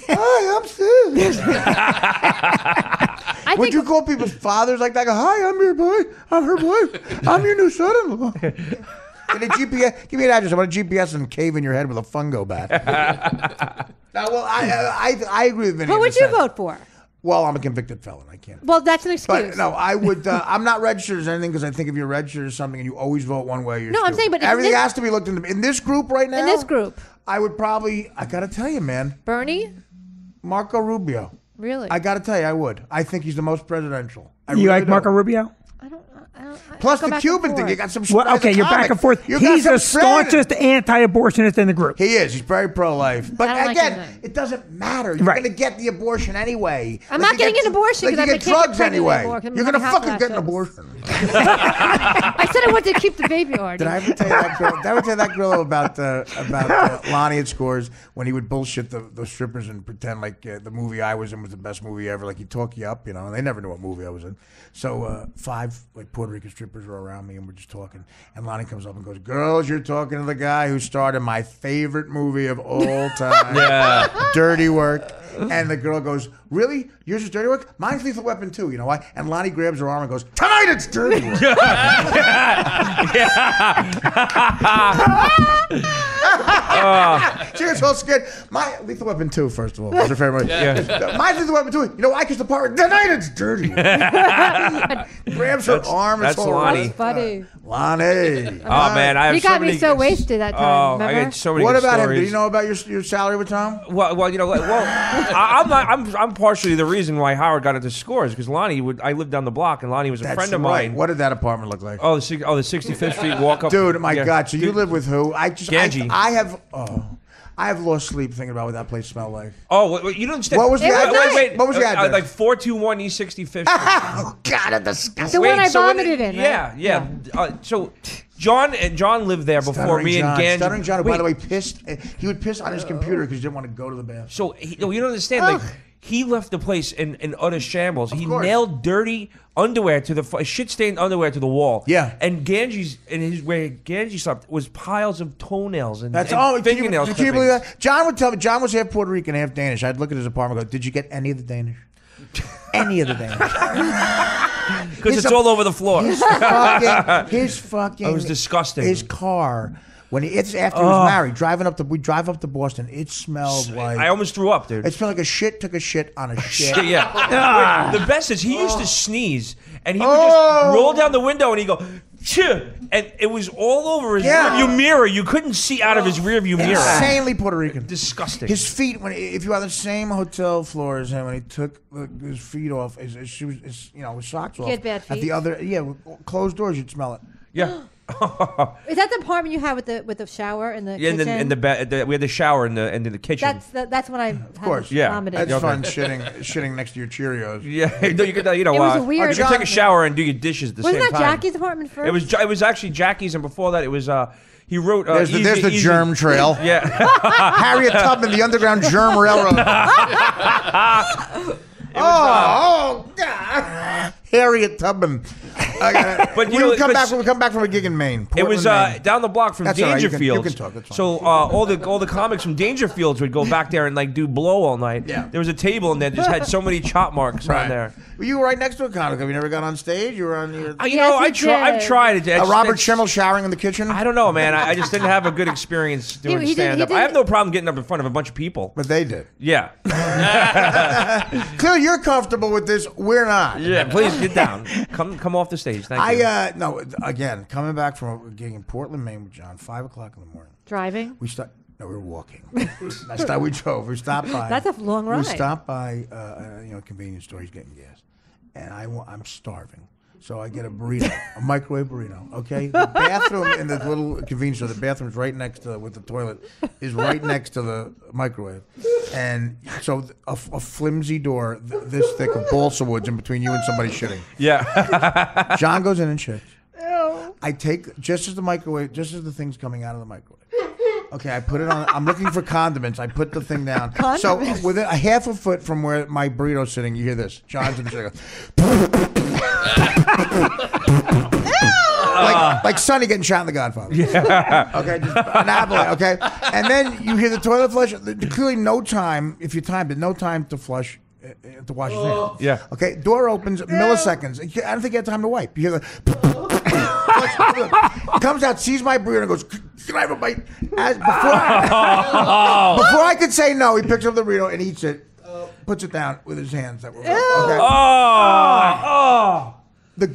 Hi, I'm Steve. I Would think you call people's fathers like that? Go, hi, I'm your boy. I'm her boy. I'm your new son-in-law. Give me an address. I want a GPS and cave in your head with a fungo bat. Now, well, I agree with Vinny. who in would the you sense- vote for? Well, I'm a convicted felon. I can't. Well, that's an excuse. But no, I would. I'm not registered as anything because I think if you're registered as something and you always vote one way, you're No, I'm stupid. saying, but in everything this- has to be looked into. In this group right now, In this group, I would probably. I gotta tell you, man, Bernie. Marco Rubio. Really? I gotta tell you, I would. I think he's the most presidential. I You really like do. Marco Rubio? I don't Plus go the back Cuban and thing. You forth. got some. Well, okay, you're back and forth. You got He's some the friends. staunchest anti-abortionist in the group. He is. He's very pro-life. But I don't like again, him. it doesn't matter. You're Right. going to get the abortion anyway. I'm Like not you getting get- an abortion like because you I get can't drugs get pregnant anyway. anymore 'cause I'm You're going to having fucking get an flashes. abortion. I said I wanted to keep the baby already. Did I ever tell you that girl? Did I ever tell that girl about Lonnie at Scores when he would bullshit the strippers and pretend like the movie I was in was the best movie ever? Like he'd talk you up, and they never knew what movie I was in. So 5 like Puerto Rican strippers were around me and we're just talking. And Lonnie comes up and goes, "Girls, you're talking to the guy who starred in my favorite movie of all time, Dirty Work." And the girl goes, "Really? Yours is Dirty Work? Mine's Lethal Weapon too. You know why?" And Lonnie grabs her arm and goes, "Tonight it's Dirty Work." She gets all scared. My Lethal Weapon 2, first of all, was her favorite movie. Mine's Lethal Weapon 2. You know why? Because the part tonight it's Dirty Work. Grabs her arm. That's all Lonnie. Funny. Lonnie. Oh man, I have You got so many, me so wasted that time. Oh, I remember? got so many. What good about him? stories. Do you know about your salary with Tom? Well, you know, I'm not. I'm partially the reason why Howard got into Scores because Lonnie would. I lived down the block and Lonnie was a friend of right. mine. What did that apartment look like? Oh, the 65th Street walk up. Dude, my Yeah. God. So you Dude, live with who? Ganji. I have lost sleep thinking about what that place smelled like. Oh, wait, you don't understand. What was the address? Wait, What was the address? Like 421 East 65th Street. Oh, God, that's disgusting. The one I so when vomited in, right? Yeah. So John lived there before me and Ganji. Stuttering John, who, by Wait, the way, pissed. He would piss on his computer because he didn't want to go to the bathroom. So you don't understand. Like he left the place in utter shambles. He course. nailed dirty underwear to the shit stained underwear to the wall. Yeah. And Ganji's where Ganji slept was piles of toenails and, That's and all. fingernails. Can you believe that? John would tell me. John was half Puerto Rican, half Danish. I'd look at his apartment and go, "Did you get any of the Danish? Any of the Danish?" Because it's all over the floor. His fucking. It was disgusting. His car. It's after he was married, we drive up to Boston. It smelled like. I almost threw up, dude. It smelled like a shit took a shit on a shit. Yeah. Wait, the best is he used to sneeze and he would just roll down the window and he'd go, "Chih," and it was all over his rearview mirror. You couldn't see out of his rearview mirror. Insanely Puerto Rican. Disgusting. His feet, if you were on the same hotel floor as him, when he took his feet off, his socks off. He had bad At feet? the other, with closed doors, you'd smell it. Yeah. Is that the apartment you had with the shower and the Yeah, kitchen? in the bed, we had the shower in the kitchen. That's when I of course. vomited. That's fun shitting next to your Cheerios. Yeah, no, you could, It was weird. you could take a shower and do your dishes at the Wasn't same that time. Jackie's apartment first? It was actually Jackie's, and before that, it was he wrote. There's the Easy- germ trail. Yeah, Harriet Tubman, the Underground Germ Railroad. God. Harriet Tubman. But we would come back from a gig in Maine. It was Portland, Maine. down the block from That's all right, you Dangerfields. can talk, that's fine. So all the comics from Dangerfields would go back there and like do blow all night. Yeah. There was a table in there that just had so many chop marks on there. Well, you were right next to a comic. Have you never got on stage? You were on your. You know, I've tried it. Robert Schimmel showering in the kitchen. I don't know, man. I just didn't have a good experience doing he did- stand up. he did- I have no problem getting up in front of a bunch of people. But they did. Yeah. Clearly, you're comfortable with this. We're not. Yeah. Please get down. Come off the stage. Thank you. No, again, coming back from a gig in Portland, Maine with John, 5:00 in the morning. Driving? No, we were walking. That's how we drove. We stopped by. That's a long ride. We stopped by, a convenience store. He's getting gas, and I'm starving. So I get a burrito, a microwave burrito. Okay, the bathroom in the little convenience store. The bathroom's right next to with the toilet is right next to the microwave, and so a flimsy door this thick of balsa woods in between you and somebody shitting. Yeah. John goes in and shits. I take just as the thing's coming out of the microwave. Okay, I put it on. I'm looking for condiments. I put the thing down. So within a half a foot from where my burrito's sitting, you hear this. John's in the shit. Like Sonny getting shot in The Godfather. Yeah. Okay, just an avalanche. Okay, and then you hear the toilet flush. Clearly, no time. If you timed it, no time to flush. To wash his hands. Yeah. Okay, door opens, milliseconds. I don't think you had time to wipe. You hear the. Comes out, sees my burrito, and goes, "Can I have a bite?" Before I could say no, he picks up the burrito and eats it, puts it down with his hands. That were okay. The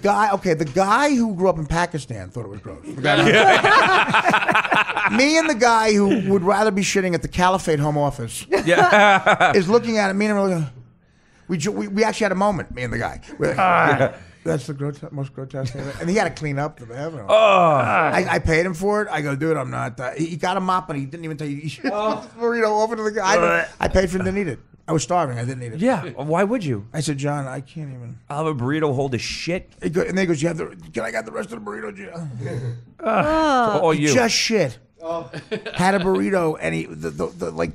guy who grew up in Pakistan thought it was gross. The guy me and the guy who would rather be shitting at the Caliphate home office is looking at it. Me and him, we actually had a moment, me and the guy. We're like, That's the most grotesque thing. And he had to clean up the bathroom. Oh, I paid him for it. I go, dude, I'm not. He got a mop, but he didn't even tell you. Burrito over to the guy. I paid for him to eat it. I was starving. I didn't eat it. yeah. Why would you? I said, John, I can't even. I'll have a burrito hold of shit. And then he goes, can I get the rest of the burrito, John? Oh, you. Just shit. Had a burrito, and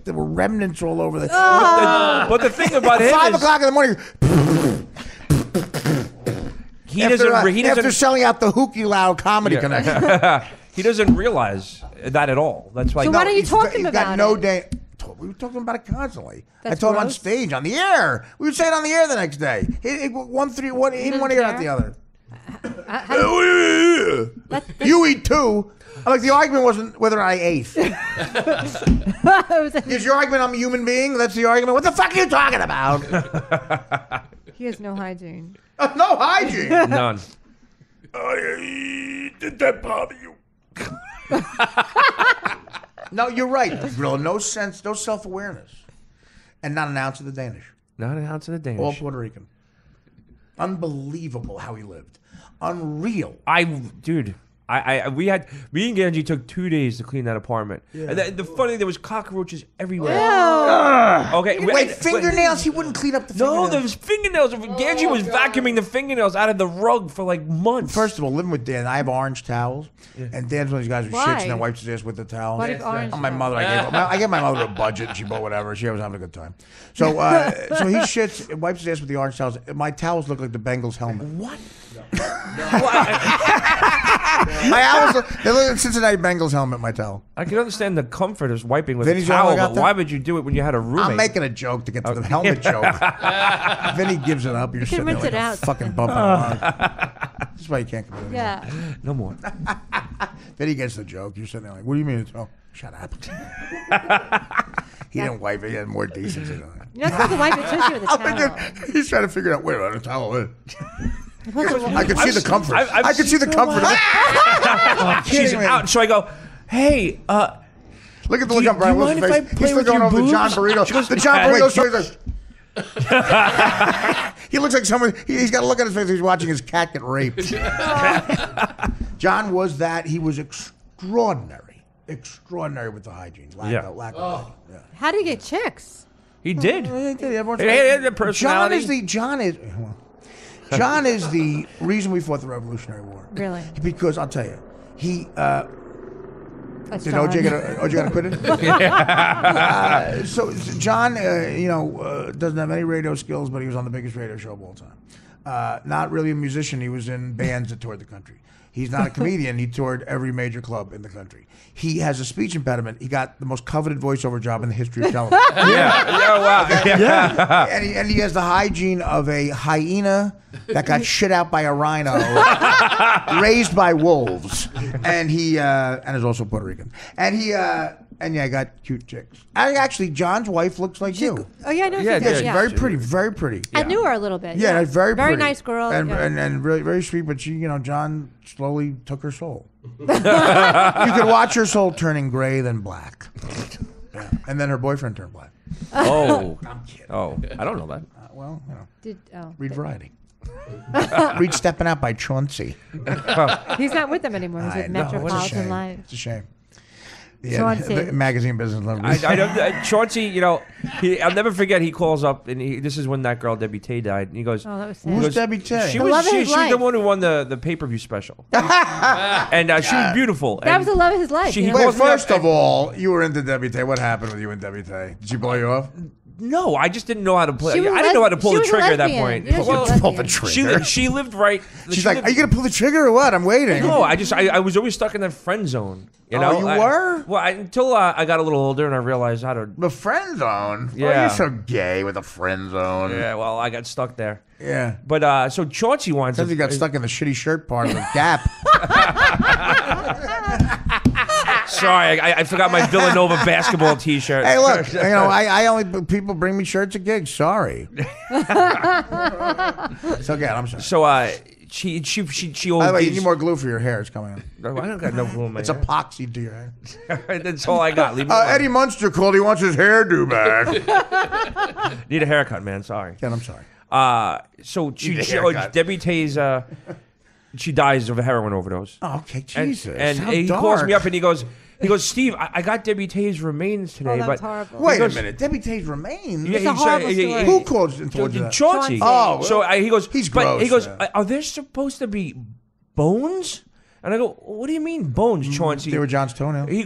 there were remnants all over the. But the thing about him 5 is o'clock in the morning. After selling out the Hookie Loud Comedy Connection. He doesn't realize that at all. That's why. So why don't you talk to him about got no it? day. We were talking about it constantly. That's I told him on gross. stage, on the air. We would say it on the air the next day. One ear out the other. You eat too. Like the argument wasn't whether I ate. Is your argument I'm a human being? That's the argument. What the fuck are you talking about? He has no hygiene. No hygiene. None. Did that bother you? No, you're right, Grillo. No sense, no self-awareness, and not an ounce of the Danish. Not an ounce of the Danish. All Puerto Rican. Unbelievable how he lived. Unreal. Dude. Me and Ganji took 2 days to clean that apartment. Yeah. And the funny thing, there was cockroaches everywhere. Okay, wait, fingernails? He wouldn't clean up the fingernails. No, there was fingernails. Ganji was vacuuming the fingernails out of the rug for like months. First of all, living with Dan, I have orange towels, and Dan's one of these guys who shits and then wipes his ass with the towels. Why do you have orange My mother, I gave my mother a budget, and she bought whatever. She was having a good time. So, so he shits and wipes his ass with the orange towels. My towels look like the Bengals helmet. What? My towels, they look like Cincinnati Bengals helmet. My towel. I can understand the comfort of wiping with Vinny's a towel, all I got but there? why would you do it when you had a roommate? I'm making a joke to get to the helmet joke. Vinny gives it up. You're sitting there rinse like it a out. fucking bump in the lung. This is why you can't come in. Yeah. No more. Vinny gets the joke. You're sitting there like, what do you mean it's oh, shut up. He didn't wipe it. He had more decency than that. You're not supposed to wipe your tissue with a towel. He's trying to figure out where the towel is. You're supposed to- I can see the comfort. I can see the comfort. She's out, so I go, hey, Look at the look on Brian do you Wilson's mind if I face. play He's still with going your over the boobs? John Burrito. The John Burrito story is like, he looks like someone, he's got a look on his face. He's watching his cat get raped. John was that. He was extraordinary with the hygiene. Lack of hygiene. Yeah. How do you get chicks? he did. Hey, He had the personality. John is the reason we fought the Revolutionary War. Really? Because I'll tell you, he That's did John. OJ got acquitted? So John, doesn't have any radio skills, but he was on the biggest radio show of all time. Not really a musician. He was in bands that toured the country. He's not a comedian. He toured every major club in the country. He has a speech impediment. He got the most coveted voiceover job in the history of television. Wow. Yeah. And he has the hygiene of a hyena that got shit out by a rhino, raised by wolves, and he and is also Puerto Rican. And he got cute chicks. Actually, John's wife looks like you. Oh yeah, I know. Yeah, she yeah, did, She's very pretty, very pretty. I knew her a little bit. Yeah, very pretty. Very nice girl. And, yeah. and really very sweet, but she, John slowly took her soul. You could watch her soul turning gray, then black. Yeah. And then her boyfriend turned black. Oh. I'm kidding. Oh, I don't know that. Read Variety. Read Stepping Out by Chauncey. He's not with them anymore. He's I with know, it's a Metropolitan shame. Live. It's a shame. Chauncey. The magazine business loved me. I know Chauncey, I'll never forget. He calls up, and this is when that girl Debbie Tay died, and he goes, Oh, that was sad. Who's goes, Debbie Tay? She The was love of his she's the life. one who won the pay-per-view special, and she was beautiful. That was the love of his life. She- you know? he Wait, calls me up first of all, you were into Debbie Tay. What happened with you and Debbie Tay? Did she blow you off? No, I just didn't know how to play. She was I didn't know how to pull she the was a trigger at that lesbian. point. You know, she was a Pull the lesbian. trigger. She lived right. She's she like, lived- are you going to pull the trigger or what? I'm waiting. No, I was always stuck in that friend zone. You know, you were? Until I got a little older and I realized how to. The friend zone? Oh, Yeah. you're so gay with the friend zone. Yeah, well, I got stuck there. Yeah. But so Chauncey wants. Because he got stuck in the shitty shirt part of the Gap. Sorry, I forgot my Villanova basketball T-shirt. Hey, look, I only people bring me shirts at gigs. Sorry. It's okay. I'm sorry. So she By the way, you always. need more glue for your hair. It's coming in. I don't got no glue in my It's hair. epoxy to your hair. That's all I got. Leave me alone. Eddie Munster called. He wants his hairdo back. Need a haircut, man. Sorry. Ken, I'm sorry. So haircut. Debbie Tay's, she dies of a heroin overdose. Oh, okay, Jesus. And How he dark. calls me up and he goes, Steve, I got Debbie Tay's remains today, that but was horrible. Wait goes- a minute. Debbie Tay's remains? Yeah, It's a horrible story. Who called and told you that? Chauncey. Oh, So he goes, he's but gross, he goes, yeah. are there supposed to be bones? And I go, what do you mean bones, Chauncey? They were John's toenails. He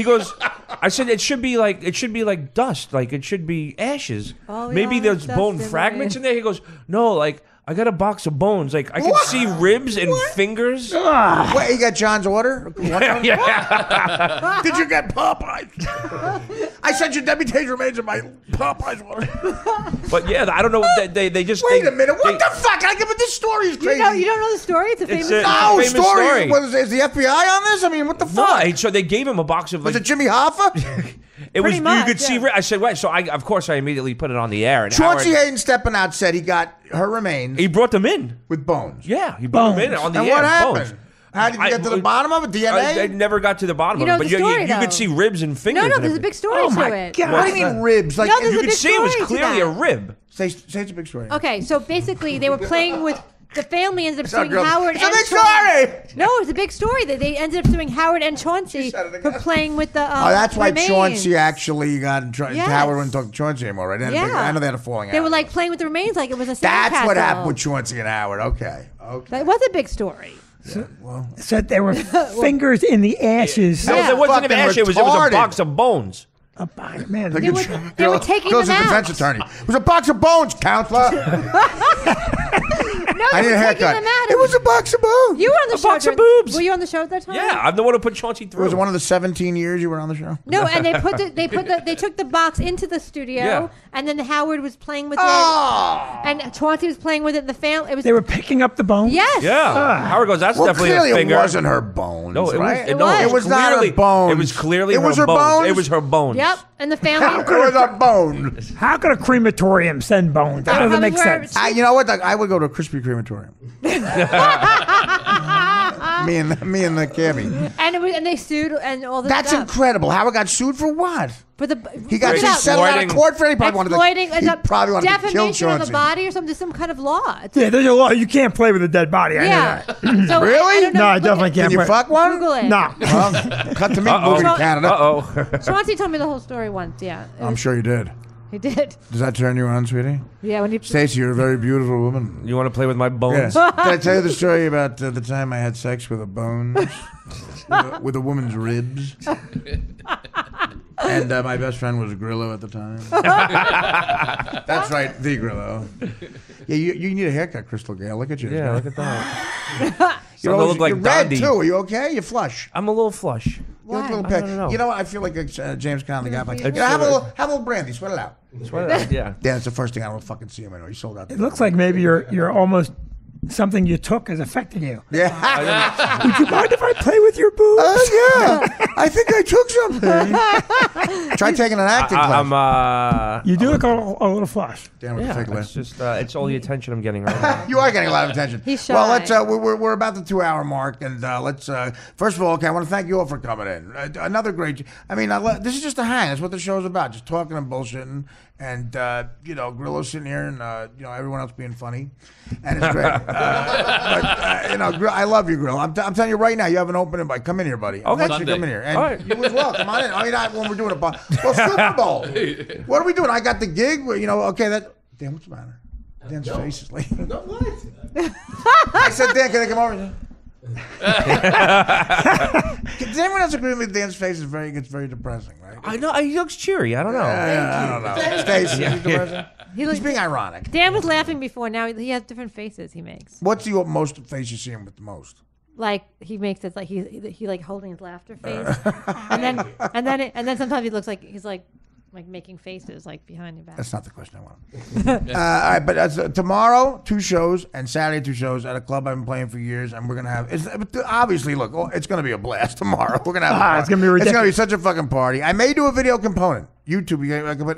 goes, I said it should be like dust, like it should be ashes. Oh, Maybe yeah, there's dust bone in fragments there. in there. He goes, no, like I got a box of bones, like I can What? see ribs and fingers. Wait, you got John's order? Yeah. Did you get Popeyes? I sent you Debbie Tay's remains in my Popeyes order. But yeah, I don't know. They just Wait they- a minute. What they- the fuck? But this story is crazy. You don't know the story? It's a famous a- story. No, famous story. Is the FBI on this? I mean, what the No, fuck? so they gave him a box of. Was Like, it Jimmy Hoffa? it was Pretty much, you could see. yeah. I said, right. So of course I immediately put it on the air. And Chauncey Howard, Hayden stepping out said he got her remains he brought them in. with bones. Yeah, he brought them in on the And air. what happened? Bones. How did you get to the bottom of it? DNA? I never got to the bottom You of know it, but the story, you though. could see ribs and fingers. No, and there's a everything. big story to it. what do you mean ribs? Like No, there's You a could big see it was story to clearly a that. rib. say it's a big story. Okay, so basically they were playing with the family ended up It's not suing girls. Howard It's a and big Chauncey. story! No, it's a big story. They ended up suing Howard and Chauncey said it for again. playing with the Oh, that's why remains. Chauncey actually got in trouble. Yes. Howard wouldn't talk to Chauncey anymore, right? They had a big- Yeah. I know they had a falling out. They were like playing with the remains like it was a That's sandcastle. what happened with Chauncey and Howard. Okay. That was a big story. Said there were fingers in the ashes. Yeah. It wasn't even Fucking ash. It was a retarded. box of bones. Man, They were taking Girl's them a out. defense attorney. It was a box of bones, counselor. No, I they need were a taking haircut. them out. It was a box of bones. You were on the A show. box of during- boobs. Were you on the show at that time? Yeah, I'm the one who put Chauncey through. Was it one of the 17 years you were on the show? No, and they took the box into the studio, Yeah. and then Howard was playing with Oh. it, and Chauncey was playing with it. The family. It was they were picking up the bones. yes. Yeah. Howard goes, that's Well, definitely clearly a finger. it wasn't her bones, No, it right? was. no, no, It was not her clearly- bones. It was clearly It was her bones. bones? It was her bones. Yep. And the family. It was her bones. How could a crematorium send bones? That doesn't make Probably sense. were- You know what? I would go to a Crispy crematorium. me and the cabbie. And they sued and all this That's stuff. incredible. Howard got sued for what? For the He got look it just up. settled out of court for anything. He probably Exploiting wanted to, he probably wanted to kill defamation of Chauncey. a body or something. There's some kind of law. It's Yeah, there's a law. You can't play with a dead body. I know yeah. that. So, Really? I don't know, No, I look definitely at- can't. Can you play. fuck one? Google it. No. Well, cut to me moving to Canada. Uh-oh. Chauncey told me the whole story once. Yeah. It I'm was- sure you did. He did. Does that turn you on, sweetie? Yeah. When he. Stacey, you're a very beautiful woman. You want to play with my Yeah. bones? Did I tell you the story about the time I had sex with a bones? with a woman's ribs? And my best friend was Grillo at the time. That's right, the Grillo. Yeah, you need a haircut, Crystal Gale. Look at you. Yeah, look at that. You're, Starting to look like you're red, Gandhi. too. Are you okay? You're flush. I'm a little flush. You look a little Why? pale. don't know. You know what? I feel like James Conley got like, It's have a little brandy, sweat it out. Yeah. Yeah, it's the first thing I don't fucking see him anymore. He sold out. It looks like maybe you're almost something you took is affecting you. Yeah. Would you mind if I play with your boobs? Yeah. I think I took something. Try taking an acting class. You do look a little flush. Damn, we can take a It's list. just, it's all the attention I'm getting right now. You are getting a lot of attention. He's shy. Well, let's. We're about the 2-hour mark, and let's. First of all, okay, I want to thank you all for coming in. Another great. I mean, this is just a hang. That's what the show's about. Just talking and bullshitting, and Grillo's sitting here, and everyone else being funny, and it's great. I love you, Grillo. I'm telling you right now, you have an open invite. Come in here, buddy. I want you to come in here, and All right. you as well. Come on in. I mean, when we're doing a well, Super Bowl. What are we doing? I got the gig. Okay, that. Damn, what's the matter? Dan's face is like. I said, Dan, can I come over? Does anyone else agree with me? Dan's face is gets very depressing, right? I know. He looks cheery. I don't know. I don't know. Stacey, he's depressing. He's being ironic. Dan was laughing before. Now he has different faces. He makes What's the most face you see him with the most? like he makes it like he like holding his laughter face, and then sometimes he looks like he's like making faces like behind your back. That's not the question I want. All right, but tomorrow 2 shows and Saturday 2 shows at a club I've been playing for years, and we're gonna have. Obviously, look, it's gonna be a blast tomorrow. We're gonna have. It's gonna be It's gonna be ridiculous. such a fucking party. I may do a video component. YouTube,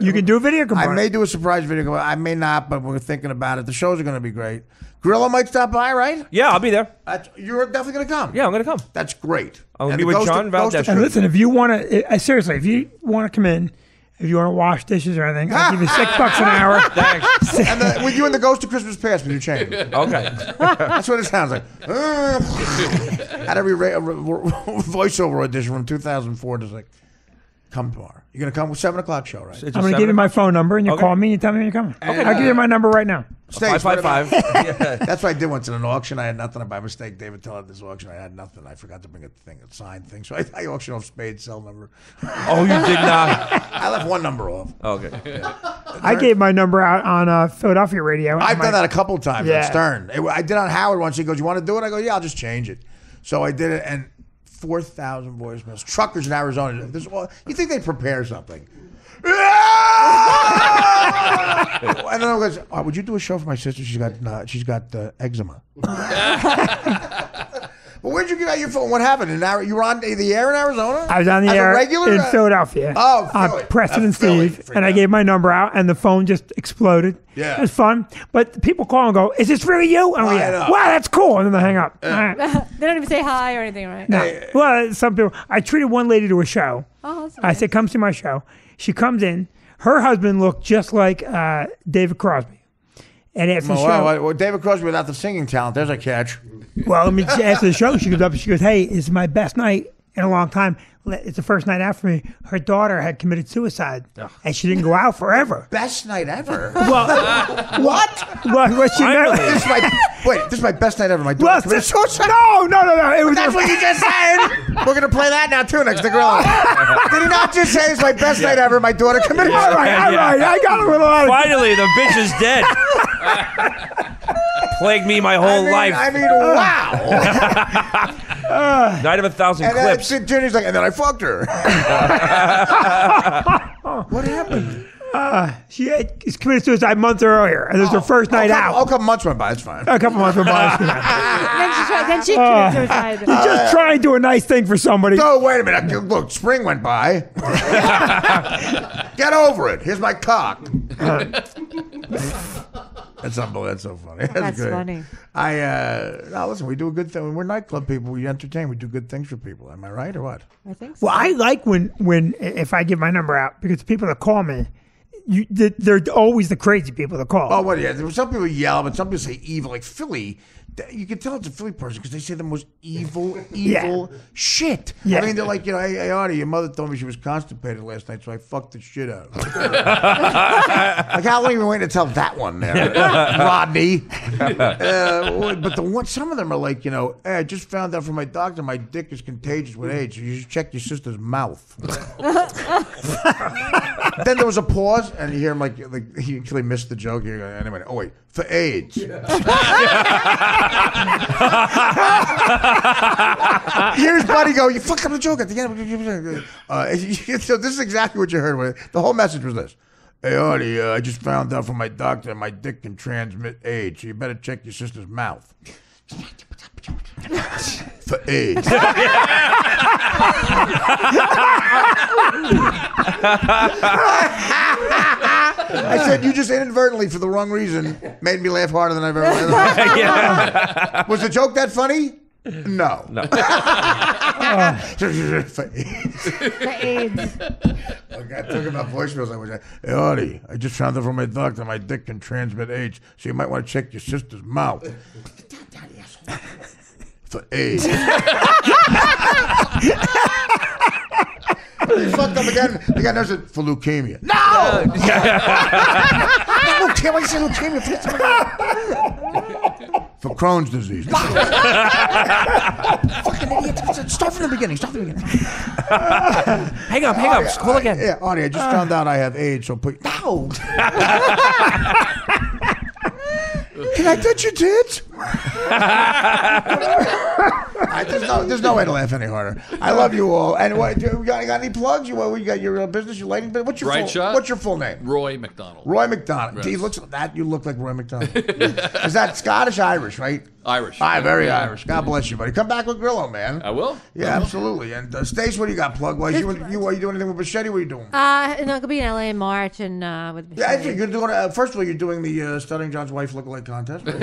You can do a video component. I may do a surprise video component. I may not, but we're thinking about it. The shows are gonna be great. Grillo might stop by, right? Yeah, I'll be there. You're definitely gonna come. Yeah, I'm gonna come. That's great. I'll And be the with Ghost John of- Ghost of Valdez. And Street. listen, if you want to, seriously, if you want to come in if you want to wash dishes or anything, I'll give you $6 an hour. Thanks. And with you and the Ghost of Christmas Past with your chain. Okay. That's what it sounds like. At every voiceover audition from 2004, just like, come tomorrow. You're going to come with 7 o'clock show, right? I'm going to give you my phone number, and you call me and you tell me when you're coming. I'll give you my number right now. Stage, 555. That's what I did once in an auction. I had nothing. By mistake, David told at this auction I had nothing. I forgot to bring a signed thing. So I auctioned off Spade's cell number. Oh, you did not? I left one number off. Okay. I gave my number out on Philadelphia radio. I've done that a couple times Yeah. at Stern. I did on Howard once. He goes, "You want to do it?" I go, "Yeah, I'll just change it." So I did it, and 4,000 voicemails. Truckers in Arizona. You think they prepare something? And then I goes, "Would you do a show for my sister? She's got eczema." Well, where'd you get out your phone? What happened? You were on the air in Arizona? I was on the As a air regular? in Philadelphia. Oh, Philly. Preston and Philly. Steve. And I gave my number out, and the phone just exploded. Yeah. It was fun. But people call and go, "Is this really you?" And I know. wow, that's cool. And then they hang up. All right. They don't even say hi or anything, right? No. Well, some people. I treated one lady to a show. Oh, that's I nice. said, "Come see my show." She comes in. Her husband looked just like David Crosby. And after the show, Well, David Crosby without the singing talent, there's a catch. well, after the show, she goes up and she goes, "Hey, this is my best night in a long time. It's the first night out for me." Her daughter had committed suicide, and she didn't go out forever. Best night ever. Well, What? what she meant? This is my best night ever. My Well, daughter committed suicide. no. It was That's what you just said. We're gonna play that now too next to Gorilla. Did he not just say it's my best night ever? My daughter committed all suicide. right. I got a little out of Finally, the bitch is dead. Plagued me my whole life. I mean, wow. Night of 1,000 And then clips. Jenny's like, and then I fucked her. What happened? She had committed suicide a month earlier, and it was her first night out. A couple months went by. It's fine. A couple months went by. Then she committed suicide. Just try and do a nice thing for somebody. No, wait a minute. Look, spring went by. Get over it. Here's my cock. That's unbelievable. That's so funny. That's great. funny. Now listen, we do a good thing. We're nightclub people. We entertain. We do good things for people. Am I right or what? I think so. Well, I like when if I give my number out, because the people that call me, they're always the crazy people that call. Oh, well, yeah. Some people yell, but some people say evil. Like Philly, you can tell it's a Philly person because they say the most evil shit. Yeah. I mean, they're like, hey, Artie, your mother told me she was constipated last night, so I fucked the shit out of her. Like, how long have you been waiting to tell that one there, Rodney? But some of them are like, hey, I just found out from my doctor my dick is contagious with AIDS, so you should check your sister's mouth. Then there was a pause, and you hear him like he actually missed the joke. Anyway, oh wait, for AIDS. Here's Buddy go, you fucked up the joke at the end. So this is exactly what you heard. The whole message was this. Hey, Artie, I just found out from my doctor my dick can transmit AIDS, so you better check your sister's mouth. For AIDS. I said, you just inadvertently, for the wrong reason, made me laugh harder than I've ever laughed. Was the joke that funny? No. For AIDS. For AIDS. Okay, I took about voicemails. I was like, hey, Artie, I just found out from my doctor my dick can transmit AIDS, so you might want to check your sister's mouth. For AIDS. He fucked up again. The guy knows it for leukemia. No! Leukemia. Why you say leukemia? For Crohn's disease. Fucking idiot. Start from the beginning. Hang up. Call again. Yeah, Artie, I just found out I have AIDS, so put... No! Can I touch your tits? There's no way to laugh any harder. I love you all. And what, you got any plugs? You got your business, your lighting business? What's your full name? Roy McDonald. Roy McDonald. Yes. He looks that. You look like Roy McDonald. Is that Scottish, Irish, right? Irish. Very Irish. God bless you, buddy. Come back with Grillo, man. I will. Yeah, absolutely. And Stace, what do you got plug-wise? Are you doing anything with Machete? What are you doing? I'm going to be in LA in March and with Yeah, I think you're doing. First of all, you're doing the Stuttering John's Wife Lookalike contest. Right?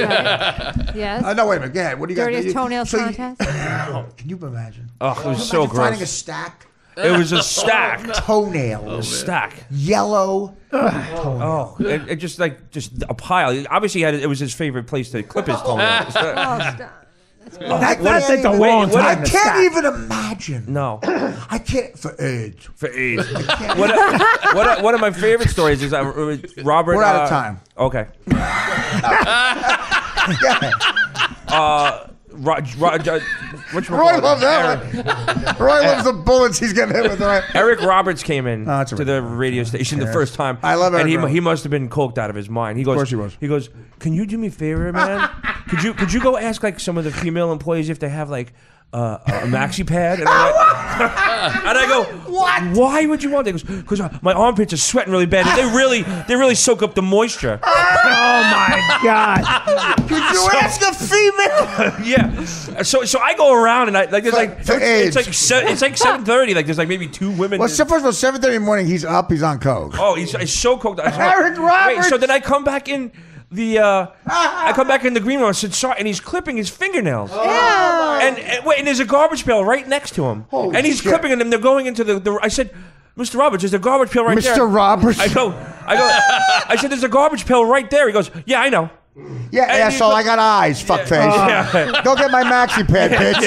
Yes. No, wait a minute. Go ahead. What do you got? Dirtiest toenails contest. Can you imagine? Oh, it was so gross. Finding a stack It was a stack. Toenails. Stack. Yellow. Oh, it just a pile. Obviously, it was his favorite place to clip his toenails. That takes a long time. I to can't stack. even imagine. No, I can't for AIDS. for AIDS. One of my favorite stories is Robert. We're out of time. Okay. Roy loves that one. Roy loves the bullets he's getting hit with. Right? Eric Roberts came in that's to the radio station the first time. I love Eric and Roberts. he must have been coked out of his mind. He goes, Of course he was. He goes, "Can you do me a favor, man? Could you go ask like some of the female employees if they have like a maxi pad?" And I go, "What? Why would you want that?" He goes, "Because my armpits are sweating really bad, and they really soak up the moisture." Oh my God! Could you ask a female? Yeah. So I go around and there's AIDS. it's like 7:30. Like there's like maybe two women. Well, so first of all, 7:30 in the morning, he's up, he's on coke. Oh, he's so coked out. Eric Roberts! Wait, so then I come back in the green room. I said, "Sorry," and he's clipping his fingernails. And there's a garbage pail right next to him. Holy and he's shit. clipping them. They're going into the. I said, "Mr. Roberts, there's a garbage pail right there." Mr. Roberts? I said, "There's a garbage pail right there." He goes, "Yeah, I know." Yeah, And asshole, I got eyes, fuckface. Go get my maxi pad, bitch.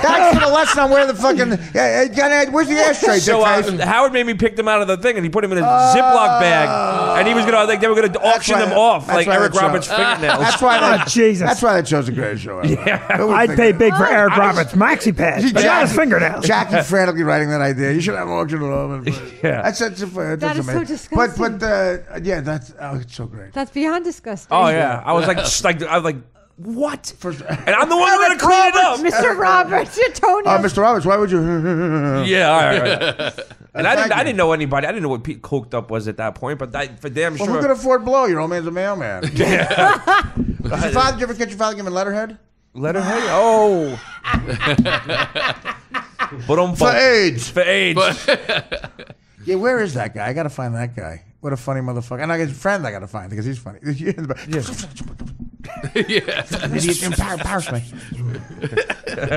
Thanks for the lesson on where the fucking... where's the ashtray, So dickface? Howard made me pick them out of the thing, and he put them in a Ziploc bag, and he was gonna they were gonna auction them off like Eric Roberts' fingernails. That's why that, Jesus. That's why that show's the greatest show ever. Who would I'd think pay that? big for Eric Roberts' maxi pads, but not his fingernails. Jackie frantically writing that idea. You should have auctioned it off. Yeah. That's That is so amazing. disgusting. But yeah, that's it's so great. That's beyond disgusting. Oh yeah, I was like, what? And I'm the one who got to clean it up. Mr. Roberts, your toenails. Mr. Roberts, why would you? Yeah, all right. And I didn't know anybody. I didn't know what Pete coked up was at that point, but for damn Well, sure. who could afford blow? Your old man's a mailman. Did you ever catch your father giving letterhead? Letterhead? Oh. For AIDS. For AIDS. Yeah, where is that guy? I got to find that guy. What a funny motherfucker. And I got his friend I got to find because he's funny. Idiot, embarrass me.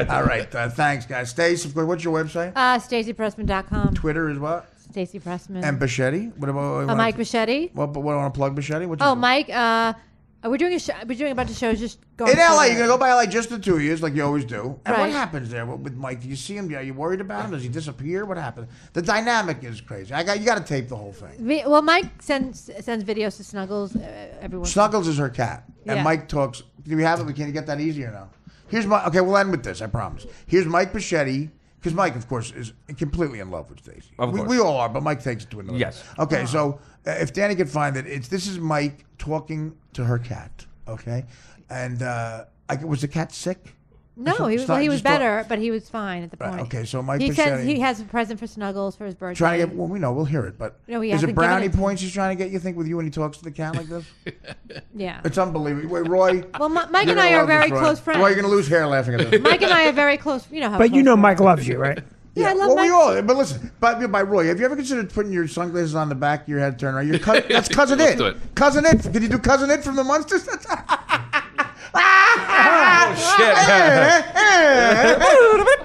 All right. Thanks, guys. Stacey, what's your website? StaceyPressman.com. Twitter is what? Stacey Pressman. And Bichetti? What about Mike Bichetti. What want to plug Bichetti? Oh, Mike. We're doing a bunch of shows just going in LA. forward. You're gonna go by LA just the 2 years, like you always do. And what Right. happens there with Mike? Do you see him? Are you worried about him? Does he disappear? What happens? The dynamic is crazy. You got to tape the whole thing. Well, Mike sends videos to Snuggles every once. Snuggles is her cat, and Yeah. Mike talks. Do we have it? Can you get that easier now? Here's my. Okay, we'll end with this. I promise. Here's Mike Bichetti. Because Mike, of course, is completely in love with Stacey. Of course. We all are, but Mike takes it to another. Yes. Okay, so if Danny could find it, this is Mike talking to her cat. Okay, and was the cat sick? No, he was just better, but he was fine at the point. Right, okay, so Mike he Bichetti- says he has a present for Snuggles for his birthday. Trying to get. Well, we know. We'll hear it. But No, he is hasn't it given brownie it to points he's trying to get? You think with you when he talks to the cat like this? Yeah. It's unbelievable. Wait, Roy. Well, Mike you're and gonna I are love this, very Roy. close friends. Roy, you're gonna lose hair laughing at this. Mike and I are very close. You know how. But you close know we are. Mike loves you, right? Yeah, I love well, Mike. we all. But listen, by Roy, have you ever considered putting your sunglasses on the back of your head, turn around? That's Cousin It. do it. Cousin It. Did you do Cousin It from the Munsters? Oh, shit.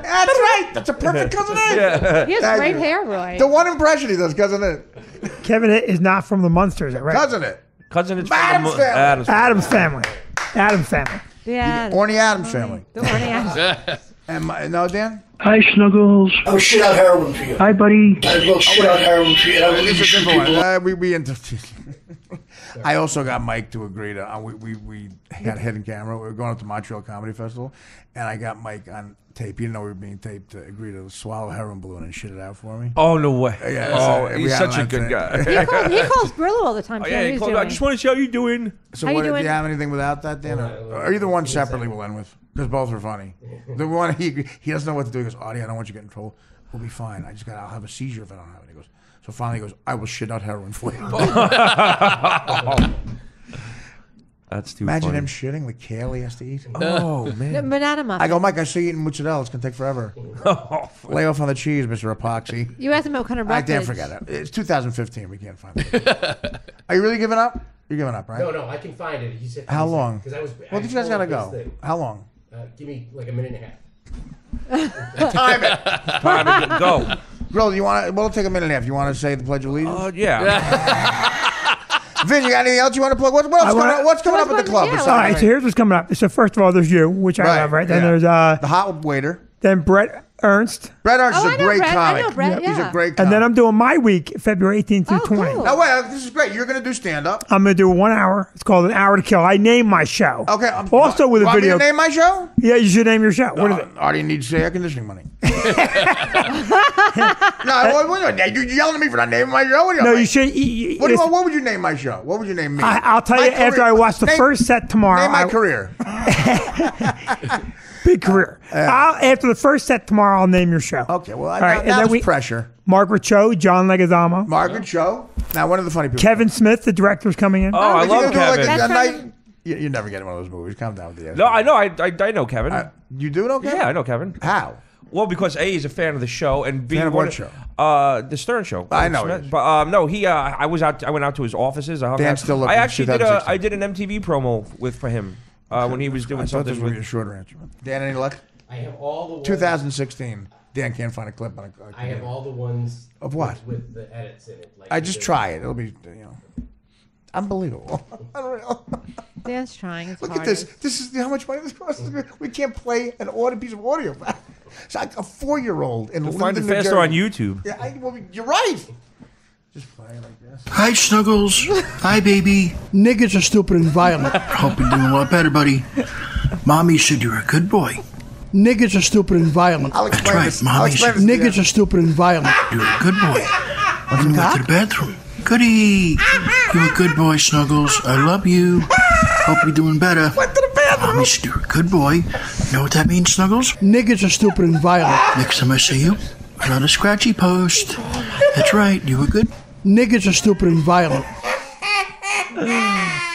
That's right. That's a perfect Cousin It. He has Thank great you. hair, Roy. The one impression he does, Cousin It. Kevin is not from the Munsters, right? Cousin It. Cousin, it's Adam's family. Adam's family. Adam's family. Yeah. Orny Adams family. The Orny Adams. And no, Dan? Hi, Snuggles. I will shit out heroin for you. Hi, buddy. I will shit out heroin for you. And I will These are shoot different people. ones. We into. I also got Mike to agree to. We got hidden camera. We were going up to Montreal Comedy Festival, and I got Mike on tape. He didn't know we were being taped to agree to swallow heroin balloon and shit it out for me. Oh no way! Yeah, Oh, we he's had such a that good thing. guy. He calls Grillo all the time. Oh, too. yeah, he He's called, I doing. just want to see how you doing. So How you what, do doing? you have anything without that, Dan? Or either one separately we'll end with, because both are funny. The one he doesn't know what to do. He goes, Artie, I don't want you to get in trouble. We'll be fine. I'll have a seizure if I don't have it. He goes. So finally he goes, I will shit out heroin for you. That's too Imagine funny. him shitting the kale he has to eat. Oh man! Banana muffin. I go, Mike, I see you eating mozzarella. It's going to take forever. Lay off on the cheese, Mr. Epoxy. You asked him what kind of I roughage. damn forget it. It's 2015. We can't find it. Are you really giving up? You're giving up, right? No, I can find it. He said. How long? Because I was. Well, you guys got to go. How long? Give me like a minute and a half. Time it. Time to go. Grill, you want to? We'll take a minute and a half. You want to say the Pledge of Allegiance? Yeah. Vin, you got anything else you want to plug? What's coming up at the club? Yeah, All right, so here's what's coming up. So first of all, there's you, which I love, right? Then there's the hot waiter. Then Brett Ernst. Brett Ernst is a great Brett. comic. I know Brett, He's a yeah. great comic. And then I'm doing my week, February 18th through 20th. cool. No, wait, this is great. You're going to do stand-up. I'm going to do 1 hour. It's called An Hour to Kill. I named my show. Okay. Also with a want video. me to name my show? Yeah, you should name your show. What is it? Artie needs air conditioning money. No, you're yelling at me for not naming my show? No, you should. What would you name my show? What would you name me? I'll tell you after I watch the first set tomorrow. Name my career. Big career. After the first set tomorrow, I'll name your show. Okay, well, all right, now there's pressure. Margaret Cho, John Leguizamo. Margaret Cho. Now, one of the funny people. Kevin Smith, the director's coming in. Oh, I love Like Kevin. you're never getting one of those movies. Calm down with the No, I know. I know Kevin. You do know Kevin? Yeah, I know Kevin. How? Well, because A, he's a fan of the show, and B, Fan of what show? The Stern Show. I know Smith. he is. But I went out to his offices. I hung Dan out. still looking I actually did 2016. I did an MTV promo for him when he was doing I thought this something would be a with. shorter answer. Dan, any luck? I have all the ones. 2016. Dan can't find a clip on a I have all the ones. Of what? With the edits in it. Like I just try it. It'll be, unbelievable. Unreal. Dan's trying. It's Look at hard. this. This is how much money this costs. We can't play an piece of audio back. It's like a 4-year-old in You'll find it Linden, New faster on Jersey. YouTube. Yeah, you're right. Just play it like this. Hi, Snuggles. Hi, baby. Niggas are stupid and violent. Hope you're doing a lot better, buddy. Mommy said you're a good boy. Niggas are stupid and violent. I'll That's explain right, this. Mommy said niggas are stupid and violent. You're a good boy. When you went to the bathroom. Goody. You're a good boy, Snuggles. I love you. Hope you're doing better. Went to the bathroom. Mommy said you're a good boy. You know what that means, Snuggles? Niggas are stupid and violent. Next time I see you, not a scratchy post. That's right, you were good. Niggas are stupid and violent.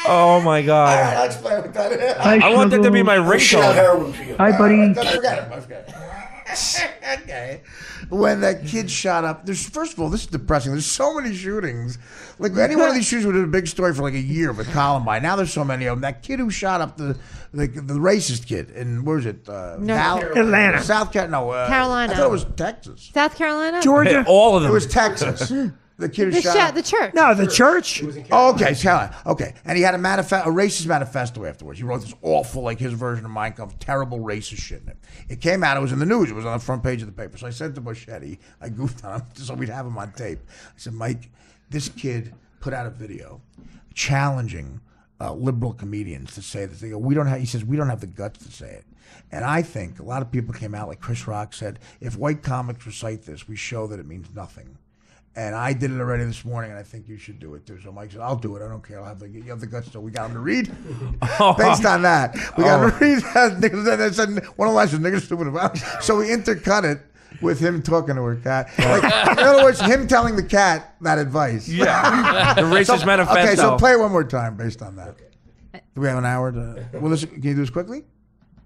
Oh my God! I'll explain what that is. I want that to be my ringtone. Heroin for you. Hi, buddy. Forget it. Okay. When that kid shot up, first of all, this is depressing. There's so many shootings. Like any one of these shootings would have been a big story for like a year with Columbine. Now there's so many of them. That kid who shot up the racist kid in where is it? Atlanta. South Carolina. No, Carolina. I thought it was Texas. South Carolina. Georgia. All of It them. was Texas. The kid who shot up. The church. No, the church. Oh, okay, Carolina. Okay, and he had a racist manifesto afterwards. He wrote this awful, like his version of Mein Kampf, terrible racist shit in it. It came out. It was in the news. It was on the front page of the paper. So I said to Buschetti, I goofed on him so we'd have him on tape. I said, Mike, this kid put out a video challenging liberal comedians to say this. They go, he says, we don't have the guts to say it. And I think a lot of people came out, like Chris Rock said, if white comics recite this, we show that it means nothing. And I did it already this morning, and I think you should do it too. So Mike said, "I'll do it. I don't care. You have the guts." So we got him to read. Based on that, we got him to read that. They said one of the lines was "niggas stupid about." So we intercut it with him talking to her cat. Like, in other words, him telling the cat that advice. Yeah, the racist manifesto. Okay, so play it one more time based on that. Do we have an hour to? Well, listen. Can you do this quickly?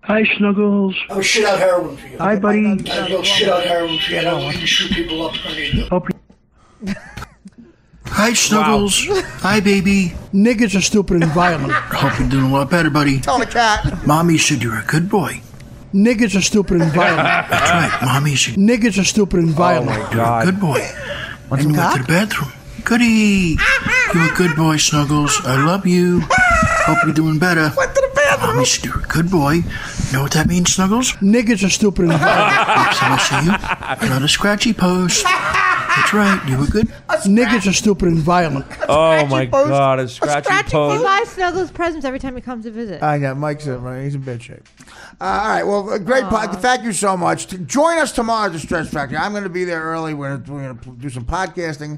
Hi, Snuggles. I'll shit out heroin for you. Hi, buddy. I'll shit out heroin for you. And I'll shoot people up. I mean, Hi, Snuggles. Hi, baby. Niggas are stupid and violent. Hope you're doing a lot better, buddy. Tell the cat. Mommy said you're a good boy. Niggas are stupid and violent. That's right, Mommy said niggas are stupid and violent. Oh my You're God. a good boy. And you went to the bathroom. Goody. You're a good boy, Snuggles. I love you. Hope you're doing better. Went to the bathroom. Mommy said you're a good boy. You know what that means, Snuggles? Niggas are stupid and violent. Next time I see you, not a scratchy post. That's right, you were good. Niggas are stupid and violent. Oh my God! A scratchy He post. buys Snuggles presents every time he comes to visit. I got Mike's right. He's in bad shape. All right. Well, great podcast. Thank you so much. Join us tomorrow at the Stress Factory. I'm going to be there early. We're going to do some podcasting.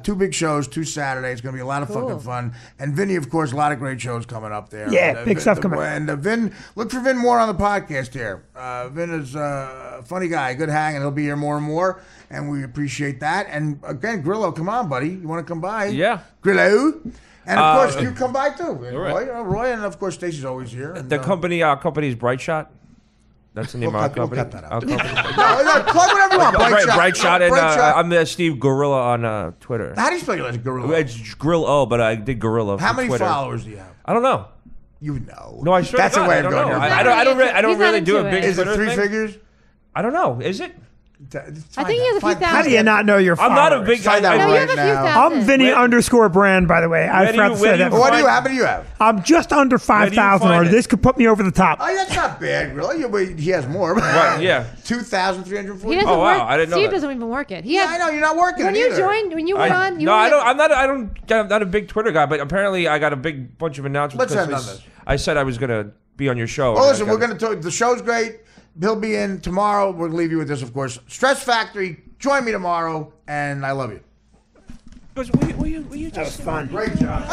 2 big shows, 2 Saturdays. It's going to be a lot of fucking fun. And Vinny, of course, a lot of great shows coming up there. Yeah, And, big stuff coming. And Vin, look for Vin more on the podcast here. Vin is a funny guy, good hang, and he'll be here more and more. And we appreciate that. And again, Grillo, come on, buddy. You want to come by? Yeah. Grillo. And of course, you come by too. right. Roy, and of course, Stacy's always here. And, The company, our company's Bright Shot. That's the name of our we'll company. cut that out. Our company. No, plug whatever you want. Bright Shot, and Bright Shot. I'm Steve Gorilla on Twitter. How do you spell your last Gorilla? It's Grill but I did Gorilla. How for many Twitter. followers do you have? I don't know. You know. No, I sure That's don't. a way I of don't going. know. Here. I don't He's really not do a into big it. Is it Twitter 3 thing. figures? I don't know. Is it? I think he has a few thousand. How do you not know your I'm followers? not a big. Find out No, you right have a few now. thousand. I'm Vinny _brand, by the way. I forgot to say that. What do you? How many do you have? I'm just under 5,000, find or it? this could put me over the top. Oh, that's not bad, really. He has more. What? Yeah. 2,340. He doesn't Oh, wow, work. I didn't know Steve that. doesn't even work it. He Yeah, had, I know you're not working. when it you either. joined, when you went on, you No, were I like- don't. I'm not a big Twitter guy, but apparently I got a big bunch of announcements. Let's because end on this. I said I was gonna be on your show. Well, listen, we're going to talk. The show's great. He'll be in tomorrow. We're going to leave you with this, of course. Stress Factory. Join me tomorrow, and I love you. Will you That was fun. Great job.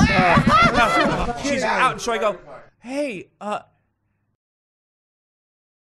She's out, so I go, hey,